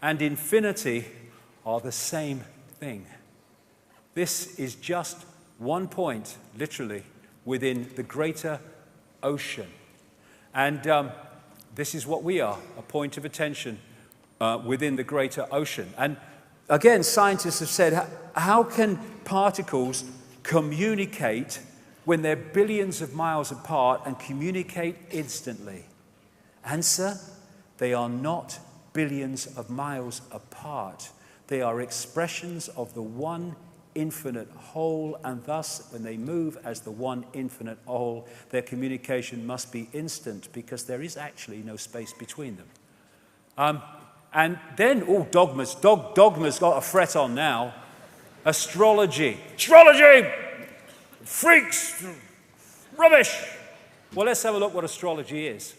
G: and infinity are the same thing. This is just one point, literally, within the greater ocean. And this is what we are, a point of attention within the greater ocean. And again, scientists have said, how can particles communicate when they're billions of miles apart and communicate instantly? Answer, they are not billions of miles apart. They are expressions of the one infinite whole, and thus, when they move as the one infinite whole, their communication must be instant because there is actually no space between them. And then, dogmas. Dogma's got a fret on now. Astrology. Astrology! Freaks! Rubbish! Well, let's have a look what astrology is.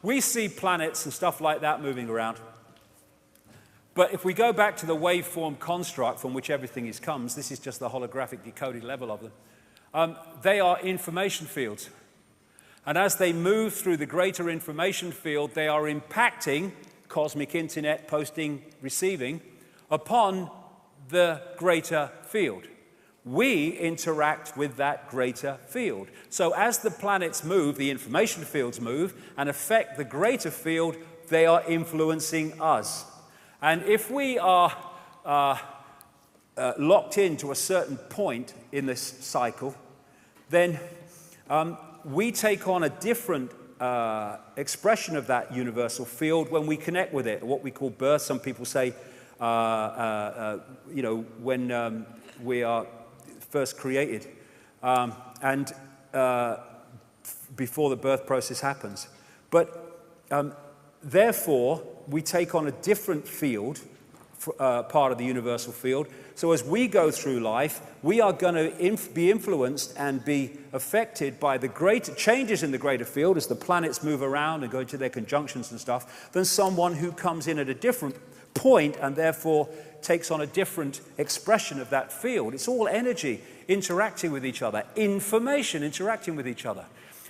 G: We see planets and stuff like that moving around. But if we go back to the waveform construct from which everything comes, this is just the holographic decoded level of them, they are information fields. And as they move through the greater information field, they are impacting cosmic internet, posting, receiving, upon the greater field. We interact with that greater field. So as the planets move, the information fields move, and affect the greater field, they are influencing us. And if we are locked into a certain point in this cycle, then we take on a different expression of that universal field when we connect with it, what we call birth. Some people say, when we are first created and before the birth process happens. But therefore, we take on a different field, part of the universal field. So as we go through life, we are going to be influenced and be affected by the greater changes in the greater field as the planets move around and go into their conjunctions and stuff, than someone who comes in at a different point and therefore takes on a different expression of that field. It's all energy interacting with each other, information interacting with each other.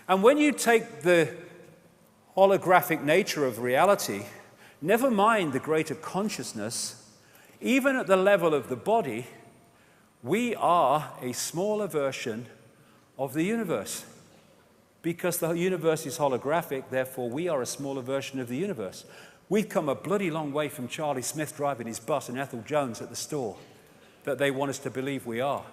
G: And when you take the holographic nature of reality, never mind the greater consciousness, even at the level of the body, we are a smaller version of the universe. Because the universe is holographic, therefore we are a smaller version of the universe. We've come a bloody long way from Charlie Smith driving his bus and Ethel Jones at the store that they want us to believe we are.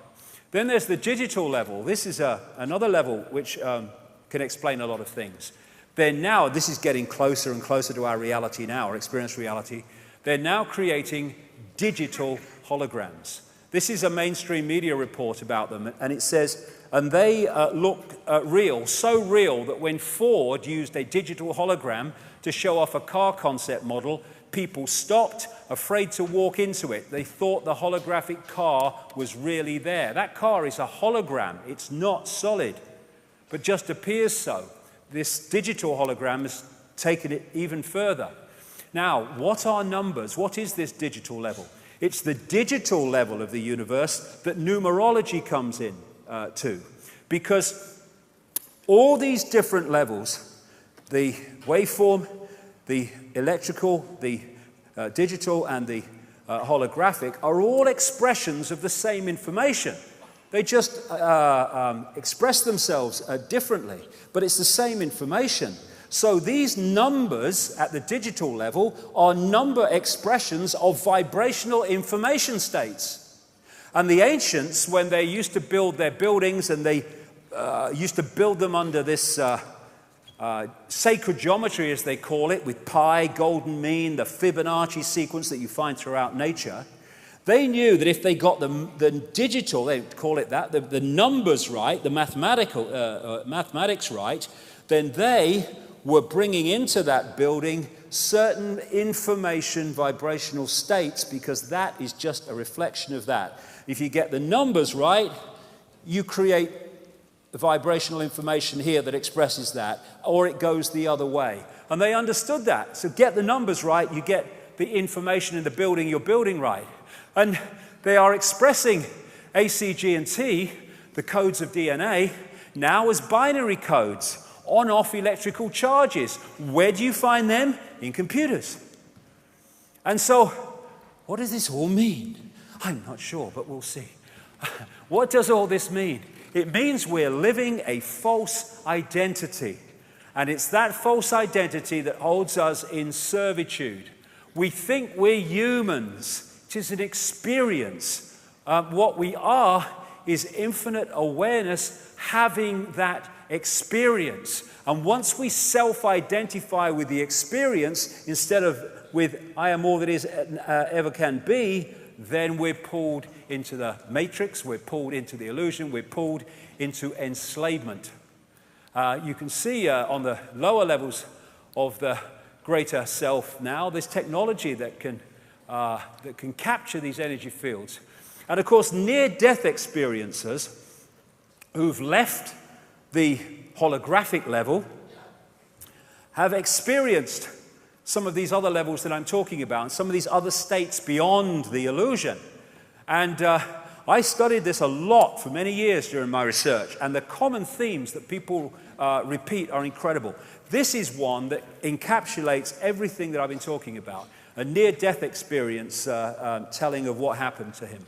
G: Then there's the digital level. This is another level which can explain a lot of things. Then now, this is getting closer and closer to our reality now, our experienced reality. They're now creating digital holograms. This is a mainstream media report about them, and it says, and they look real, so real that when Ford used a digital hologram to show off a car concept model, people stopped, afraid to walk into it. They thought the holographic car was really there. That car is a hologram. It's not solid, but just appears so. This digital hologram has taken it even further. Now, what are numbers? What is this digital level? It's the digital level of the universe that numerology comes in to. Because all these different levels, the waveform, the electrical, the digital, and the holographic, are all expressions of the same information. They just express themselves differently, but it's the same information. So these numbers at the digital level are number expressions of vibrational information states. And the ancients, when they used to build their buildings, and they used to build them under this sacred geometry, as they call it, with pi, golden mean, the Fibonacci sequence that you find throughout nature, they knew that if they got the digital, they call it that, the numbers right, the mathematics right, then they were bringing into that building certain information vibrational states, because that is just a reflection of that. If you get the numbers right, you create the vibrational information here that expresses that, or it goes the other way. And they understood that. So get the numbers right, you get the information in the building you're building right. And they are expressing A, C, G, and T, the codes of DNA, now as binary codes, on-off electrical charges. Where do you find them? In computers. And so, what does this all mean? I'm not sure, but we'll see. What does all this mean? It means we're living a false identity. And it's that false identity that holds us in servitude. We think we're humans. It is an experience. What we are is infinite awareness having that experience. And once we self-identify with the experience instead of with I am all that is ever can be, then we're pulled into the matrix, we're pulled into the illusion, we're pulled into enslavement. You can see on the lower levels of the greater self now, there's technology that can capture these energy fields. And of course, near-death experiencers who've left the holographic level have experienced some of these other levels that I'm talking about, and some of these other states beyond the illusion. And I studied this a lot for many years during my research, and the common themes that people repeat are incredible. This is one that encapsulates everything that I've been talking about, a near-death experience telling of what happened to him.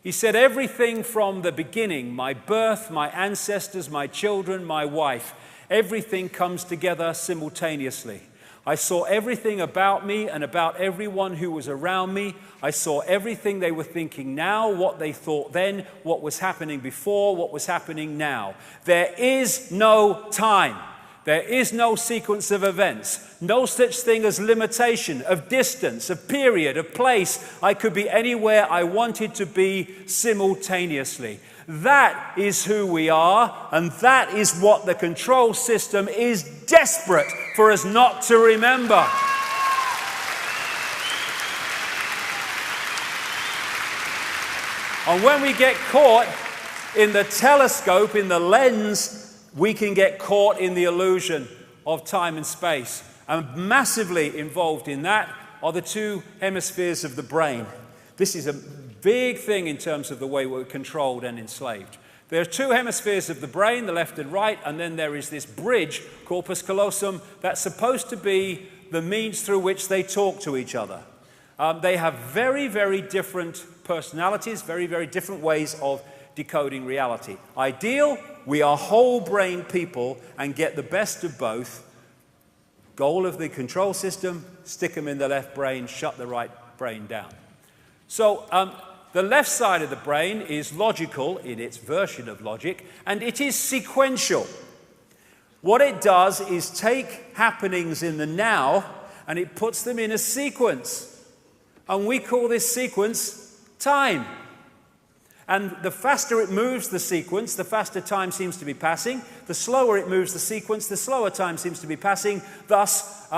G: He said, everything from the beginning, my birth, my ancestors, my children, my wife, everything comes together simultaneously. I saw everything about me and about everyone who was around me. I saw everything they were thinking now, what they thought then, what was happening before, what was happening now. There is no time. There is no sequence of events, no such thing as limitation of distance, of period, of place. I could be anywhere I wanted to be simultaneously. That is who we are, and that is what the control system is desperate for us not to remember. And when we get caught in the telescope, in the lens, we can get caught in the illusion of time and space. I'm massively involved in that are the two hemispheres of the brain. This is a big thing in terms of the way we're controlled and enslaved. There are two hemispheres of the brain, the left and right, and then there is this bridge, corpus callosum, that's supposed to be the means through which they talk to each other. They have very, very different personalities, very, very different ways of decoding reality. Ideal, we are whole brain people and get the best of both. Goal of the control system, stick them in the left brain, shut the right brain down. So the left side of the brain is logical in its version of logic, and it is sequential. What it does is take happenings in the now and it puts them in a sequence. And we call this sequence time. And the faster it moves the sequence, the faster time seems to be passing. The slower it moves the sequence, the slower time seems to be passing. Thus,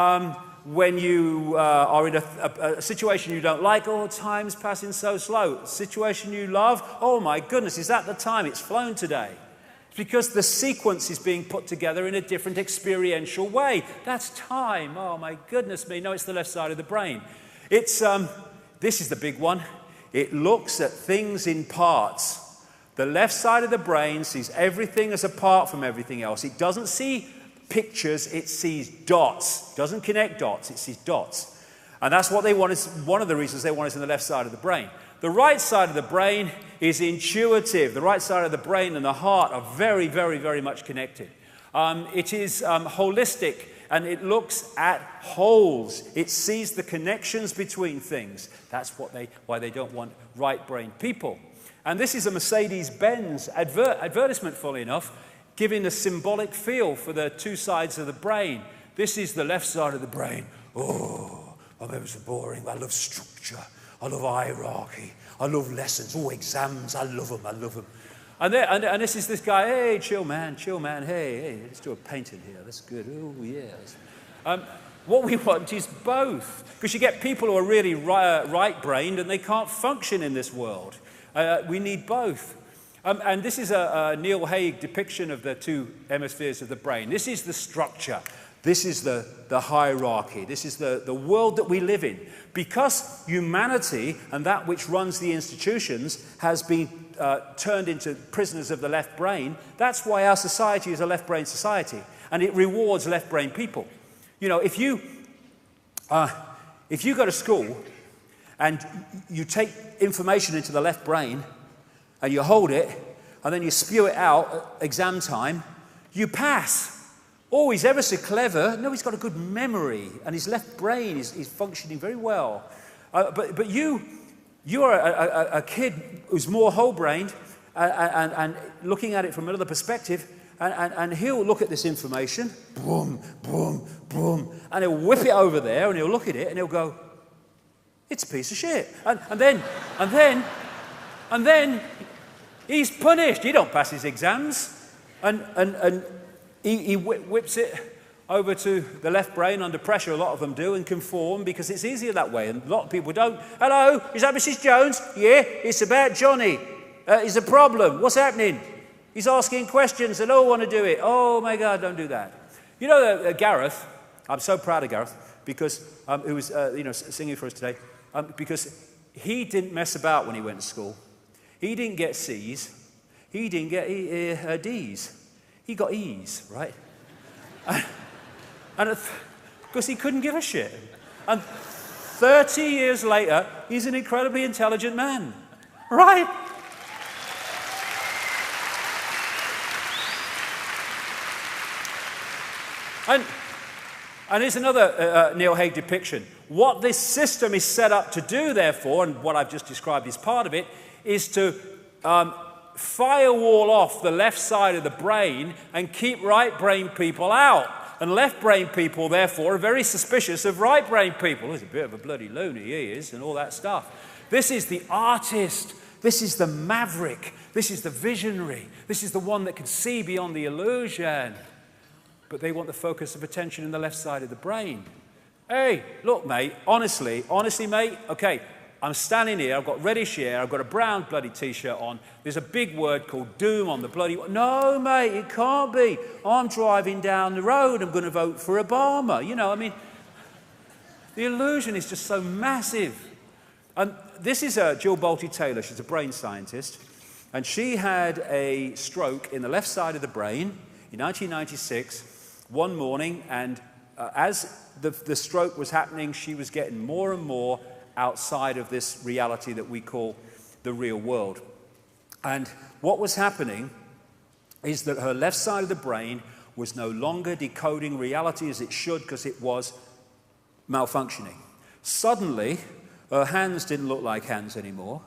G: when you are in a situation you don't like, oh, time's passing so slow. Situation you love, oh my goodness, is that the time? It's flown today. It's because the sequence is being put together in a different experiential way. That's time. Oh my goodness me. No, it's the left side of the brain. It's, this is the big one. It looks at things in parts. The left side of the brain sees everything as apart from everything else. It doesn't see pictures, it sees dots. It doesn't connect dots, it sees dots. And that's what they want. Is one of the reasons they want it in the left side of the brain. The right side of the brain is intuitive. The right side of the brain and the heart are very, very, very much connected. It is holistic, and it looks at wholes. It sees the connections between things. That's why they don't want right brain people. And this is a Mercedes-Benz advertisement, fully enough, giving a symbolic feel for the two sides of the brain. This is the left side of the brain. Oh, I'm ever so boring. I love structure. I love hierarchy. I love lessons. Oh, exams. I love them. I love them. And this is this guy. Hey, chill, man. Hey, let's do a painting here. That's good. Oh, yes. What we want is both. Because you get people who are really right-brained and they can't function in this world. We need both. And this is a Neil Haig depiction of the two hemispheres of the brain. This is the structure. This is the hierarchy. This is the world that we live in. Because humanity and that which runs the institutions has been turned into prisoners of the left brain, that's why our society is a left brain society. And it rewards left brain people. You know, if you go to school and you take information into the left brain and you hold it and then you spew it out at exam time, you pass. Oh, he's ever so clever. No, he's got a good memory, and his left brain is functioning very well. But you are a kid who's more whole-brained and looking at it from another perspective, and he'll look at this information, boom, boom, boom, and he'll whip it over there, and he'll look at it, and he'll go, it's a piece of shit. And then he's punished. He don't pass his exams, and he whips it over to the left brain under pressure. A lot of them do and conform because it's easier that way. And a lot of people don't. Hello, is that Mrs. Jones? Yeah, it's about Johnny. Is a problem. What's happening? He's asking questions. They don't want to do it. Oh my God, don't do that. You know, Gareth. I'm so proud of Gareth because who was singing for us today. Because he didn't mess about when he went to school. He didn't get C's. He didn't get D's. He got E's, right? And because he couldn't give a shit. And 30 years later, he's an incredibly intelligent man, right? And here's another Neil Haig depiction. What this system is set up to do, therefore, and what I've just described is part of it, is to firewall off the left side of the brain and keep right brain people out. And left brain people, therefore, are very suspicious of right brain people. He's a bit of a bloody loony, he is, and all that stuff. This is the artist. This is the maverick. This is the visionary. This is the one that can see beyond the illusion. But they want the focus of attention in the left side of the brain. Hey, look, mate, honestly, mate, okay, I'm standing here, I've got reddish hair, I've got a brown bloody T-shirt on, there's a big word called doom on the bloody... No, mate, it can't be. I'm driving down the road, I'm going to vote for Obama. You know, I mean, The illusion is just so massive. And this is Jill Bolte-Taylor. She's a brain scientist. And she had a stroke in the left side of the brain in 1996, one morning. And as the stroke was happening, she was getting more and more outside of this reality that we call the real world. And what was happening is that her left side of the brain was no longer decoding reality as it should because it was malfunctioning. Suddenly, her hands didn't look like hands anymore.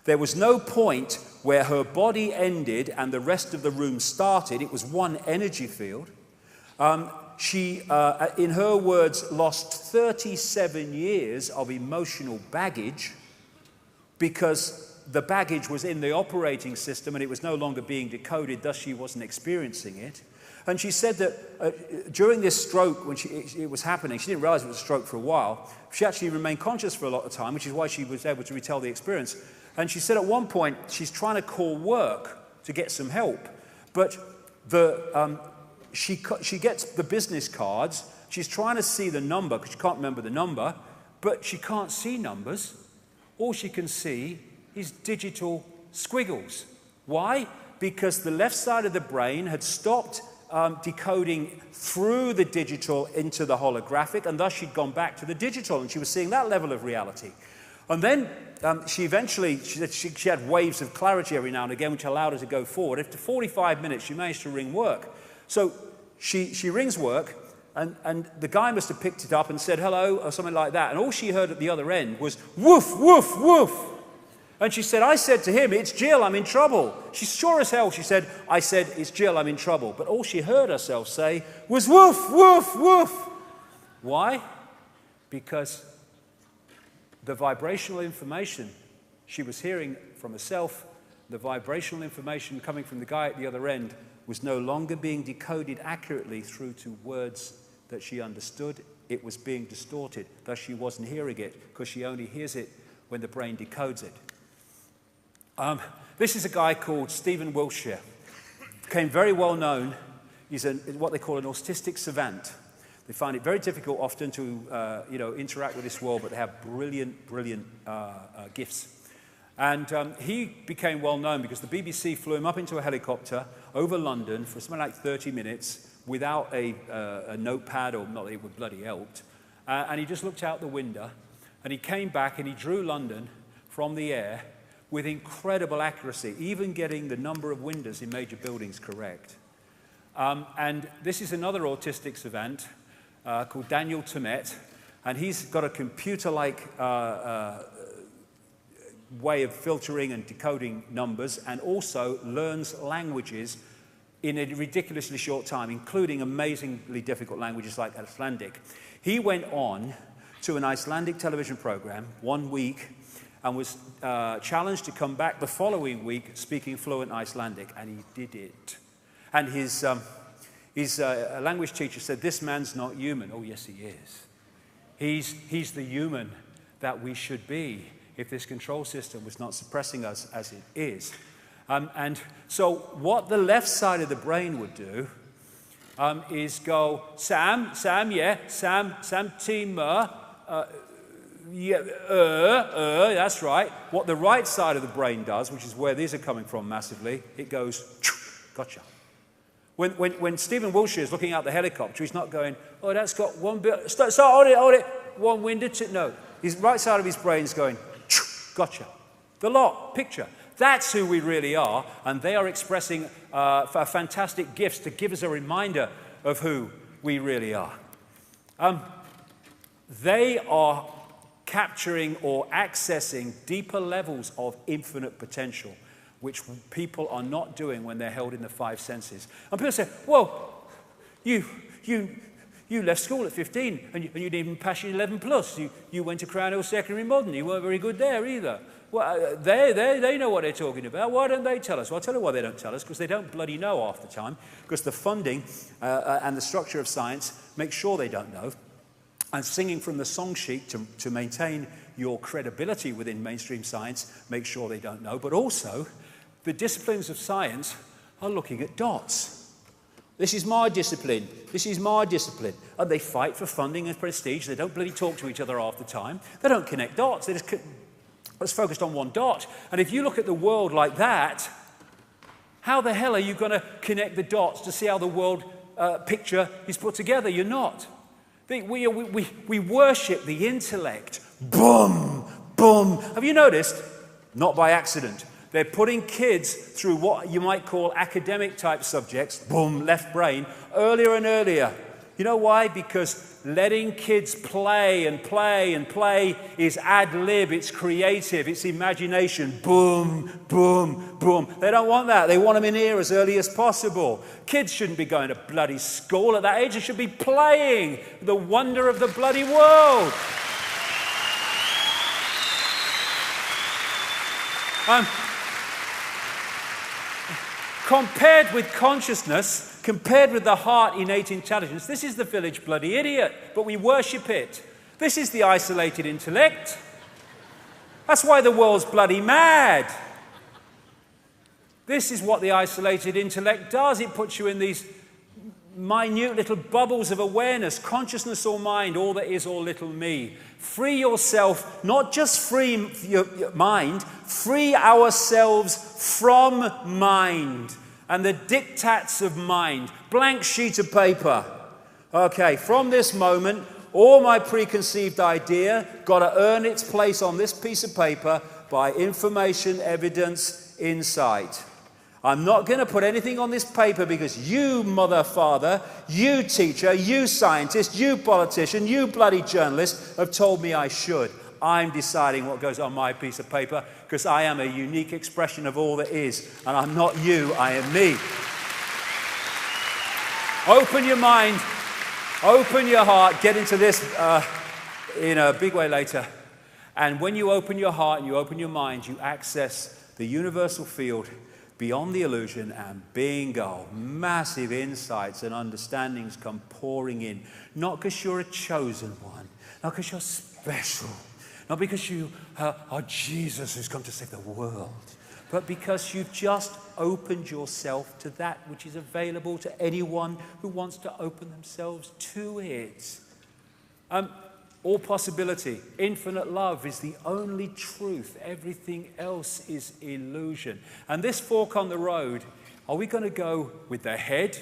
G: There was no point where her body ended and the rest of the room started. It was one energy field. She, in her words, lost 37 years of emotional baggage because the baggage was in the operating system and it was no longer being decoded, thus she wasn't experiencing it. And she said that during this stroke, when it was happening, she didn't realize it was a stroke for a while. She actually remained conscious for a lot of time, which is why she was able to retell the experience. And she said at one point, she's trying to call work to get some help. But she gets the business cards. She's trying to see the number, because she can't remember the number, but she can't see numbers. All she can see is digital squiggles. Why? Because the left side of the brain had stopped decoding through the digital into the holographic, and thus she'd gone back to the digital, and she was seeing that level of reality. And then she eventually, she had waves of clarity every now and again, which allowed her to go forward. After 45 minutes, she managed to ring work. So she rings work, and the guy must have picked it up and said hello, or something like that, and all she heard at the other end was woof, woof, woof. And she said, I said to him, it's Jill, I'm in trouble. She's sure as hell, she said, I said, it's Jill, I'm in trouble. But all she heard herself say was woof, woof, woof. Why? Because the vibrational information she was hearing from herself, the vibrational information coming from the guy at the other end, was no longer being decoded accurately through to words that she understood. It was being distorted. Thus she wasn't hearing it, because she only hears it when the brain decodes it. This is a guy called Stephen Wiltshire. Became very well known. He's what they call an autistic savant. They find it very difficult often to interact with this world, but they have brilliant gifts. And he became well known because the BBC flew him up into a helicopter over London for something like 30 minutes without a notepad, or not that it would bloody helped. And he just looked out the window, and he came back and he drew London from the air with incredible accuracy, even getting the number of windows in major buildings correct. And this is another autistic savant called Daniel Tammet, and he's got a computer-like way of filtering and decoding numbers, and also learns languages in a ridiculously short time, including amazingly difficult languages like Icelandic. He went on to an Icelandic television program 1 week and was challenged to come back the following week speaking fluent Icelandic, and he did it. And his language teacher said, this man's not human. Oh, yes, he is. He's the human that we should be if this control system was not suppressing us as it is. And so what the left side of the brain would do is go, Sam, yeah, Sam, Timur, yeah, that's right. What the right side of the brain does, which is where these are coming from massively, it goes, gotcha. When Stephen Wiltshire is looking out the helicopter, he's not going, oh, that's got one bit, start, hold it, one window, no. His right side of his brain's going, gotcha. The lot, picture. That's who we really are, and they are expressing fantastic gifts to give us a reminder of who we really are. They are capturing or accessing deeper levels of infinite potential, which people are not doing when they're held in the five senses. And people say, well, you left school at 15 and you didn't even pass your 11 plus. You went to Crown Hill Secondary Modern. You weren't very good there either. Well, they know what they're talking about. Why don't they tell us? Well, I'll tell you why they don't tell us, because they don't bloody know half the time, because the funding and the structure of science makes sure they don't know. And singing from the song sheet to maintain your credibility within mainstream science makes sure they don't know. But also, the disciplines of science are looking at dots. This is my discipline. This is my discipline. And they fight for funding and prestige. They don't bloody talk to each other half the time. They don't connect dots. They're just focused on one dot. And if you look at the world like that, how the hell are you going to connect the dots to see how the world picture is put together? You're not. We worship the intellect. Boom, boom. Have you noticed? Not by accident. They're putting kids through what you might call academic type subjects, boom, left brain, earlier and earlier. You know why? Because letting kids play and play and play is ad lib, it's creative, it's imagination, boom, boom, boom. They don't want that. They want them in here as early as possible. Kids shouldn't be going to bloody school at that age. They should be playing the wonder of the bloody world. Compared with consciousness, compared with the heart innate intelligence, this is the village bloody idiot, but we worship it. This is the isolated intellect. That's why the world's bloody mad. This is what the isolated intellect does. It puts you in these minute little bubbles of awareness, consciousness or mind, all that is or little me. Free yourself, not just free your mind, free ourselves from mind and the diktats of mind. Blank sheet of paper. Okay, from this moment, all my preconceived idea got to earn its place on this piece of paper by information, evidence, insight. I'm not going to put anything on this paper because you, mother, father, you teacher, you scientist, you politician, you bloody journalist have told me I should. I'm deciding what goes on my piece of paper because I am a unique expression of all that is. And I'm not you, I am me. Open your mind, open your heart, get into this in a big way later. And when you open your heart and you open your mind, you access the universal field beyond the illusion, and bingo, massive insights and understandings come pouring in. Not because you're a chosen one, not because you're special, not because you are Jesus who's come to save the world, but because you've just opened yourself to that which is available to anyone who wants to open themselves to it. All possibility, infinite love is the only truth. Everything else is illusion. And this fork on the road, are we going to go with the head,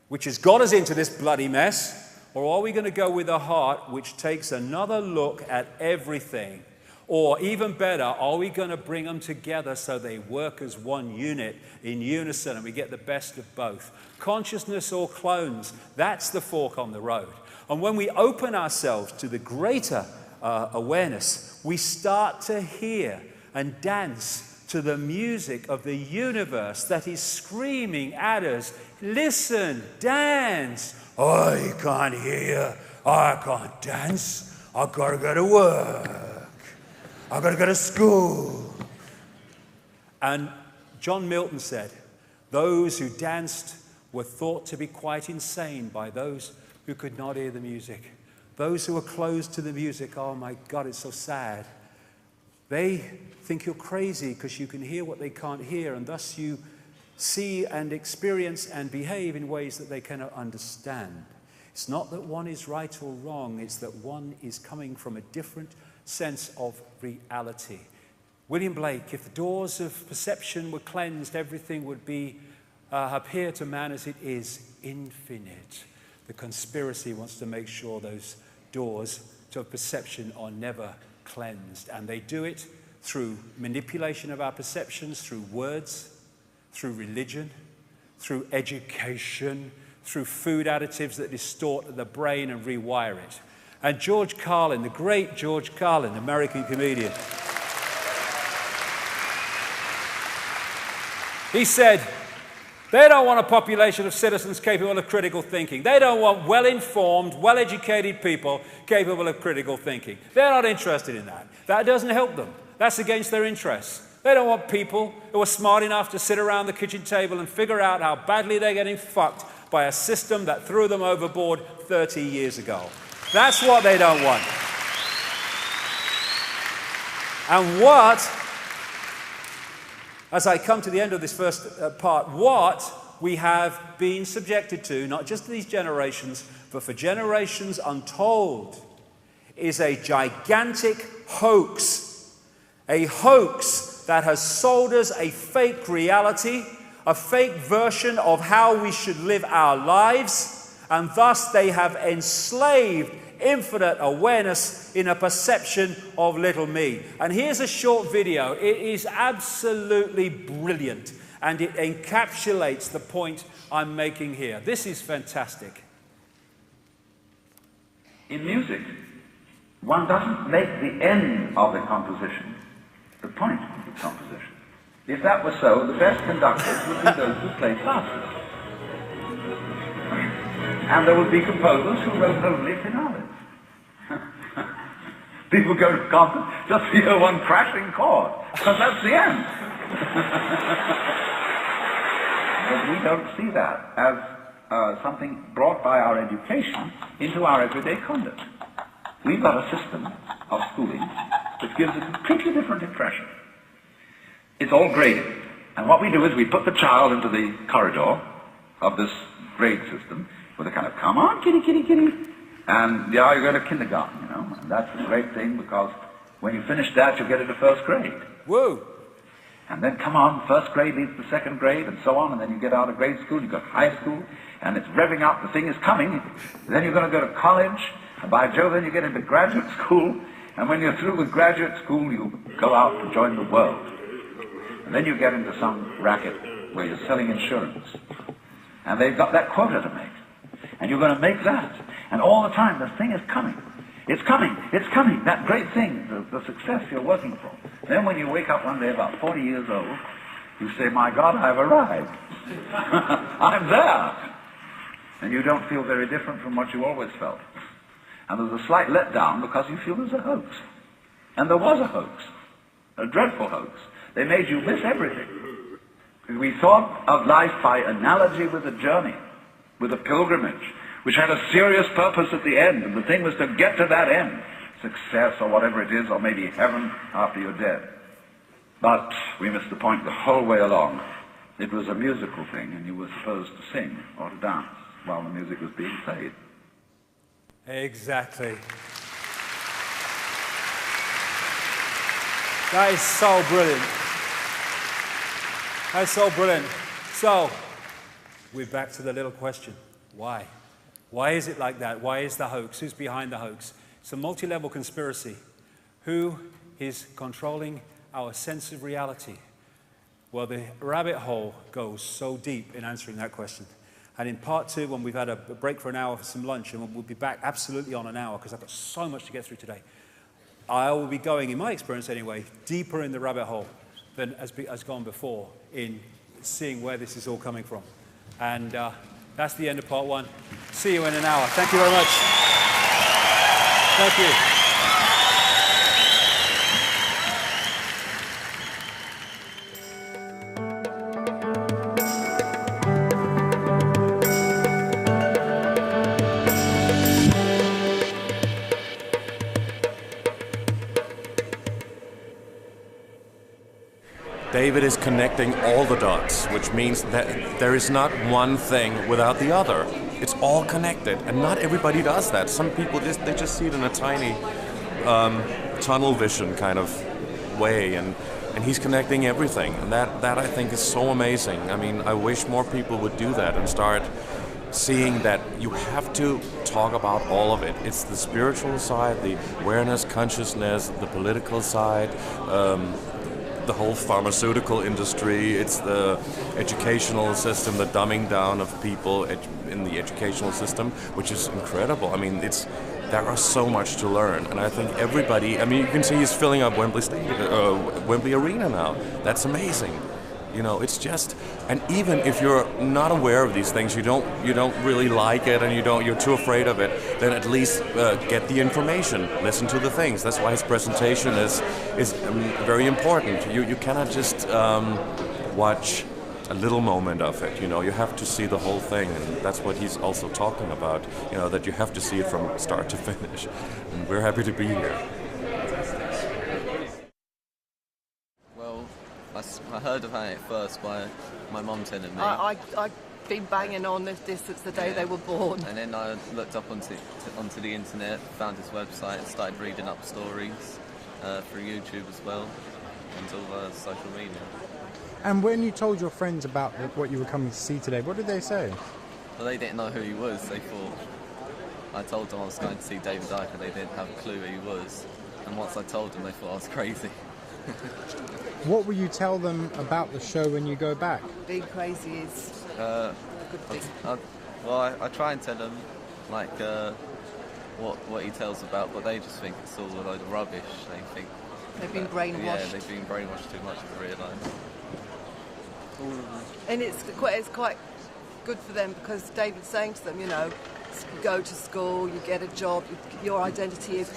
G: which has got us into this bloody mess, or are we going to go with the heart, which takes another look at everything? Or even better, are we going to bring them together so they work as one unit in unison and we get the best of both? Consciousness or clones, that's the fork on the road. And when we open ourselves to the greater awareness, we start to hear and dance to the music of the universe that is screaming at us, listen, dance. I can't hear, I can't dance, I've got to go to work, I've got to go to school. And John Milton said, those who danced were thought to be quite insane by those who could not hear the music. Those who are closed to the music, oh my God, it's so sad. They think you're crazy because you can hear what they can't hear, and thus you see and experience and behave in ways that they cannot understand. It's not that one is right or wrong, it's that one is coming from a different sense of reality. William Blake, if the doors of perception were cleansed, everything would be appear to man as it is, infinite. The conspiracy wants to make sure those doors to perception are never cleansed. And they do it through manipulation of our perceptions, through words, through religion, through education, through food additives that distort the brain and rewire it. And George Carlin, the great George Carlin, American comedian, he said, they don't want a population of citizens capable of critical thinking. They don't want well-informed, well-educated people capable of critical thinking. They're not interested in that. That doesn't help them. That's against their interests. They don't want people who are smart enough to sit around the kitchen table and figure out how badly they're getting fucked by a system that threw them overboard 30 years ago. That's what they don't want. And what, as I come to the end of this first part, what we have been subjected to, not just these generations, but for generations untold, is a gigantic hoax. A hoax that has sold us a fake reality, a fake version of how we should live our lives, and thus they have enslaved infinite awareness in a perception of little me. And here's a short video. It is absolutely brilliant, and it encapsulates the point I'm making here. This is fantastic.
J: In music, one doesn't make the end of the composition the point of the composition. If that were so, the best conductors would be those who play fastest. And there would be composers who wrote only finales. People go to concert just to hear one crashing chord, because that's the end. But we don't see that as something brought by our education into our everyday conduct. We've got a system of schooling which gives a completely different impression. It's all graded. And what we do is we put the child into the corridor of this grade system with a kind of, come on, kitty, kitty, kitty. And yeah, you go to kindergarten, you know. And that's a great thing, because when you finish that, you'll get into first grade.
G: Whoa!
J: And then, come on, first grade leads to second grade, and so on, and then you get out of grade school, you go to high school, and it's revving up, the thing is coming. Then you're going to go to college, and by Jove, then you get into graduate school, and when you're through with graduate school, you go out to join the world. And then you get into some racket where you're selling insurance. And they've got that quota to make. And you're going to make that. And all the time, the thing is coming. It's coming. It's coming. That great thing, the success you're working for. Then when you wake up one day about 40 years old, you say, my God, I've arrived. I'm there. And you don't feel very different from what you always felt. And there's a slight letdown because you feel there's a hoax. And there was a hoax. A dreadful hoax. They made you miss everything. We thought of life by analogy with a journey, with a pilgrimage, which had a serious purpose at the end, and the thing was to get to that end, success or whatever it is, or maybe heaven after you're dead. But we missed the point the whole way along. It was a musical thing, and you were supposed to sing or to dance while the music was being played.
G: Exactly. That is so brilliant. That's so brilliant. So, we're back to the little question. Why? Why is it like that? Why is the hoax? Who's behind the hoax? It's a multi-level conspiracy. Who is controlling our sense of reality? Well, the rabbit hole goes so deep in answering that question. And in part two, when we've had a break for an hour for some lunch, and we'll be back absolutely on an hour, because I've got so much to get through today, I will be going, in my experience anyway, deeper in the rabbit hole than has gone before in seeing where this is all coming from. And that's the end of part one. See you in an hour. Thank you very much. Thank you.
B: David is connecting all the dots, which means that there is not one thing without the other. It's all connected, and not everybody does that. Some people they just see it in a tiny tunnel vision kind of way, and he's connecting everything, and that I think is so amazing. I mean, I wish more people would do that and start seeing that you have to talk about all of it. It's the spiritual side, the awareness, consciousness, the political side, the whole pharmaceutical industry, it's the educational system, the dumbing down of people in the educational system, which is incredible. I mean, there are so much to learn, and I think everybody, I mean, you can see he's filling up Wembley Arena now. That's amazing. You know, it's just, and even if you're not aware of these things, you don't really like it, and you're too afraid of it, then at least get the information, listen to the things. That's why his presentation is very important. You cannot just watch a little moment of it. You know, you have to see the whole thing, and that's what he's also talking about. You know, that you have to see it from start to finish. And we're happy to be here.
E: I heard about it first by my mum telling me.
K: I've been banging on this since the day they were born.
E: And then I looked up onto the internet, found his website, and started reading up stories through YouTube as well, and all social media.
L: And when you told your friends about what you were coming to see today, what did they say?
E: Well, they didn't know who he was. They thought I told them I was going to see David Icke. They didn't have a clue who he was. And once I told them, they thought I was crazy.
L: What will you tell them about the show when you go back?
K: Being crazy is a good thing.
E: I try and tell them like what he tells about, but they just think it's all a load of rubbish. They think
K: they've been brainwashed.
E: Yeah, they've been brainwashed too much to realise.
K: And it's quite good for them because David's saying to them, you know, you go to school, you get a job, your identity is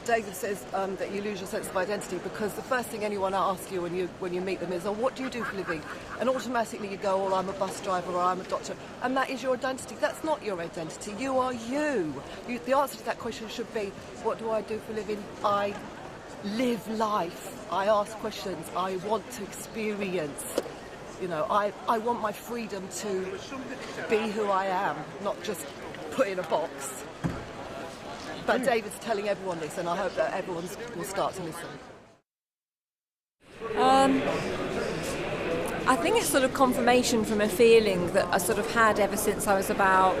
K: David says that you lose your sense of identity because the first thing anyone asks you when you meet them is, oh, what do you do for a living? And automatically you go, oh, I'm a bus driver or I'm a doctor. And that is your identity. That's not your identity. You are you. The answer to that question should be, what do I do for a living? I live life. I ask questions. I want to experience. You know, I want my freedom to be who I am, not just put in a box. But David's telling everyone this, and I hope that everyone will start to listen.
M: I think it's sort of confirmation from a feeling that I sort of had ever since I was about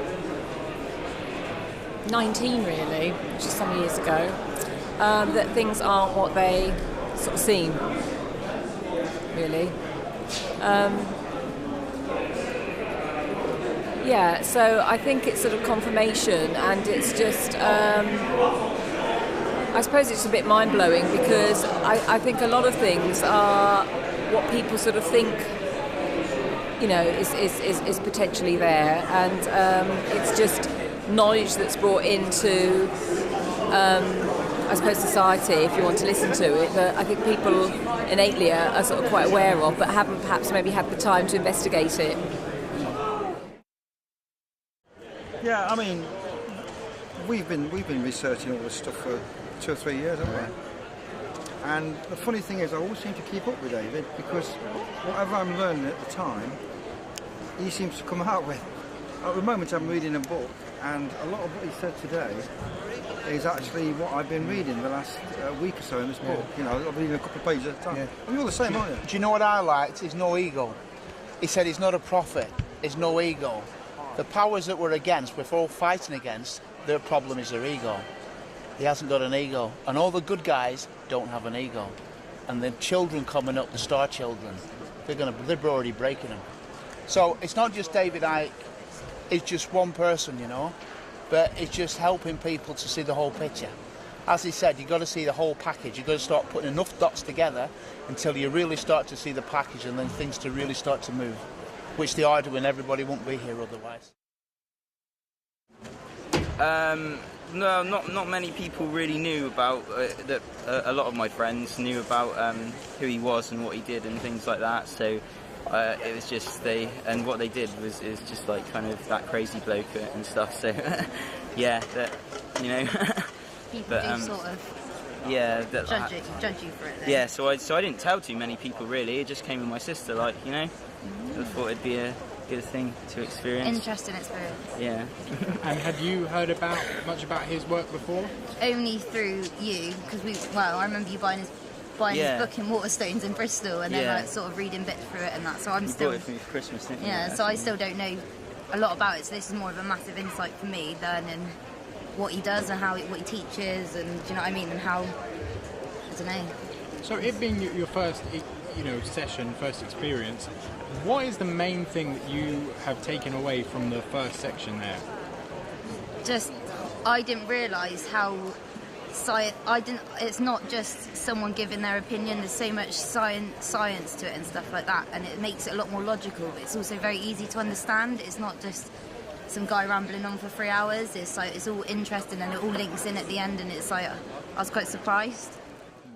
M: 19, really, which is some years ago, that things aren't what they sort of seem, really. Yeah, so I think it's sort of confirmation, and it's just, I suppose it's a bit mind-blowing because I think a lot of things are what people sort of think, you know, is potentially there, and it's just knowledge that's brought into, I suppose, society, if you want to listen to it, that I think people innately are sort of quite aware of, but haven't perhaps maybe had the time to investigate it.
N: Yeah, I mean, we've been researching all this stuff for 2 or 3 years, haven't we? And the funny thing is, I always seem to keep up with David because whatever I'm learning at the time, he seems to come out with. At the moment, I'm reading a book, and a lot of what he said today is actually what I've been reading the last week or so in this book. You know, I'm reading a couple of pages at a time.
C: Yeah.
N: And you're the same, aren't you?
C: Do you know what I liked? He's no ego. He said he's not a prophet. He's no ego. The powers that we're against, we're all fighting against, their problem is their ego. He hasn't got an ego. And all the good guys don't have an ego. And the children coming up, the star children, they're already breaking them. So it's not just David Icke, it's just one person, you know, but it's just helping people to see the whole picture. As he said, you've got to see the whole package. You've got to start putting enough dots together until you really start to see the package, and then things to really start to move, which they are doing. Everybody won't be here otherwise.
O: No, not many people really knew about that. A lot of my friends knew about who he was and what he did and things like that. So it was just and what they did was just like kind of that crazy bloke and stuff. So yeah, that, you know.
P: People do sort of.
O: Yeah,
P: judge you for it. Then.
O: Yeah, so I didn't tell too many people really. It just came with my sister, like, you know. I thought it'd be a good thing to experience.
P: Interesting experience.
O: Yeah.
L: And have you heard much about his work before?
P: Only through you, because I remember you buying his book in Waterstones in Bristol, and then like sort of reading bits through it and that. So I'm still.
O: Bought it for me for Christmas, didn't you?
P: Yeah, so I still don't know a lot about it. So this is more of a massive insight for me, learning what he does and what he teaches, and do you know what I mean, and how, I don't know.
L: So it being your first, session, first experience, what is the main thing that you have taken away from the first section there?
P: Just, I didn't realise how it's not just someone giving their opinion. There's so much science to it and stuff like that, and it makes it a lot more logical. But it's also very easy to understand. It's not just some guy rambling on for 3 hours. It's like, it's all interesting and it all links in at the end, and it's like, I was quite surprised.